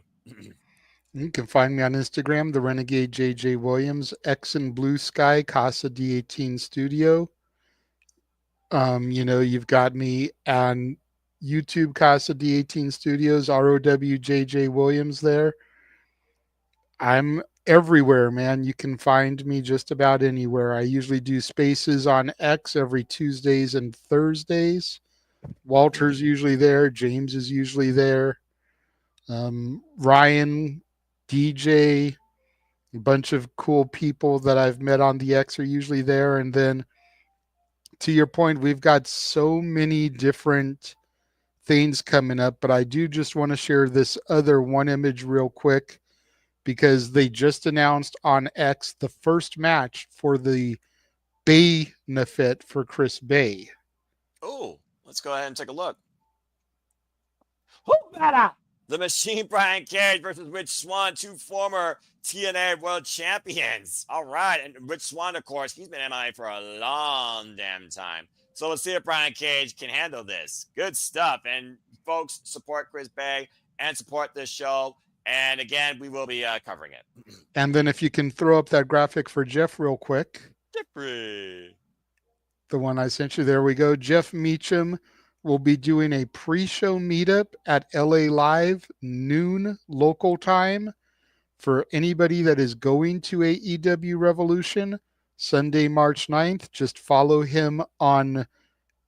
You can find me on Instagram, the Renegade JJ Williams, X and Blue Sky, Casa D18 Studio. You've got me on YouTube, Casa D18 Studios, ROWJJ Williams there. I'm everywhere, man. You can find me just about anywhere. I usually do spaces on X every Tuesdays and Thursdays. Walter's usually there. James is usually there. Ryan, DJ, a bunch of cool people that I've met on the X are usually there. And then to your point, we've got so many different things coming up, but I do just want to share this other one image real quick because they just announced on X the first match for the Bay Nafit for Chris Bay. Oh, let's go ahead and take a look. Who better? The Machine Brian Cage versus Rich Swann, two former TNA World Champions. All right. And Rich Swann, of course, he's been MIA for a long damn time. So let's see if Brian Cage can handle this. Good stuff. And folks, support Chris Bay and support this show. And again, we will be covering it. And then if you can throw up that graphic for Jeff real quick. Jeffrey. The one I sent you. There we go. Jeff Meacham will be doing a pre-show meetup at LA Live, noon local time. For anybody that is going to AEW Revolution, Sunday, March 9th, just follow him on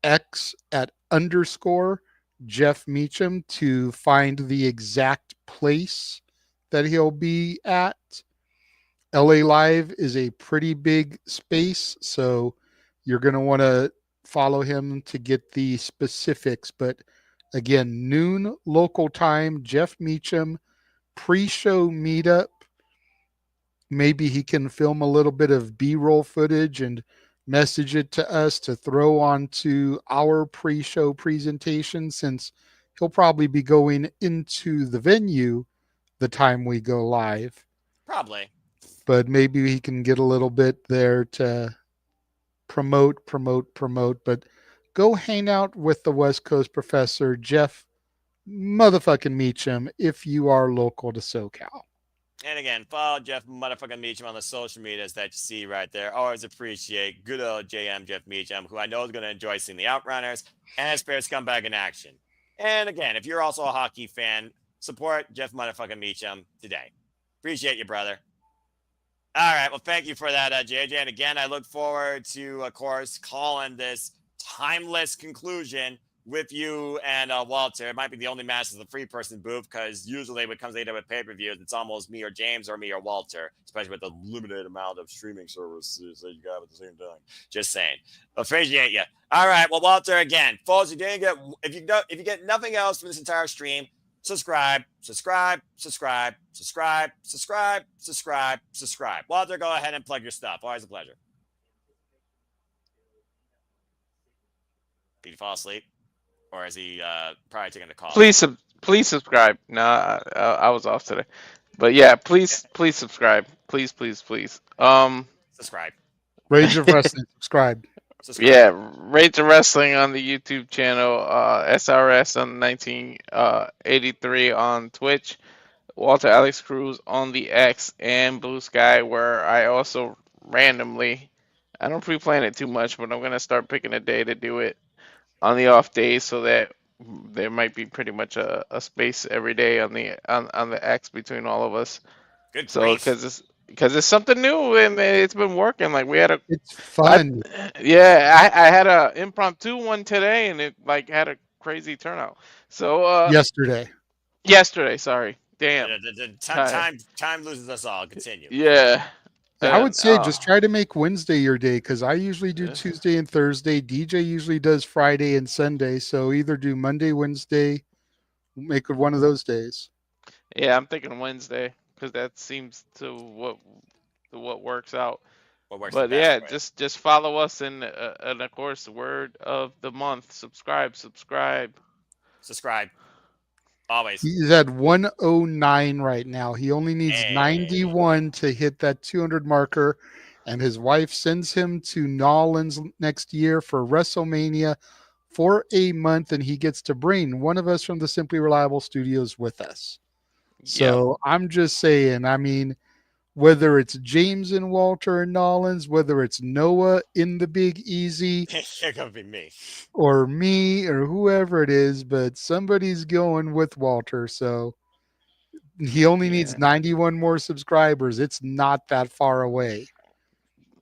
X at _Jeff Meacham to find the exact place that he'll be at. LA Live is a pretty big space, so you're going to want to follow him to get the specifics. But again, noon local time, Jeff Meacham, pre-show meetup. Maybe he can film a little bit of B-roll footage and message it to us to throw onto our pre-show presentation, since he'll probably be going into the venue the time we go live. Probably. But maybe he can get a little bit there to promote. But go hang out with the West Coast professor, Jeff motherfucking Meacham, if you are local to SoCal. And again, follow Jeff motherfucking Meacham on the social medias that you see right there. Always appreciate good old JM Jeff Meacham, who I know is going to enjoy seeing the Outrunners and Spirit Scumbag in action. And again, if you're also a hockey fan, support Jeff motherfucking Meacham today. Appreciate you, brother. All right. Well, thank you for that, JJ. And again, I look forward to, of course, calling this timeless conclusion with you and Walter. It might be the only match as a three-person booth, because usually when it comes to AEW pay-per-views, it's almost me or James or me or Walter, especially with the limited amount of streaming services that you got at the same time. Just saying. Appreciate you. All right. Well, Walter, again, folks, if you get nothing else from this entire stream, subscribe. Walter, go ahead and plug your stuff. Always a pleasure. Did you fall asleep? Or is he probably taking the call? Please subscribe. No, I was off today, but yeah, please subscribe. Please. Subscribe. Rage of Wrestling, subscribe. Yeah, Rage of Wrestling on the YouTube channel. SRS on 1983 on Twitch. Walter Alex Cruz on the X and Blue Sky, where I also randomly, I don't pre-plan it too much, but I'm gonna start picking a day to do it on the off days, so that there might be pretty much a space every day on the X between all of us. Good. So because it's something new and it's been working. Like it's fun. I had a impromptu one today and it like had a crazy turnout. So yesterday, sorry, damn. Time loses us all. Continue. Yeah. I would say just try to make Wednesday your day, because I usually do Tuesday and Thursday. DJ usually does Friday and Sunday. So either do Monday, Wednesday, make it one of those days. Yeah, I'm thinking Wednesday, because that seems to what works out. But yeah, just follow us and of course, word of the month. Subscribe. Always. He's at 109 right now. He only needs 91 to hit that 200 marker, and his wife sends him to Nolans next year for WrestleMania for a month, and he gets to bring one of us from the Simply Reliable Studios with us. So I'm just saying, I mean, whether it's James and Walter and Nolans, whether it's Noah in the Big Easy, it's gonna be me or whoever it is, but somebody's going with Walter. So he only needs 91 more subscribers. It's not that far away.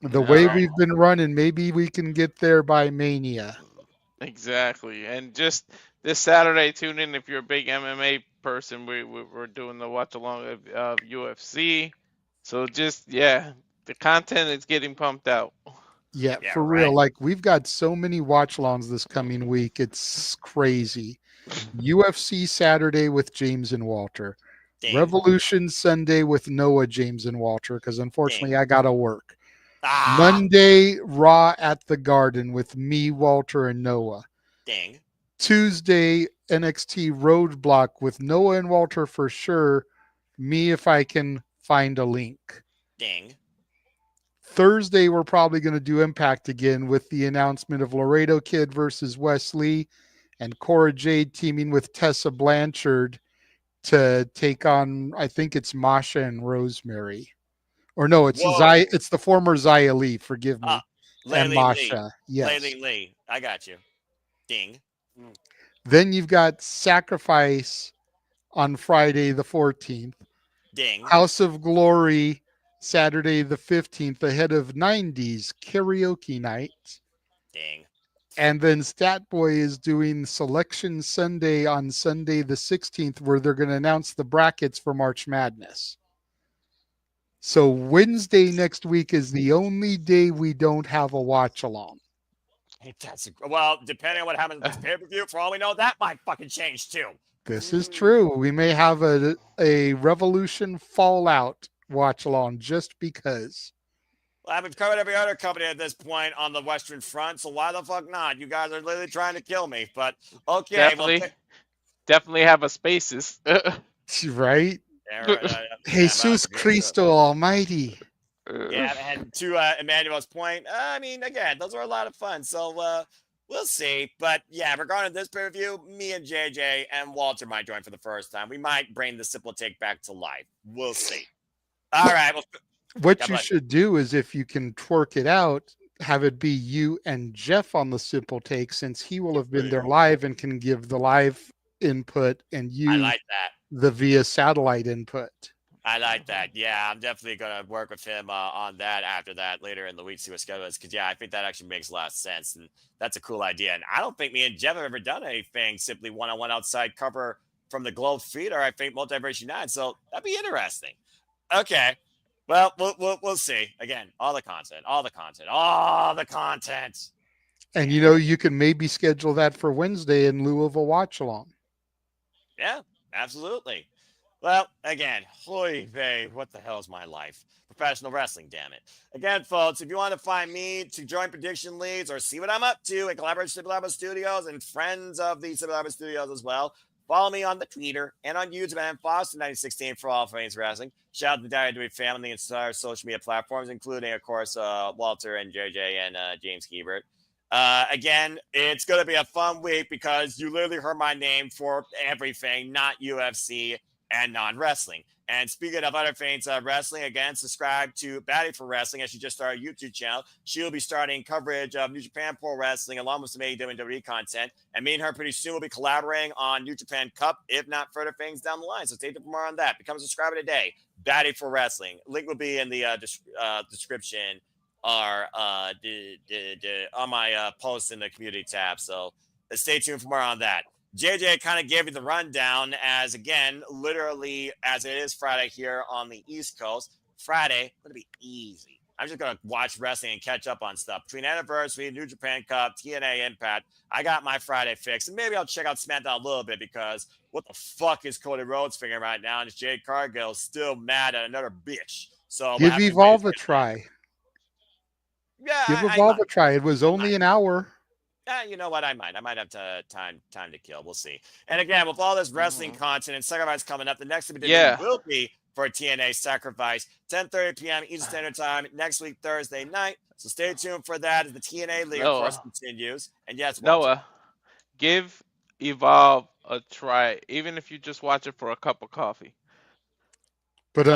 The way we've been running, maybe we can get there by Mania. Exactly. And just this Saturday, tune in if you're a big MMA person. We're doing the watch along of UFC. So just the content is getting pumped out. Yeah, Yeah, for real. right. Like we've got so many watch alongs this coming week. It's crazy. UFC Saturday with James and Walter. Ding, Revolution Sunday with Noah, James, and Walter, because unfortunately ding. I gotta work. Ah, Monday, Raw at the Garden with me, Walter, and Noah. ding, Tuesday, NXT Roadblock with Noah and Walter for sure. Me if I can find a link. ding. Thursday, we're probably going to do Impact again with the announcement of Laredo Kid versus Wesley and Cora Jade teaming with Tessa Blanchard to take on, I think it's Masha and Rosemary. Or no, it's Whoa. it's the former Zia Lee, forgive me, and Laylee Lee. Masha. Yes. Laylee Lee. I got you. Ding, Then you've got Sacrifice on Friday the 14th, ding, House of Glory Saturday the 15th ahead of 90s karaoke night. ding. And then Statboy is doing Selection Sunday on Sunday the 16th, where they're going to announce the brackets for March Madness. So Wednesday next week is the only day we don't have a watch along. Hey, well, depending on what happens with this pay-per-view, for all we know, that might fucking change too. This is true. We may have a Revolution Fallout watch along just because. Well, we've covered every other company at this point on the Western Front, so why the fuck not? You guys are literally trying to kill me, but okay. Definitely have a spaces. Right? Yeah, right, Jesus Cristo Almighty. Yeah, and to Emmanuel's point, I mean, again, those were a lot of fun. So we'll see. But yeah, regarding this pay-per-view, me and JJ and Walter might join for the first time. We might bring the Simple Take back to life. We'll see. All right. Well, what you should do is, if you can twerk it out, have it be you and Jeff on the Simple Take, since he will have been there live and can give the live input, and you I like that. The via satellite input. I like that. Yeah, I'm definitely going to work with him on that after that later in the week, see what schedule is. Because, yeah, I think that actually makes a lot of sense. And that's a cool idea. And I don't think me and Jeff have ever done anything simply one-on-one outside cover from the Globe feeder. I think Multiverse United. So that'd be interesting. Okay. Well, we'll see. Again, all the content. And, you can maybe schedule that for Wednesday in lieu of a watch along. Yeah, absolutely. Well, again, holy vey, what the hell is my life? Professional wrestling, damn it. Again, folks, if you want to find me to join prediction leagues or see what I'm up to at Collaboration Civilaba Studios and friends of the Civilaba Studios as well, follow me on the Twitter and on YouTube at Foster916 for all things wrestling. Shout out to the WWE family and entire social media platforms, including, of course, Walter and JJ and James Hebert. Again, it's going to be a fun week because you literally heard my name for everything, not UFC and non-wrestling. And speaking of other things, wrestling, again, subscribe to Batty for Wrestling as she just started a YouTube channel. She'll be starting coverage of New Japan Pro Wrestling along with some AEW and WWE content. And me and her pretty soon will be collaborating on New Japan Cup, if not further things down the line. So stay tuned for more on that. Become a subscriber today. Batty for Wrestling. Link will be in the description or on my post in the community tab. So stay tuned for more on that. JJ kind of gave you the rundown as, again, literally as it is Friday here on the East Coast. Friday, going to be easy. I'm just going to watch wrestling and catch up on stuff. Between Anniversary, New Japan Cup, TNA Impact, I got my Friday fix. And maybe I'll check out SmackDown a little bit because what the fuck is Cody Rhodes figuring right now? And is Jade Cargill still mad at another bitch? So give Evolve a try. Yeah, give Evolve a try. It was only an hour. You know what? I might have time to kill. We'll see. And again, with all this wrestling content and Sacrifice coming up, the next edition will be for TNA Sacrifice, 10:30 p.m. Eastern Standard Time next week, Thursday night. So stay tuned for that as the TNA League, of course, continues. And yes, Noah, give Evolve a try, even if you just watch it for a cup of coffee. But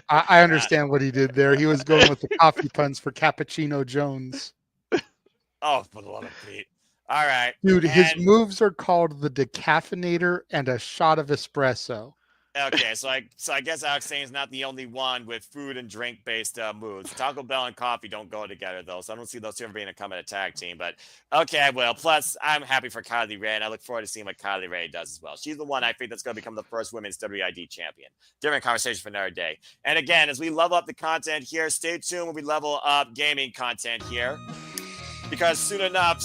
I understand what he did there. He was going with the coffee puns for Cappuccino Jones. Oh, for the love of Pete. All right. Dude, his moves are called the Decaffeinator and a shot of espresso. Okay, so I guess Alex Zane's not the only one with food and drink based moves. Taco Bell and coffee don't go together though, so I don't see those two ever being a come at a tag team. But okay, I will. Plus, I'm happy for Kylie Ray, and I look forward to seeing what Kylie Ray does as well. She's the one I think that's going to become the first women's WID champion. Different conversation for another day. And again, as we level up the content here, stay tuned when we level up gaming content here, because soon enough,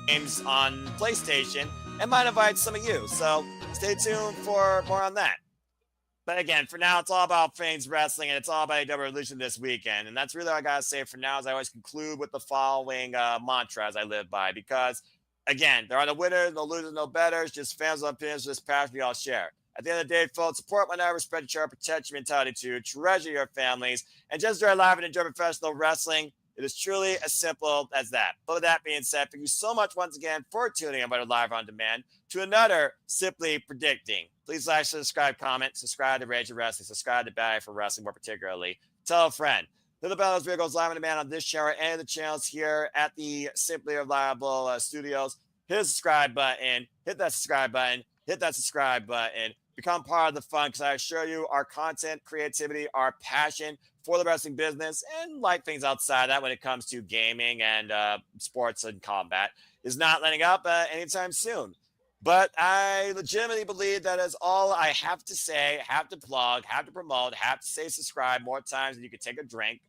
games on PlayStation and might invite some of you. So stay tuned for more on that. But again, for now, it's all about Fane's Wrestling, and it's all about AEW Revolution this weekend. And that's really all I got to say for now, as I always conclude with the following mantra as I live by. Because, again, there are no winners, no losers, no betters, just fans of opinions, just passion we all share. At the end of the day, folks, support one another, spread each other, protect your mentality too, treasure your families, and just enjoy live and enjoy professional wrestling. It is truly as simple as that. But with that being said, thank you so much once again for tuning in by Live on Demand to another Simply Predicting. Please like, subscribe, comment, subscribe to Rage of Wrestling, subscribe to Battle for Wrestling more particularly. Tell a friend. Hit the bell as videos live on demand on this channel or any of the channels here at the Simply Reliable Studios. Hit the subscribe button. Hit that subscribe button. Hit that subscribe button. Become part of the fun, because I assure you our content, creativity, our passion for the wrestling business, and like things outside that when it comes to gaming and sports and combat, is not letting up anytime soon. But I legitimately believe that is all I have to say, have to plug, have to promote, have to say subscribe more times than you could take a drink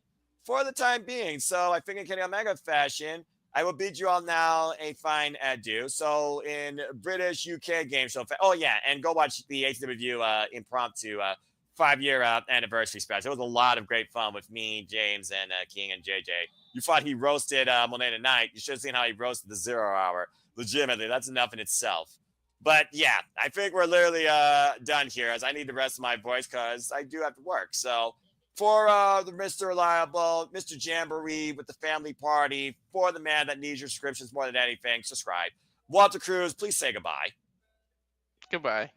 for the time being. So I think in Kenny Omega fashion, I will bid you all now a fine adieu. So in British UK game show, and go watch the AEW impromptu 5-year anniversary special. It was a lot of great fun with me, James, and King and JJ. You thought he roasted Monday Night. You should have seen how he roasted the 0 Hour. Legitimately, that's enough in itself. But yeah, I think we're literally done here, as I need to rest my voice because I do have to work. So for the Mr. Reliable, Mr. Jamboree with the family party, for the man that needs your subscriptions more than anything, subscribe. Walter Cruz, please say goodbye. Goodbye.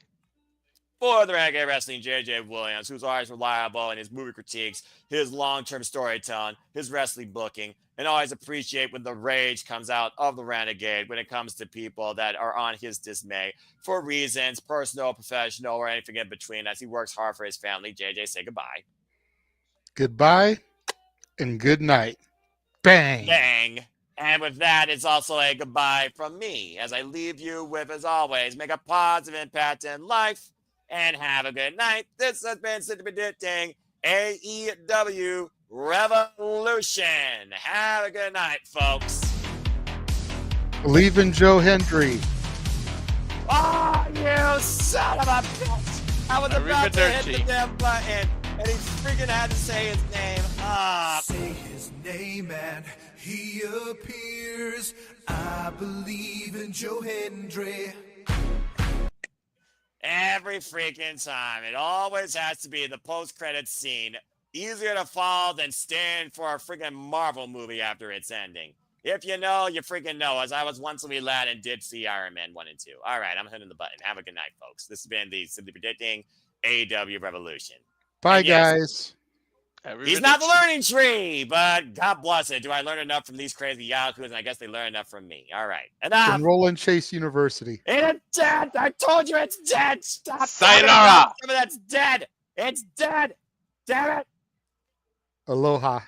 For the Renegade Wrestling, JJ Williams, who's always reliable in his movie critiques, his long-term storytelling, his wrestling booking, and always appreciate when the rage comes out of the Renegade when it comes to people that are on his dismay for reasons, personal, professional, or anything in between, as he works hard for his family. JJ, say goodbye. Goodbye and good night. Bang. Bang. And with that, it's also a goodbye from me, as I leave you with, as always, make a positive impact in life and have a good night. This has been Simply Predicting AEW Revolution. Have a good night, folks. Believe in Joe Hendry. Oh, you son of a bitch. I was about to hit the damn button, and he freaking had to say his name. Say his name and he appears. I believe in Joe Hendry. Every freaking time. It always has to be the post-credits scene. Easier to follow than staying for a freaking Marvel movie after its ending. If you know, you freaking know, as I was once a wee lad and did see Iron Man 1 and 2. All right, I'm hitting the button. Have a good night, folks. This has been the Simply Predicting AEW Revolution. Bye, guys. He's not the learning tree, but God bless it. Do I learn enough from these crazy yahoos? And I guess they learn enough from me. All right. Enough. From Roland Chase University. It's dead. I told you it's dead. Stop. Sayonara. That's dead. It's dead. Damn it. Aloha.